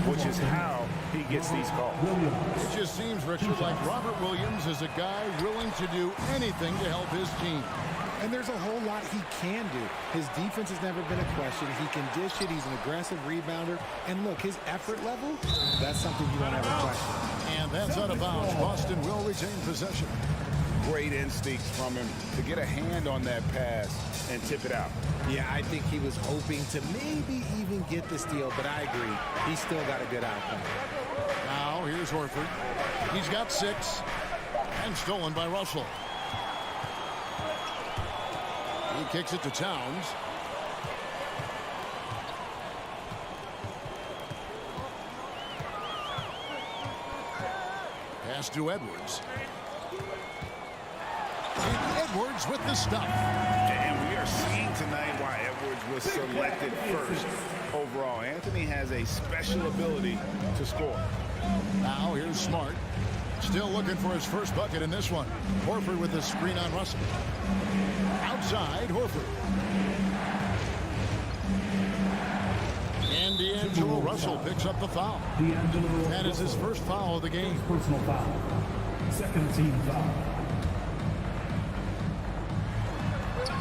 which is how he gets these calls. It just seems, Richard, like Robert Williams is a guy willing to do anything to help his team. And there's a whole lot he can do. His defense has never been a question. He can dish it. He's an aggressive rebounder. And look, his effort level, that's something you don't ever question. And that's out of bounds. Boston will retain possession. great instincts from him to get a hand on that pass and tip it out. Yeah, I think he was hoping to maybe even get the steal, but I agree. He still got a good outcome. Now, here's Horford. He's got 6 and stolen by Russell. He kicks it to Towns. Pass to Edwards. And Edwards with the stop. And we are seeing tonight why Edwards was selected first overall. Anthony has a special ability to score. Now here's Smart. Still looking for his first bucket in this one. Horford with the screen on Russell. Outside, Horford. And D'Angelo Russell picks up the foul. That is his first foul of the game. Personal foul. Second team foul.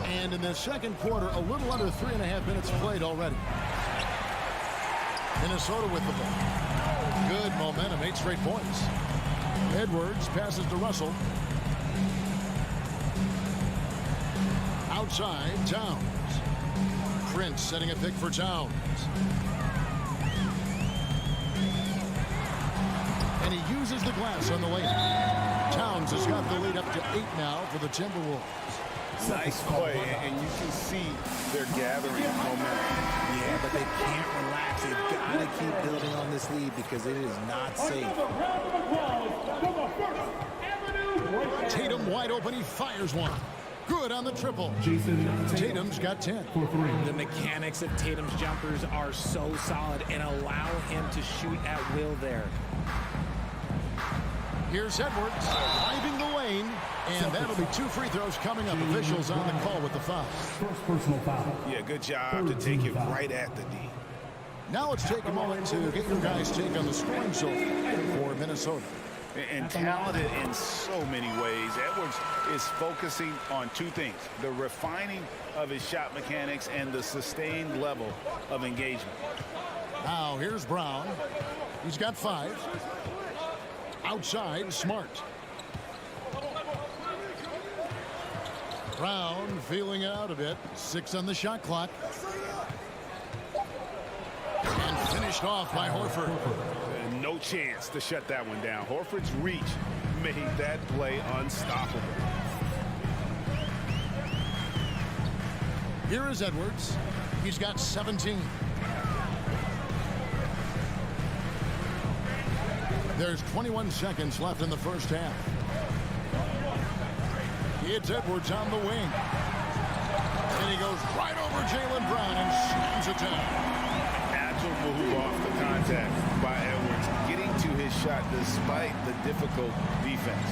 And in the second quarter, a little under 3.5 minutes played already. Minnesota with the ball. Good momentum, 8 straight points. Edwards passes to Russell. Outside, Towns. Prince setting a pick for Towns. And he uses the glass on the layup. Towns has got the lead up to 8 now for the Timberwolves. Nice play, and you can see they're gathering momentum. Yeah, but they can't relax. They've got to keep building on this lead because it is not safe. Tatum wide open. He fires one. Good on the triple. Tatum's got 10. The mechanics of Tatum's jumpers are so solid and allow him to shoot at will there. Here's Edwards driving the lane, and that'll be 2 free throws coming up. Officials on the call with the foul. First personal foul. Yeah, good job to take it right at the D. Now let's take a moment to get your guys' take on the scoring so for Minnesota. And talented in so many ways. Edwards is focusing on 2 things: the refining of his shot mechanics and the sustained level of engagement. Now here's Brown. He's got 5. Outside, Smart. Brown feeling it out a bit. 6 on the shot clock. And finished off by Horford. No chance to shut that one down. Horford's reach made that play unstoppable. Here is Edwards. He's got 17. There's 21 seconds left in the first half. It's Edwards on the wing. And he goes right over Jaylen Brown and slams it down. Agile move off the contact by Edwards, getting to his shot despite the difficult defense.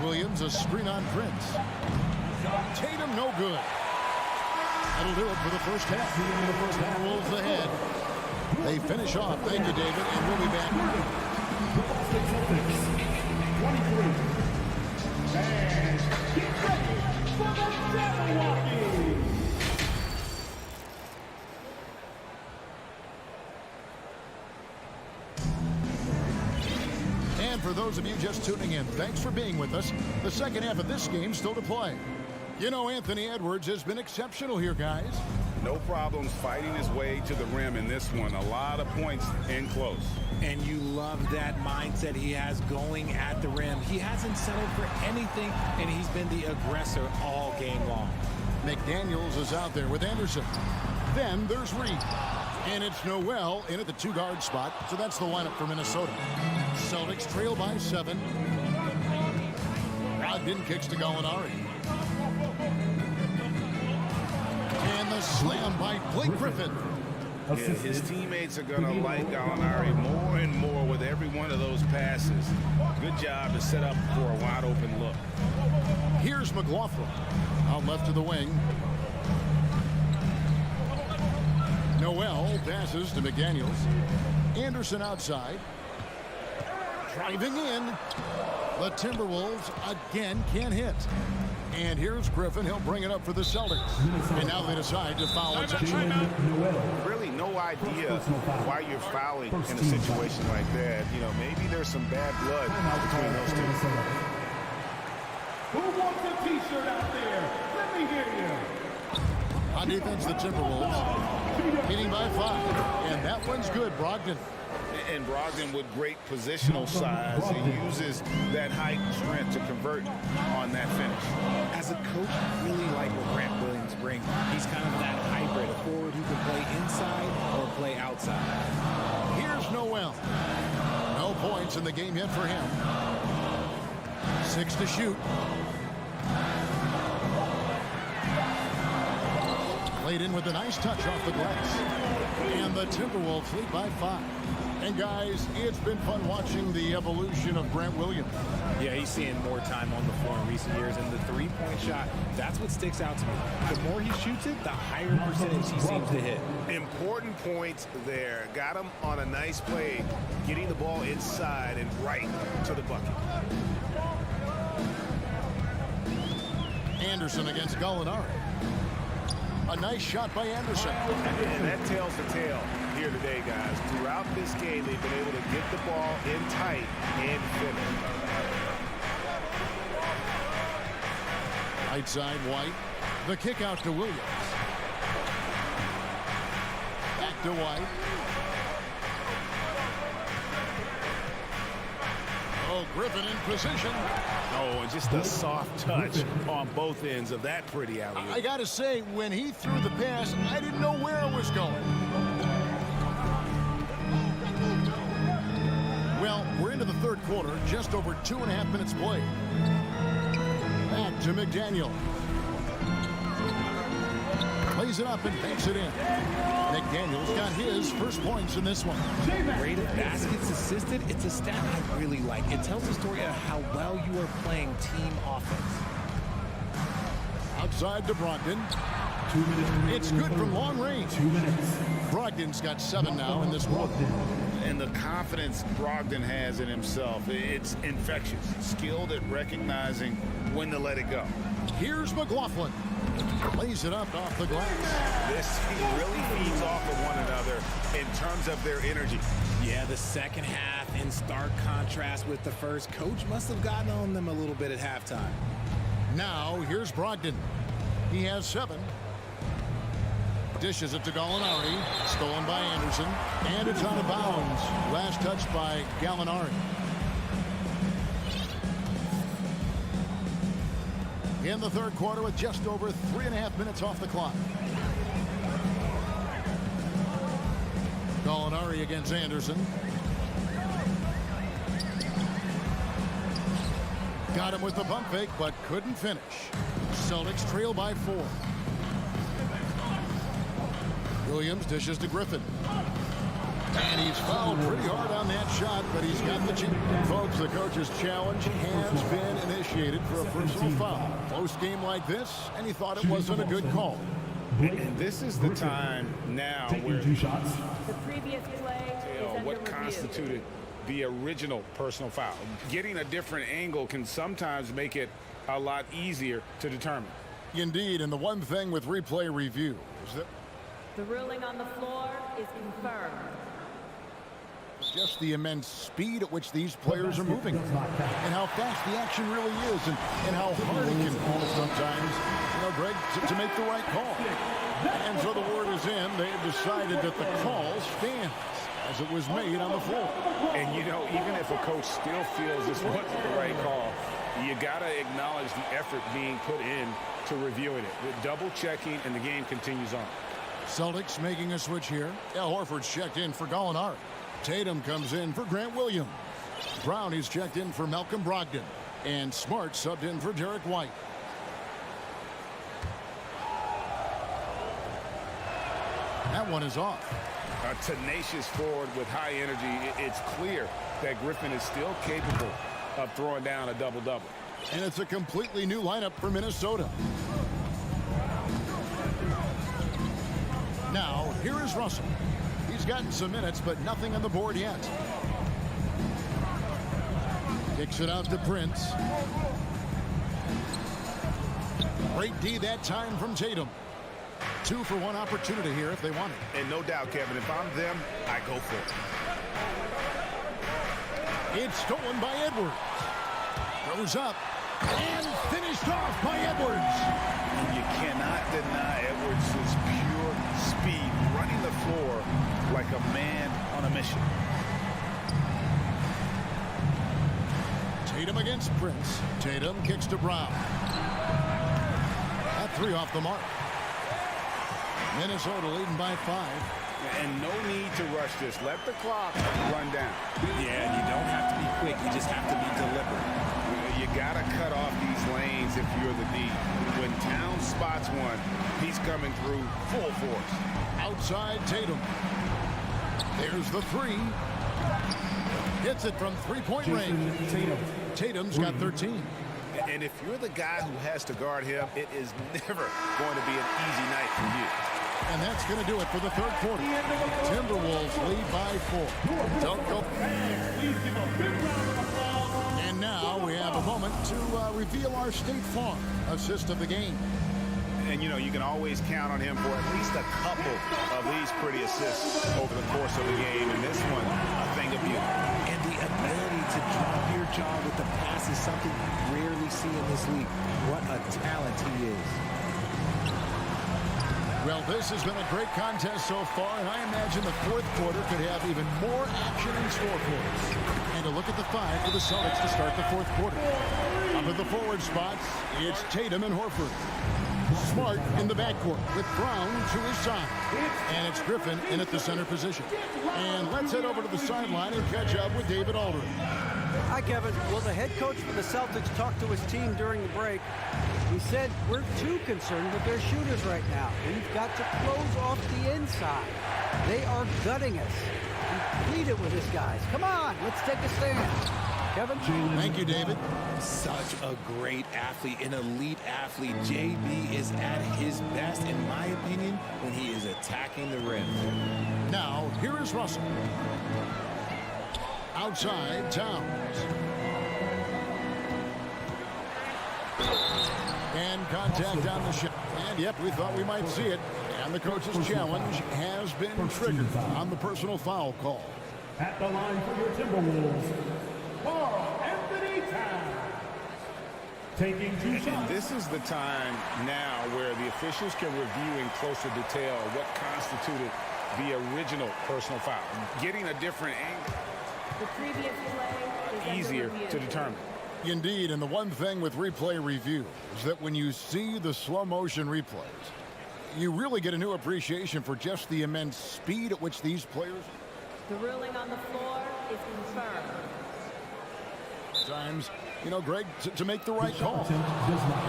Williams, a screen on Prince. Tatum, no good. That'll do it for the first half. Timberwolves ahead. They finish off. Thank you, David, and we'll be back. And get ready for the Jabberwocky. And for those of you just tuning in, thanks for being with us. The second half of this game still to play. You know, Anthony Edwards has been exceptional here, guys. No problems fighting his way to the rim in this one. A lot of points in close. And you love that mindset he has going at the rim. He hasn't settled for anything, and he's been the aggressor all game long. McDaniels is out there with Anderson. Then there's Reed. And it's Noel in at the 2-guard spot. So that's the lineup for Minnesota. Celtics trail by 7. Brogdon kicks to Gallinari. And the slam by Blake Griffin. Yeah, his teammates are going to like Gallinari more and more with every one of those passes. Good job to set up for a wide open look. Here's McLaughlin out left to the wing. Noel passes to McDaniels. Anderson outside. Driving in. The Timberwolves again can't hit. And here's Griffin. He'll bring it up for the Celtics. And now they decide to foul. Really no idea why you're fouling in a situation like that. You know, maybe there's some bad blood between those two. Who wants a t-shirt out there? Let me hear you. On defense, the Timberwolves leading by 5. And that one's good, Brogdon. And Brogdon with great positional size. He uses that height and strength to convert on that finish. As a coach, I really like what Grant Williams brings. He's kind of that hybrid, a forward who can play inside or play outside. Here's Noel. No points in the game yet for him. 6 to shoot. Played in with a nice touch off the glass. And the Timberwolves lead by 5. And guys, it's been fun watching the evolution of Grant Williams. Yeah, he's seeing more time on the floor in recent years, and the three-point shot, that's what sticks out to me. The more he shoots it, the higher percentage he seems to hit. Important points there. Got him on a nice play, getting the ball inside and right to the bucket. Anderson against Gallinari. A nice shot by Anderson. And that tells the tale here today, guys. Throughout this game, they've been able to get the ball in tight and finish. Right side, White. The kick out to Williams. Back to White. Oh, Griffin in position. Oh, and just a soft touch on both ends of that pretty alley-oop. I got to say, when he threw the pass, I didn't know where it was going. Well, we're into the third quarter, just over 2.5 minutes played. Back to McDaniel. Plays it up and fakes it in. McDaniel's got his first points in this one. Rate of baskets assisted, it's a stat I really like. It tells the story of how well you are playing team offense. Outside to Brogdon. 2 minutes. It's good from long range. 2 minutes. Brogdon's got 7 now in this quarter. And the confidence Brogdon has in himself, it's infectious. Skilled at recognizing when to let it go. Here's McLaughlin. Plays it up off the glass. This team really feeds off of one another in terms of their energy. Yeah, the second half in stark contrast with the first. Coach must have gotten on them a little bit at halftime. Now, here's Brogdon. He has 7. Dishes it to Gallinari. Stolen by Anderson. And it's out of bounds. Last touch by Gallinari. In the third quarter with just over 3.5 minutes off the clock. Gallinari against Anderson. Got him with the pump fake, but couldn't finish. Celtics trail by 4. Williams dishes to Griffin. And he's fouled pretty hard on that shot, but he's got the chip. Folks, the coach's challenge has been initiated for a personal foul. Close game like this, and he thought it wasn't a good call. And this is the time now where Taking 2 shots. The previous play is under what review. constituted the original personal foul. Getting a different angle can sometimes make it a lot easier to determine. Indeed, and the one thing with replay review is that The ruling on the floor is confirmed. just the immense speed at which these players are moving and how fast the action really is and how hard it can fall sometimes, Greg, to make the right call. And so the word is in. They have decided that the call stands as it was made on the floor. And, even if a coach still feels this wasn't the right call, you got to acknowledge the effort being put in to reviewing it. With double checking, and the game continues on. Celtics making a switch here. Al Horford's checked in for Gallinari. Tatum comes in for Grant Williams. Brownie's checked in for Malcolm Brogdon. And Smart subbed in for Derek White. That one is off. A tenacious forward with high energy. It's clear that Griffin is still capable of throwing down a double-double. And it's a completely new lineup for Minnesota. Now, here is Russell. He's gotten some minutes, but nothing on the board yet. Kicks it out to Prince. Great D that time from Tatum. 2 for 1 opportunity here if they want it. And no doubt, Kevin, if I'm them, I go for it. It's stolen by Edwards. Goes up. And finished off by Edwards. And you cannot deny Edwards' pure speed, running the floor like a man on a mission. Tatum against Prince. Tatum kicks to Brown. That three off the mark. Minnesota leading by 5. And no need to rush this. Let the clock run down. Yeah, and you don't have to be quick. You just have to be deliberate. You got to cut off these lanes if you're the D. When Towns spots one, he's coming through full force. Outside Tatum. There's the three. Hits it from three-point range. Tatum's got 13. And if you're the guy who has to guard him, it is never going to be an easy night for you. And that's going to do it for the third quarter. Timberwolves lead by 4. Don't go. And now we have a moment to reveal our State Farm assist of the game. And, you know, you can always count on him for at least a couple of these pretty assists over the course of the game. And this one, a thing of beauty. And the ability to drop your jaw with the pass is something you rarely see in this league. What a talent he is. Well, this has been a great contest so far, and I imagine the fourth quarter could have even more action in store for us. And a look at the 5 for the Celtics to start the fourth quarter. Up at the forward spots, it's Tatum and Horford. Smart in the backcourt with Brown to his side. And it's Griffin in at the center position. And let's head over to the sideline and catch up with David Aldridge. Hi, Kevin. Well, the head coach for the Celtics talked to his team during the break. He said, we're too concerned with their shooters right now. We've got to close off the inside. They are gutting us. We pleaded with his guys. Come on, let's take a stand. Kevin? Thank you, David. Such a great athlete, an elite athlete. JB is at his best, in my opinion, when he is attacking the rim. Now, here is Russell. Outside, Towns. And contact on the shot. And, yep, we thought we might see it. And the coach's challenge has been triggered on the personal foul call. At the line for your Timberwolves, Anthony Towns. Taking 2 shots. And this is the time now where the officials can review in closer detail what constituted the original personal foul. Getting a different angle. The previous play is easier to determine. Indeed, and the one thing with replay review is that when you see the slow motion replays, you really get a new appreciation for just the immense speed at which these players. The ruling on the floor is confirmed. Times, you know, Greg, to make the right call.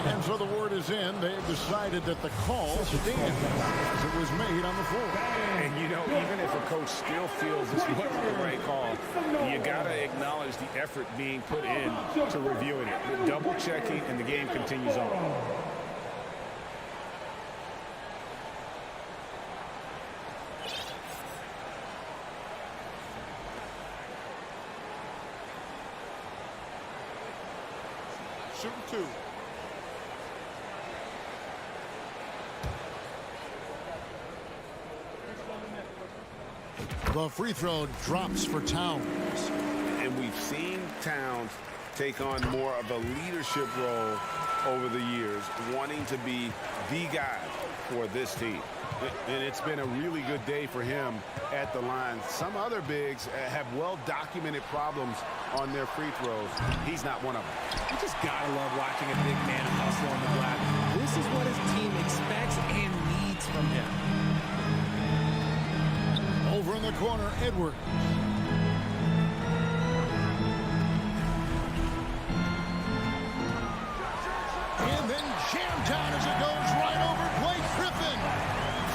And so the word is in. They've decided that the call stands as it was made on the floor. And, you know, even if a coach still feels this wasn't the right call, you got to acknowledge the effort being put in to reviewing it. Double checking, and the game continues on. Shooting 2. The free throw drops for Towns. And we've seen Towns take on more of a leadership role over the years, wanting to be the guy for this team. And it's been a really good day for him at the line. Some other bigs have well-documented problems on their free throws. He's not one of them. You just gotta love watching a big man hustle on the glass. This is what his team expects and needs from him. Over in the corner, Edwards. And then jammed down as it goes right over Blake Griffin.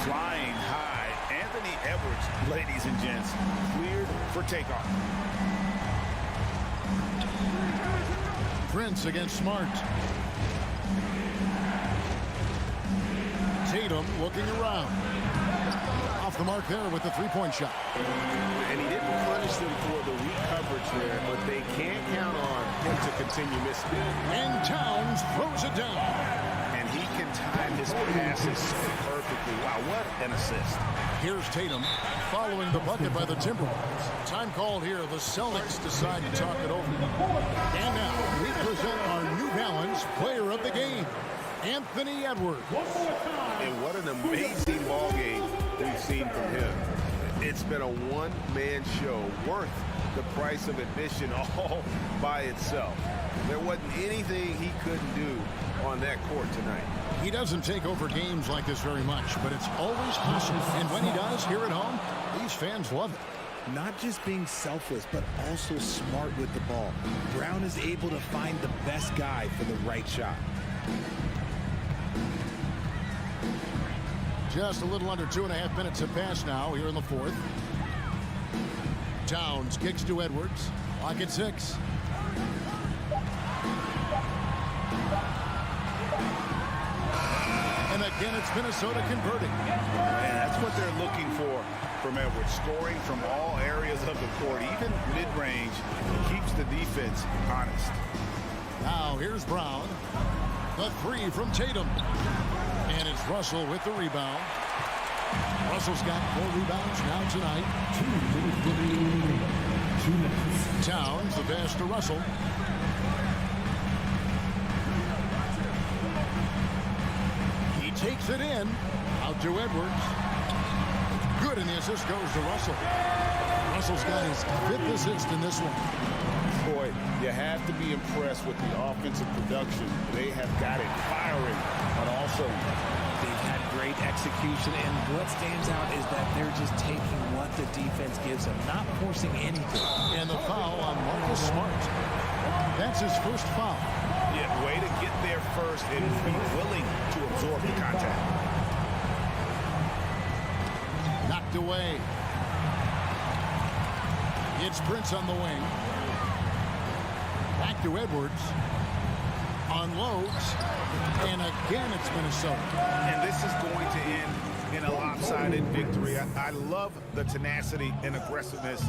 Flying high, Anthony Edwards, ladies and gents, cleared for takeoff. Prince against Smart. Tatum looking around. Off the mark there with the three-point shot. And he didn't punish them for the weak coverage there, but they can't count on him to continue missing. And Towns throws it down. And he can time his passes so perfectly. Wow, what an assist. Here's Tatum following the bucket by the Timberwolves. Time called here. The Celtics decide to talk it over. And now we present our New Balance player of the game, Anthony Edwards. And what an amazing ball game we've seen from him. It's been a one-man show worth the price of admission all by itself. There wasn't anything he couldn't do on that court tonight. He doesn't take over games like this very much, but it's always possible. And when he does here at home, these fans love it. Not just being selfless, but also smart with the ball. Brown is able to find the best guy for the right shot. Just a little under 2.5 minutes have passed now here in the fourth. Towns kicks to Edwards. Clock at 6. And again, it's Minnesota converting. And that's what they're looking for from Edwards. Scoring from all areas of the court, even mid-range, keeps the defense honest. Now here's Brown. The 3 from Tatum. And it's Russell with the rebound. Russell's got 4 rebounds now tonight. Towns the pass to Russell. He takes it in. Out to Edwards. Good, and the assist goes to Russell. Russell's got his 5th assist in this one. Boy, you have to be impressed with the offensive production. They have got it firing on all cylinders. They've had great execution, and what stands out is that they're just taking what the defense gives them, not forcing anything. And the foul on Marcus Smart. That's his first foul. Yeah, way to get there first and be willing to absorb the contact. Knocked away. It's Prince on the wing. Back to Edwards. Unloads. And again, it's Minnesota. And this is going to end in a lopsided victory. I love the tenacity and aggressiveness,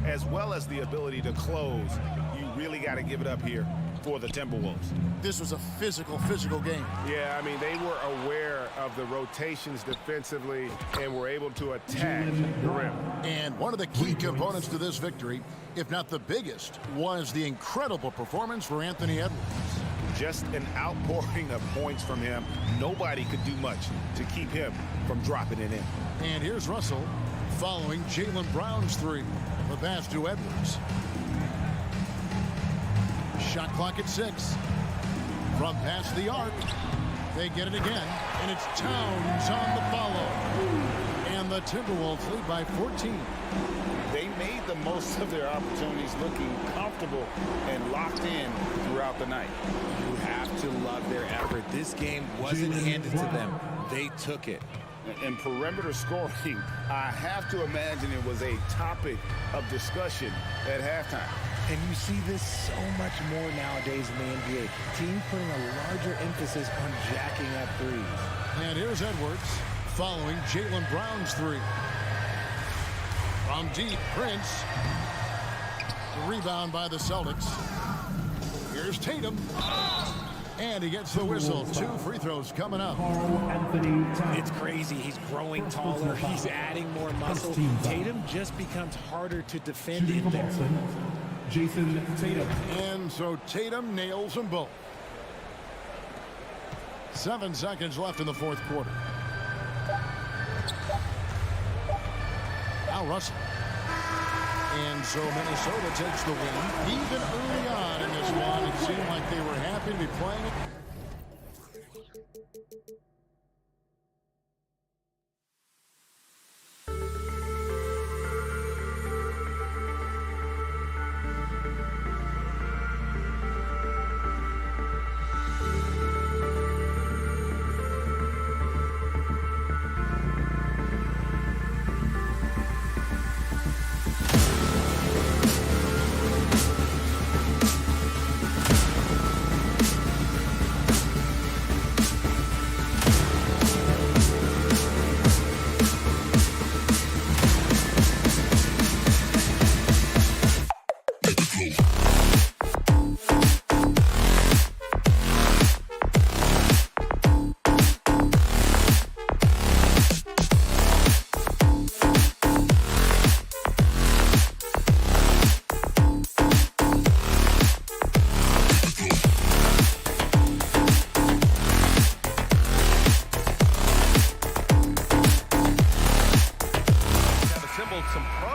as well as the ability to close. You really got to give it up here for the Timberwolves. This was a physical game. Yeah, I mean, they were aware of the rotations defensively and were able to attack the rim. And one of the key components to this victory, if not the biggest, was the incredible performance for Anthony Edwards. Just an outpouring of points from him. Nobody could do much to keep him from dropping it in. And here's Russell following Jaylen Brown's 3. The pass to Edwards. Shot clock at 6. From past the arc, they get it again, and it's Towns on the follow. And the Timberwolves lead by 14. They made the most of their opportunities, looking comfortable and locked in throughout the night. You have to love their effort. This game wasn't handed to them. They took it. And perimeter scoring, I have to imagine it was a topic of discussion at halftime. And you see this so much more nowadays in the NBA. Teams putting a larger emphasis on jacking up threes. And here's Edwards following Jaylen Brown's 3. From deep, Prince. The rebound by the Celtics. Here's Tatum. And he gets the whistle. 2 free throws coming up. It's crazy. He's growing taller. He's adding more muscle. Tatum just becomes harder to defend in there. Jason Tatum. And so Tatum nails them both. 7 seconds left in the fourth quarter. Now Russell. And so Minnesota takes the win. Even early on in this one, it seemed like they were happy to be playing it.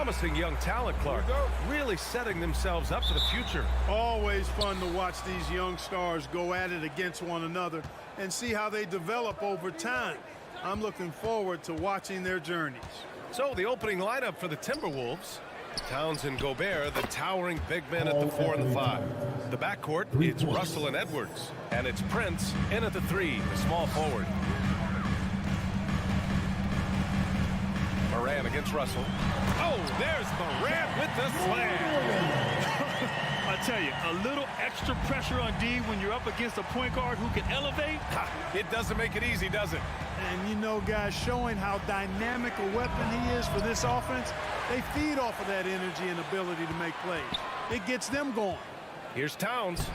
promising young talent, Clark. Really setting themselves up for the future. Always fun to watch these young stars go at it against one another and see how they develop over time. I'm looking forward to watching their journeys. So the opening lineup for the Timberwolves. Towns and Gobert, the towering big men at the 4 and the 5. The backcourt, it's Russell and Edwards. And it's Prince in at the 3, the small forward. Morant against Russell. Oh, there's Morant with the slam. I tell you, a little extra pressure on D when you're up against a point guard who can elevate. It doesn't make it easy, does it? And you know, guys, showing how dynamic a weapon he is for this offense, they feed off of that energy and ability to make plays. It gets them going. Here's Towns.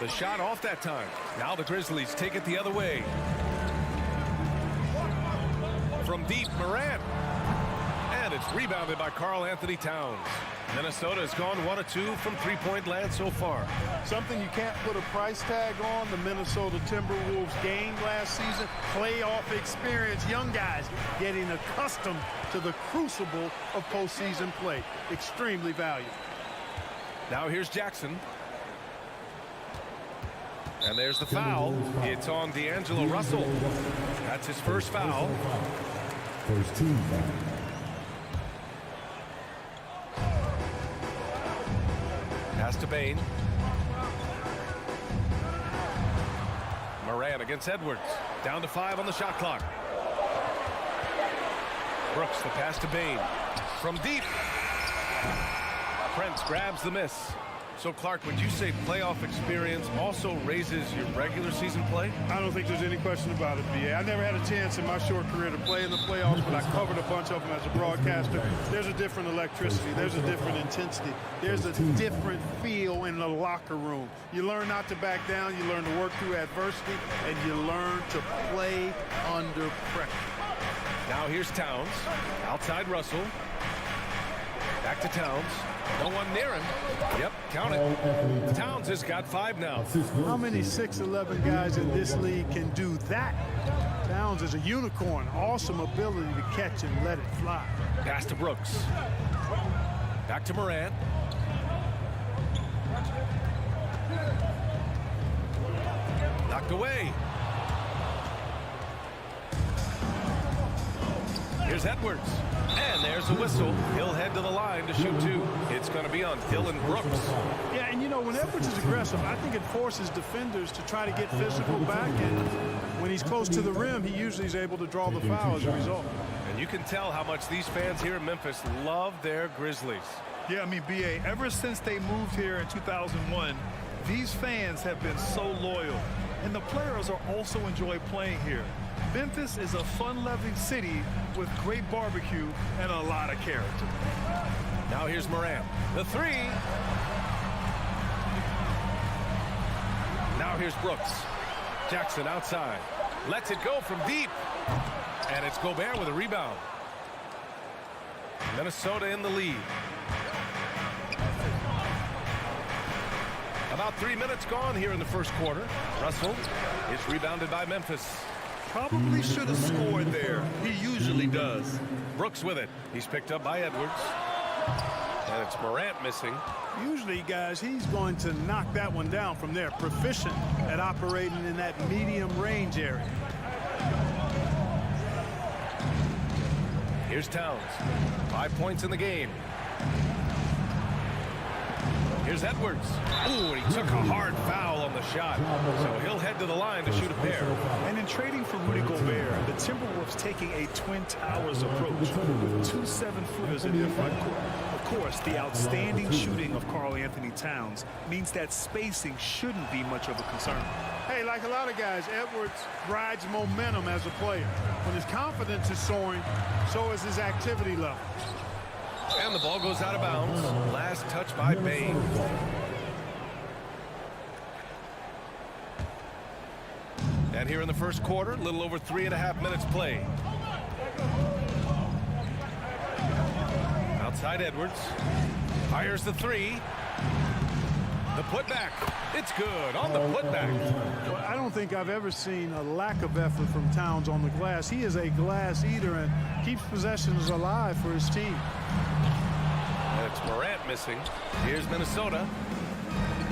The shot off that time. Now the Grizzlies take it the other way. From deep, Morant. And it's rebounded by Karl Anthony Towns. Minnesota has gone 1 of 2 from three-point land so far. Something you can't put a price tag on. The Minnesota Timberwolves gained last season. Playoff experience. Young guys getting accustomed to the crucible of postseason play. Extremely valuable. Now here's Jackson. And there's the foul. It's on D'Angelo Russell. That's his first foul. First team foul. Pass to Bain. Morant against Edwards. Down to 5 on the shot clock. Brooks, the pass to Bain. From deep. Prince grabs the miss. So, Clark, would you say playoff experience also raises your regular season play? I don't think there's any question about it, B.A. I never had a chance in my short career to play in the playoffs, but I covered a bunch of them as a broadcaster. There's a different electricity. There's a different intensity. There's a different feel in the locker room. You learn not to back down. You learn to work through adversity, and you learn to play under pressure. Now here's Towns. Outside Russell. Back to Towns. No one near him. Yep, count it. Towns has got 5 now. How many 6'11" guys in this league can do that? Towns is a unicorn. Awesome ability to catch and let it fly. Pass to Brooks. Back to Morant. Knocked away. Here's Edwards. And there's a whistle. He'll head to the line to shoot 2. It's going to be on Dylan Brooks. Yeah, and you know, when Edwards is aggressive, I think it forces defenders to try to get physical back. And when he's close to the rim, he usually is able to draw the foul as a result. And you can tell how much these fans here in Memphis love their Grizzlies. Yeah, I mean, B.A., ever since they moved here in 2001, these fans have been so loyal. And the players are also enjoy playing here. Memphis is a fun-loving city with great barbecue and a lot of character. Now here's Morant. The 3. Now here's Brooks. Jackson outside. Lets it go from deep. And it's Gobert with a rebound. Minnesota in the lead. About 3 minutes gone here in the first quarter. Russell is rebounded by Memphis. Probably should have scored there. He usually does. Brooks with it. He's picked up by Edwards. And it's Morant missing. Usually, guys, he's going to knock that one down from there. Proficient at operating in that medium range area. Here's Towns. 5 points in the game. Here's Edwards. Ooh, and he took a hard foul on the shot. So he'll head to the line to shoot a pair. And in trading for Rudy Gobert, the Timberwolves taking a Twin Towers approach with 2 7-footers in their front court. Of course, the outstanding shooting of Karl Anthony Towns means that spacing shouldn't be much of a concern. Hey, like a lot of guys, Edwards rides momentum as a player. When his confidence is soaring, so is his activity level. And the ball goes out of bounds. Last touch by Bain. And here in the first quarter, a little over 3.5 minutes played. Outside Edwards. Fires the 3. The putback. It's good on the putback. Well, I don't think I've ever seen a lack of effort from Towns on the glass. He is a glass eater and keeps possessions alive for his team. And it's Morant missing. Here's Minnesota.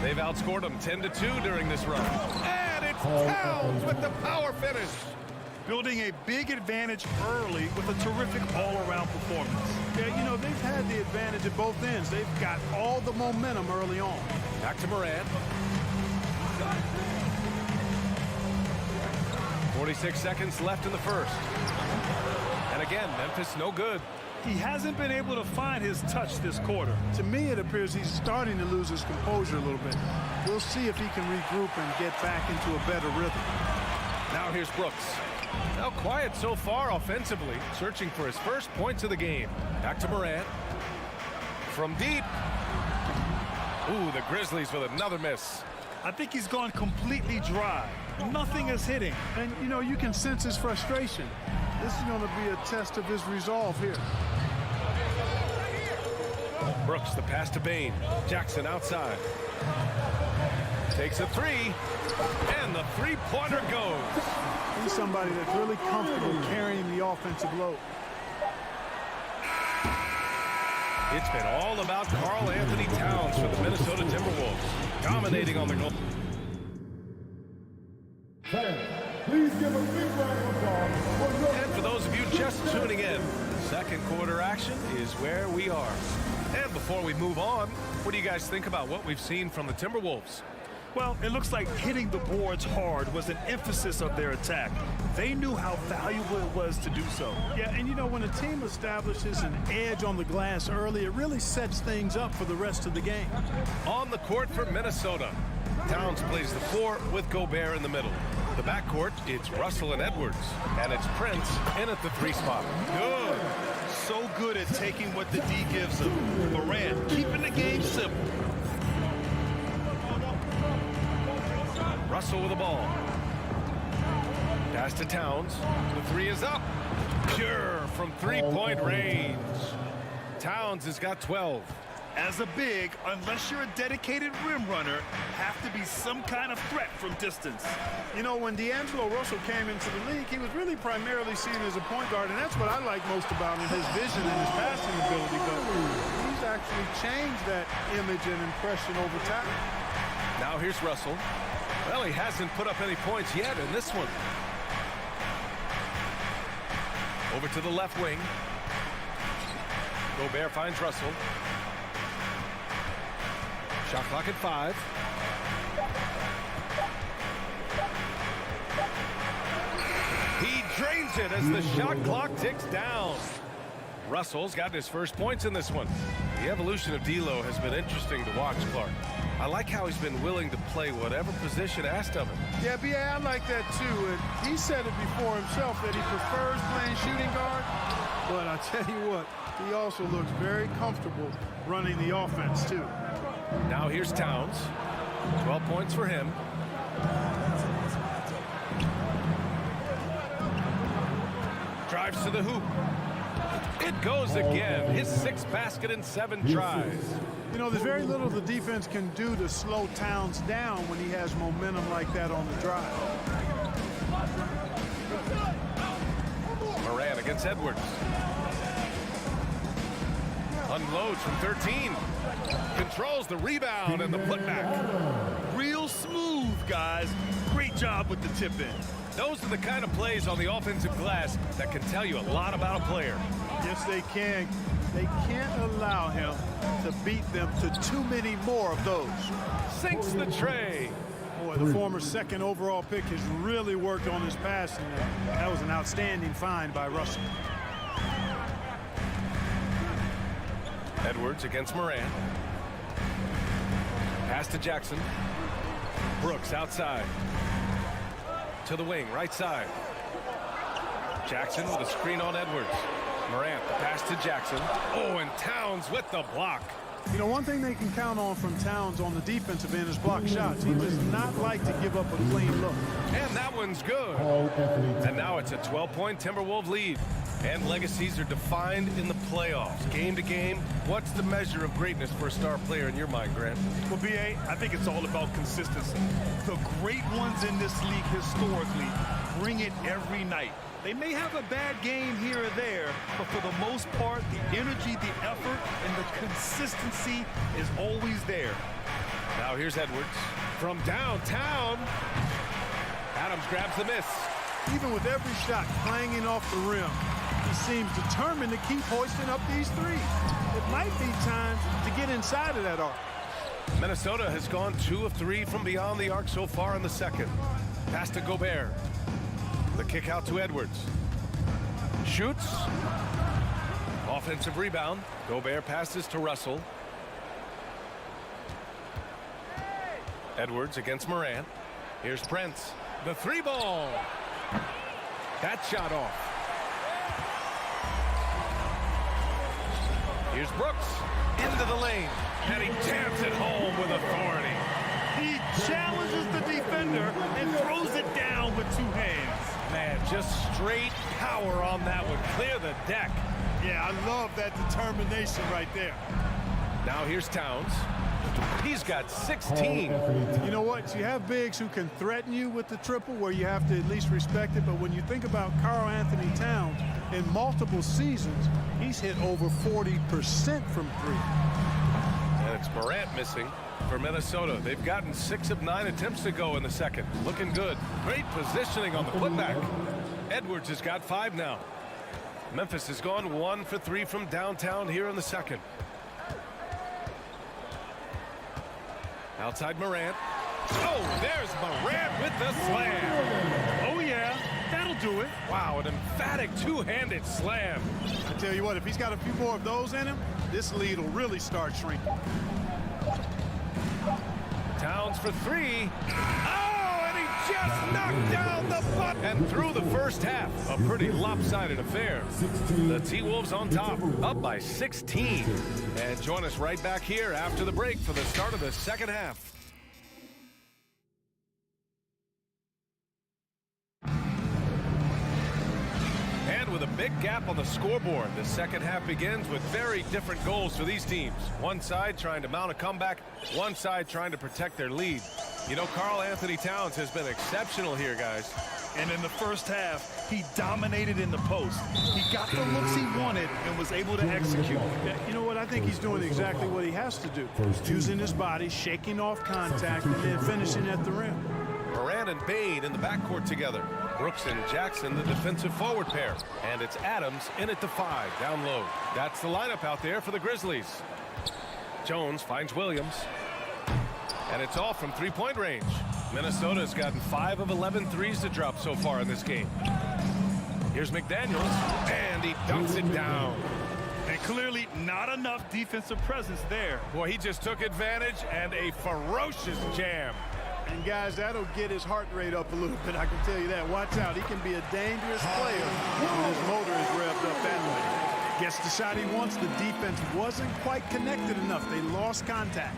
They've outscored them 10-2 during this run. And it's Towns with the power finish. Building a big advantage early with a terrific all-around performance. Yeah, you know, they've had the advantage at both ends. They've got all the momentum early on. Back to Morant. 46 seconds left in the first. And again, Memphis no good. He hasn't been able to find his touch this quarter. To me, it appears he's starting to lose his composure a little bit. We'll see if he can regroup and get back into a better rhythm. Now here's Brooks. Now quiet so far offensively, searching for his first points of the game. Back to Morant. From deep. Ooh, the Grizzlies with another miss. I think he's gone completely dry. Nothing is hitting. And, you know, you can sense his frustration. This is going to be a test of his resolve here. Brooks, the pass to Bain. Jackson outside. Takes a three. And the three-pointer goes. He's somebody that's really comfortable carrying the offensive load. It's been all about Karl Anthony Towns for the Minnesota Timberwolves, dominating on the goal. Please give a big round of applause. And for those of you just tuning in, second quarter action is where we are. And before we move on, what do you guys think about what we've seen from the Timberwolves? Well, it looks like hitting the boards hard was an emphasis of their attack. They knew how valuable it was to do so. Yeah, and you know, when a team establishes an edge on the glass early, it really sets things up for the rest of the game. On the court for Minnesota, Towns plays the 4 with Gobert in the middle. The backcourt, it's Russell and Edwards. And it's Prince in at the 3 spot. Good. So good at taking what the D gives him. Morant keeping the game simple. Russell with the ball. Pass to Towns. The 3 is up. Pure from three-point range. Towns has got 12. As a big, unless you're a dedicated rim runner, have to be some kind of threat from distance. You know, when D'Angelo Russell came into the league, he was really primarily seen as a point guard, and that's what I like most about him, his vision and his passing ability. But he's actually changed that image and impression over time. Now here's Russell. Well, he hasn't put up any points yet in this one. Over to the left wing. Gobert finds Russell. Shot clock at 5. He drains it as the shot clock ticks down. Russell's gotten his first points in this one. The evolution of D'Lo has been interesting to watch, Clark. I like how he's been willing to play whatever position asked of him. Yeah, B.A., I like that too. And he said it before himself that he prefers playing shooting guard. But I tell you what, he also looks very comfortable running the offense too. Now here's Towns. 12 points for him. Drives to the hoop. It goes again. His 6th basket in 7 tries. You know, there's very little the defense can do to slow Towns down when he has momentum like that on the drive. Morant against Edwards. Unloads from 13. Controls the rebound and the putback. Real smooth, guys. Great job with the tip in. Those are the kind of plays on the offensive glass that can tell you a lot about a player. Yes, they can. They can't allow him to beat them to too many more of those. Sinks the tray. Boy, the former 2nd overall pick has really worked on his passing. That was an outstanding find by Russell. Edwards against Morant. Pass to Jackson. Brooks outside. To the wing, right side. Jackson with a screen on Edwards. Morant, the pass to Jackson. Oh, and Towns with the block. You know, one thing they can count on from Towns on the defensive end is block shots. He does not like to give up a clean look. And that one's good. And now it's a 12-point Timberwolves lead. And legacies are defined in the playoffs. Game to game, what's the measure of greatness for a star player in your mind, Grant? Well, B.A., I think it's all about consistency. The great ones in this league historically bring it every night. They may have a bad game here or there, but for the most part, the energy, the effort, and the consistency is always there. Now here's Edwards from downtown. Adams grabs the miss. Even with every shot clanging off the rim, he seems determined to keep hoisting up these threes. It might be time to get inside of that arc. Minnesota has gone 2 of 3 from beyond the arc so far in the second. Pass to Gobert. The kick out to Edwards. Shoots. Offensive rebound. Gobert passes to Russell. Edwards against Morant. Here's Prince. The 3-ball. That shot off. Here's Brooks into the lane, and he jams it home with authority. He challenges the defender and throws it down with 2 hands. Man, just straight power on that one. Clear the deck. Yeah, I love that determination right there. Now here's Towns. He's got 16. You know what? You have bigs who can threaten you with the triple where you have to at least respect it. But when you think about Karl Anthony Towns, in multiple seasons, he's hit over 40% from 3. And it's Morant missing for Minnesota. They've gotten 6 of 9 attempts to go in the second. Looking good. Great positioning on the putback. Edwards has got 5 now. Memphis has gone 1 for 3 from downtown here in the second. Outside Morant. Oh, there's Morant with the slam. Oh, yeah, that'll do it. Wow, an emphatic 2-handed slam. I tell you what, if he's got a few more of those in him, this lead will really start shrinking. Towns for 3. Oh, and he just knocked down the butt. And through the first half, a pretty lopsided affair. The T-Wolves on top, up by 16. And join us right back here after the break for the start of the second half. And with a big gap on the scoreboard, the second half begins with very different goals for these teams. One side trying to mount a comeback, one side trying to protect their lead. You know, Karl Anthony Towns has been exceptional here, guys. And in the first half, he dominated in the post. He got the looks he wanted and was able to execute. Yeah, you know what? I think he's doing exactly what he has to do. Using his body, shaking off contact, and then finishing at the rim. Morant and Bane in the backcourt together. Brooks and Jackson, the defensive forward pair. And it's Adams in at the 5, down low. That's the lineup out there for the Grizzlies. Jones finds Williams. And it's off from 3-point range. Minnesota's gotten 5 of 11 threes to drop so far in this game. Here's McDaniels, and he dunks it down. And clearly not enough defensive presence there. Boy, he just took advantage and a ferocious jam. And guys, that'll get his heart rate up a little bit, I can tell you that. Watch out, he can be a dangerous player when his motor is revved up that way. Gets the shot he wants, the defense wasn't quite connected enough. They lost contact.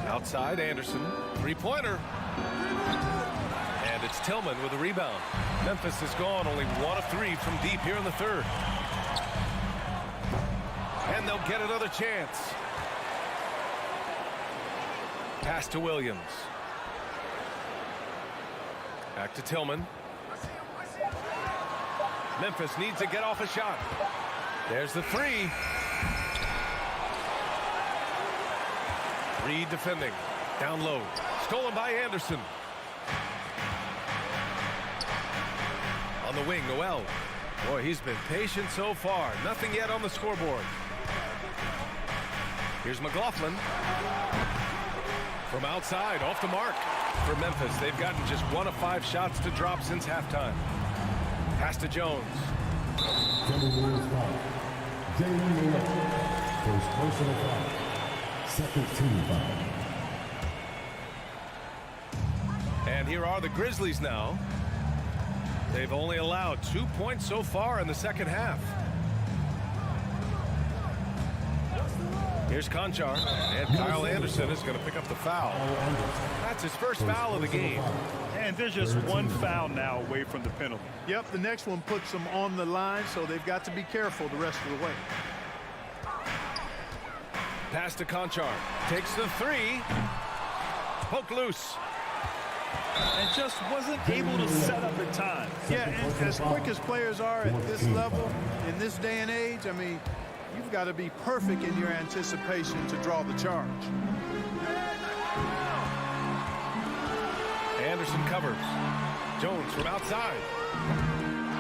Outside, Anderson, 3-pointer. And it's Tillman with a rebound. Memphis has gone only 1 of 3 from deep here in the third. And they'll get another chance. Pass to Williams. Back to Tillman. Memphis needs to get off a shot. There's the 3. Reed defending. Down low. Stolen by Anderson. On the wing, Noel. Boy, he's been patient so far. Nothing yet on the scoreboard. Here's McLaughlin. From outside, off the mark. For Memphis, they've gotten just 1 of 5 shots to drop since halftime. Pass to Jones. First personal foul. Second team foul. And here are the Grizzlies now. They've only allowed 2 points so far in the second half. Here's Conchar, and Kyle Anderson is going to pick up the foul. That's his first foul of the game. And there's just one foul now away from the penalty. Yep, the next one puts them on the line, so they've got to be careful the rest of the way. Pass to Conchar. Takes the three. Poke loose. And just wasn't able to set up in time. Yeah, and as quick as players are at this level, in this day and age, I mean, you've got to be perfect in your anticipation to draw the charge. Anderson covers. Jones from outside.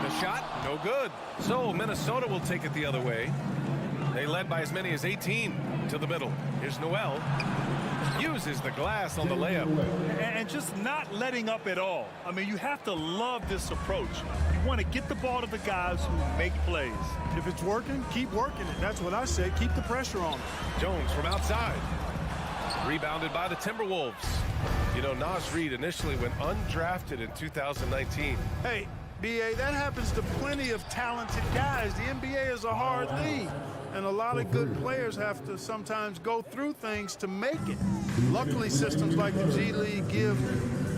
The shot, no good. So Minnesota will take it the other way. They led by as many as 18 to the middle. Here's Noel. Uses the glass on the layup. And just not letting up at all. I mean, you have to love this approach. You want to get the ball to the guys who make plays. If it's working, keep working it. That's what I say. Keep the pressure on. Jones from outside. Rebounded by the Timberwolves. You know, Naz Reid initially went undrafted in 2019. Hey, B.A., that happens to plenty of talented guys. The NBA is a hard league, and a lot of good players have to sometimes go through things to make it. Luckily, systems like the G League give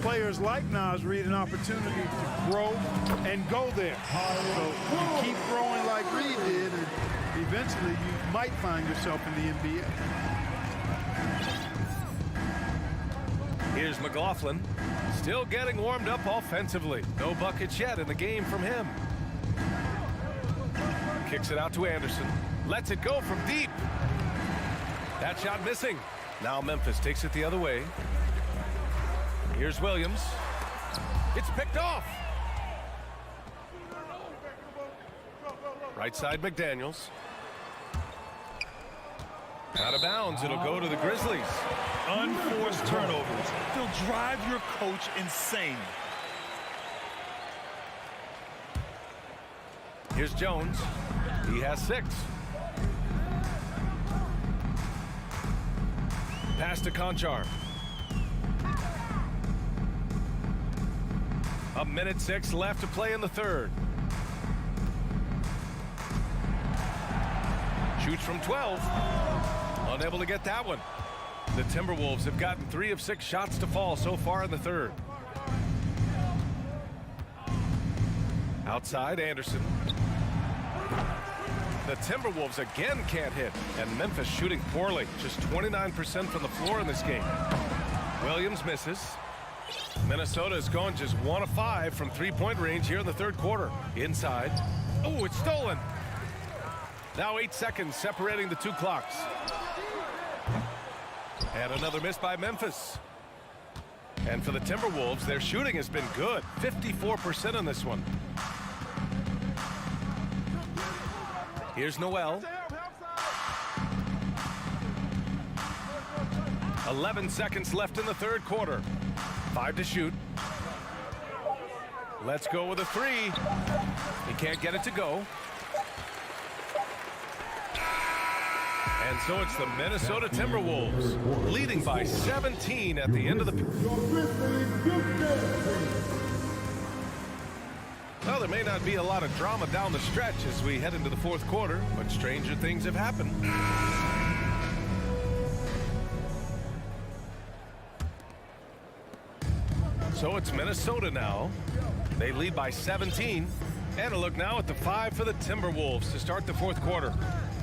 players like Naz Reid an opportunity to grow and go there. So you keep growing like Reid did, and eventually you might find yourself in the NBA. Here's McLaughlin, still getting warmed up offensively. No buckets yet in the game from him. Kicks it out to Anderson. Lets it go from deep. That shot missing. Now Memphis takes it the other way. Here's Williams. It's picked off. Right side McDaniels. Out of bounds. It'll go to the Grizzlies. Unforced turnovers. They'll drive your coach insane. Here's Jones. He has 6. Pass to Conchar. 1:06 left to play in the third. Shoots from 12. Unable to get that one. The Timberwolves have gotten 3 of 6 shots to fall so far in the third. Outside, Anderson. The Timberwolves again can't hit, and Memphis shooting poorly. Just 29% from the floor in this game. Williams misses. Minnesota has gone just 1 of 5 from three-point range here in the third quarter. Inside. Oh, it's stolen. Now 8 seconds separating the 2 clocks. And another miss by Memphis. And for the Timberwolves, their shooting has been good. 54% on this one. Here's Noel. 11 seconds left in the third quarter. 5 to shoot. Let's go with a 3. He can't get it to go. And so it's the Minnesota Timberwolves leading by 17 at the end of the... Well, there may not be a lot of drama down the stretch as we head into the fourth quarter, but stranger things have happened. So it's Minnesota now. They lead by 17. And a look now at the 5 for the Timberwolves to start the fourth quarter.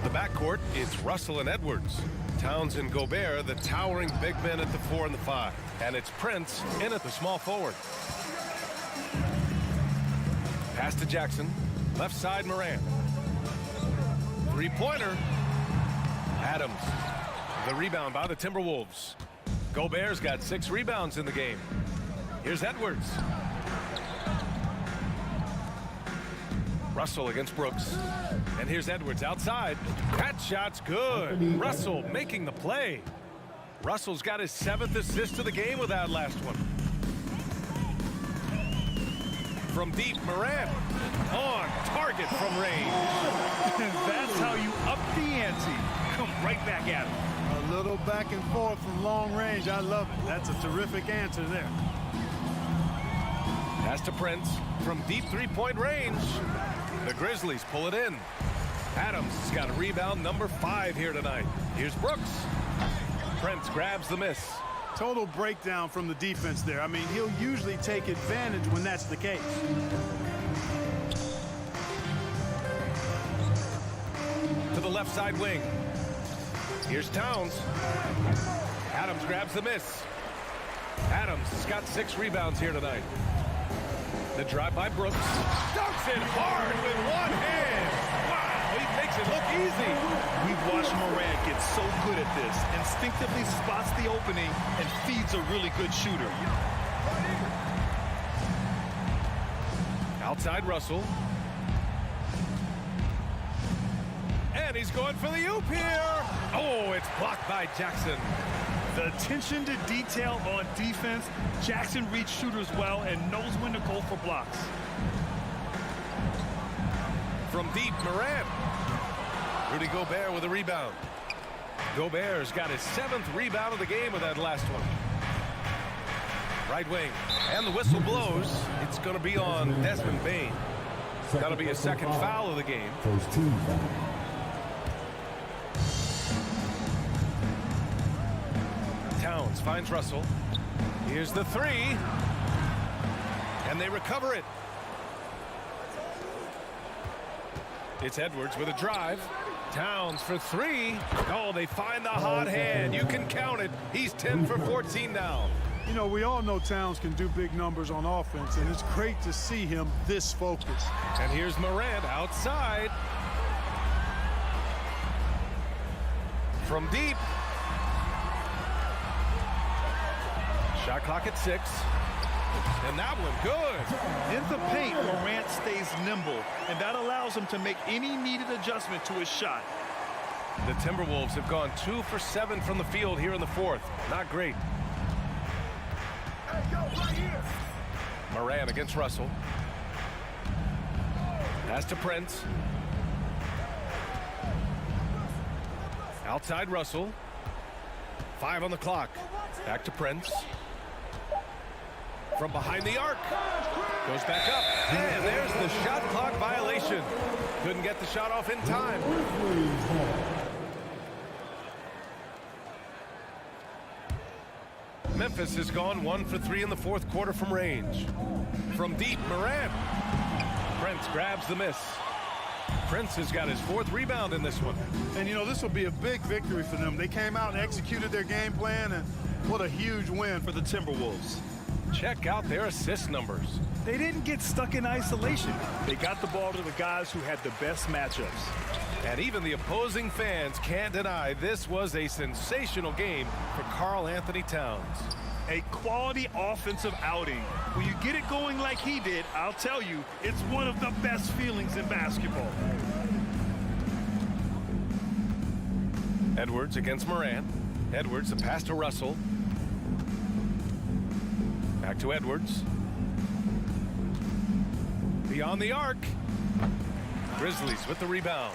The backcourt, it's Russell and Edwards. Towns and Gobert, the towering big men at the 4 and the 5. And it's Prince in at the small forward. Pass to Jackson. Left side, Moran. Three-pointer. Adams. The rebound by the Timberwolves. Gobert's got 6 rebounds in the game. Here's Edwards. Russell against Brooks. And here's Edwards outside. That shot's good. Russell making the play. Russell's got his 7th assist of the game with that last one. From deep, Moran. On target from range. That's how you up the ante. Come right back at him. A little back and forth from long range. I love it. That's a terrific answer there. Pass to Prince. From deep three-point range. The Grizzlies pull it in. Adams has got a rebound number 5 here tonight. Here's Brooks. Prince grabs the miss. Total breakdown from the defense there. I mean, he'll usually take advantage when that's the case. To the left side wing. Here's Towns. Adams grabs the miss. Adams has got 6 rebounds here tonight. The drive by Brooks. Dunks it hard with one hand. Wow, he makes it look easy. We've watched Morant get so good at this. Instinctively spots the opening and feeds a really good shooter. Outside Russell. And he's going for the oop here. Oh, it's blocked by Jackson. The attention to detail on defense. Jackson reads shooters well and knows when to go for blocks. From deep, Morant. Rudy Gobert with a rebound. Gobert's got his 7th rebound of the game with that last one. Right wing. And the whistle blows. It's going to be on Desmond Bane. That'll be his 2nd foul of the game. First team foul. Towns finds Russell. Here's the 3. And they recover it. It's Edwards with a drive. Towns for 3. Oh, they find the hot hand. You can count it. He's 10 for 14 now. You know, we all know Towns can do big numbers on offense, and it's great to see him this focused. And here's Morant outside. From deep. Shot clock at 6. And that one good. In the paint, Morant stays nimble, and that allows him to make any needed adjustment to his shot. The Timberwolves have gone 2 for 7 from the field here in the 4th. Not great. Morant against Russell. Pass to Prince. Outside Russell. 5 on the clock. Back to Prince. From behind the arc. Goes back up. And there's the shot clock violation. Couldn't get the shot off in time. Memphis has gone 1 for 3 in the 4th quarter from range. From deep, Morant. Prince grabs the miss. Prince has got his 4th rebound in this one. And, you know, this will be a big victory for them. They came out and executed their game plan, and what a huge win for the Timberwolves. Check out their assist numbers. They didn't get stuck in isolation. They got the ball to the guys who had the best matchups. And even the opposing fans can't deny this was a sensational game for Karl Anthony Towns. A quality offensive outing. When you get it going like he did, I'll tell you, it's one of the best feelings in basketball. Edwards against Morant. Edwards, the pass to Russell. Back to Edwards. Beyond the arc. Grizzlies with the rebound.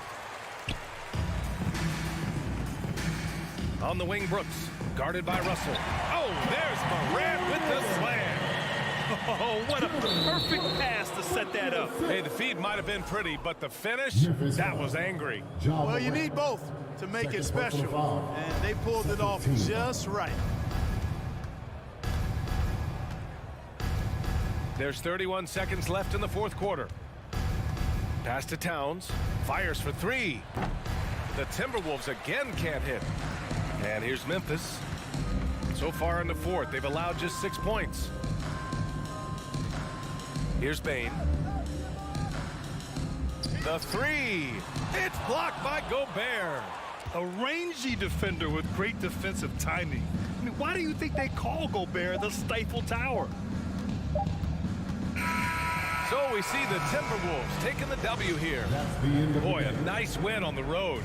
On the wing, Brooks. Guarded by Russell. Oh, there's Morant with the slam. Oh, what a perfect pass to set that up. Hey, the feed might have been pretty, but the finish, that was angry. Well, you need both to make it special, and they pulled it off just right. There's 31 seconds left in the 4th quarter. Pass to Towns. Fires for 3. The Timberwolves again can't hit. And here's Memphis. So far in the 4th, they've allowed just 6 points. Here's Bane. The 3. It's blocked by Gobert. A rangy defender with great defensive timing. I mean, why do you think they call Gobert the Stifle Tower? So we see the Timberwolves taking the W here. Boy, a nice win on the road.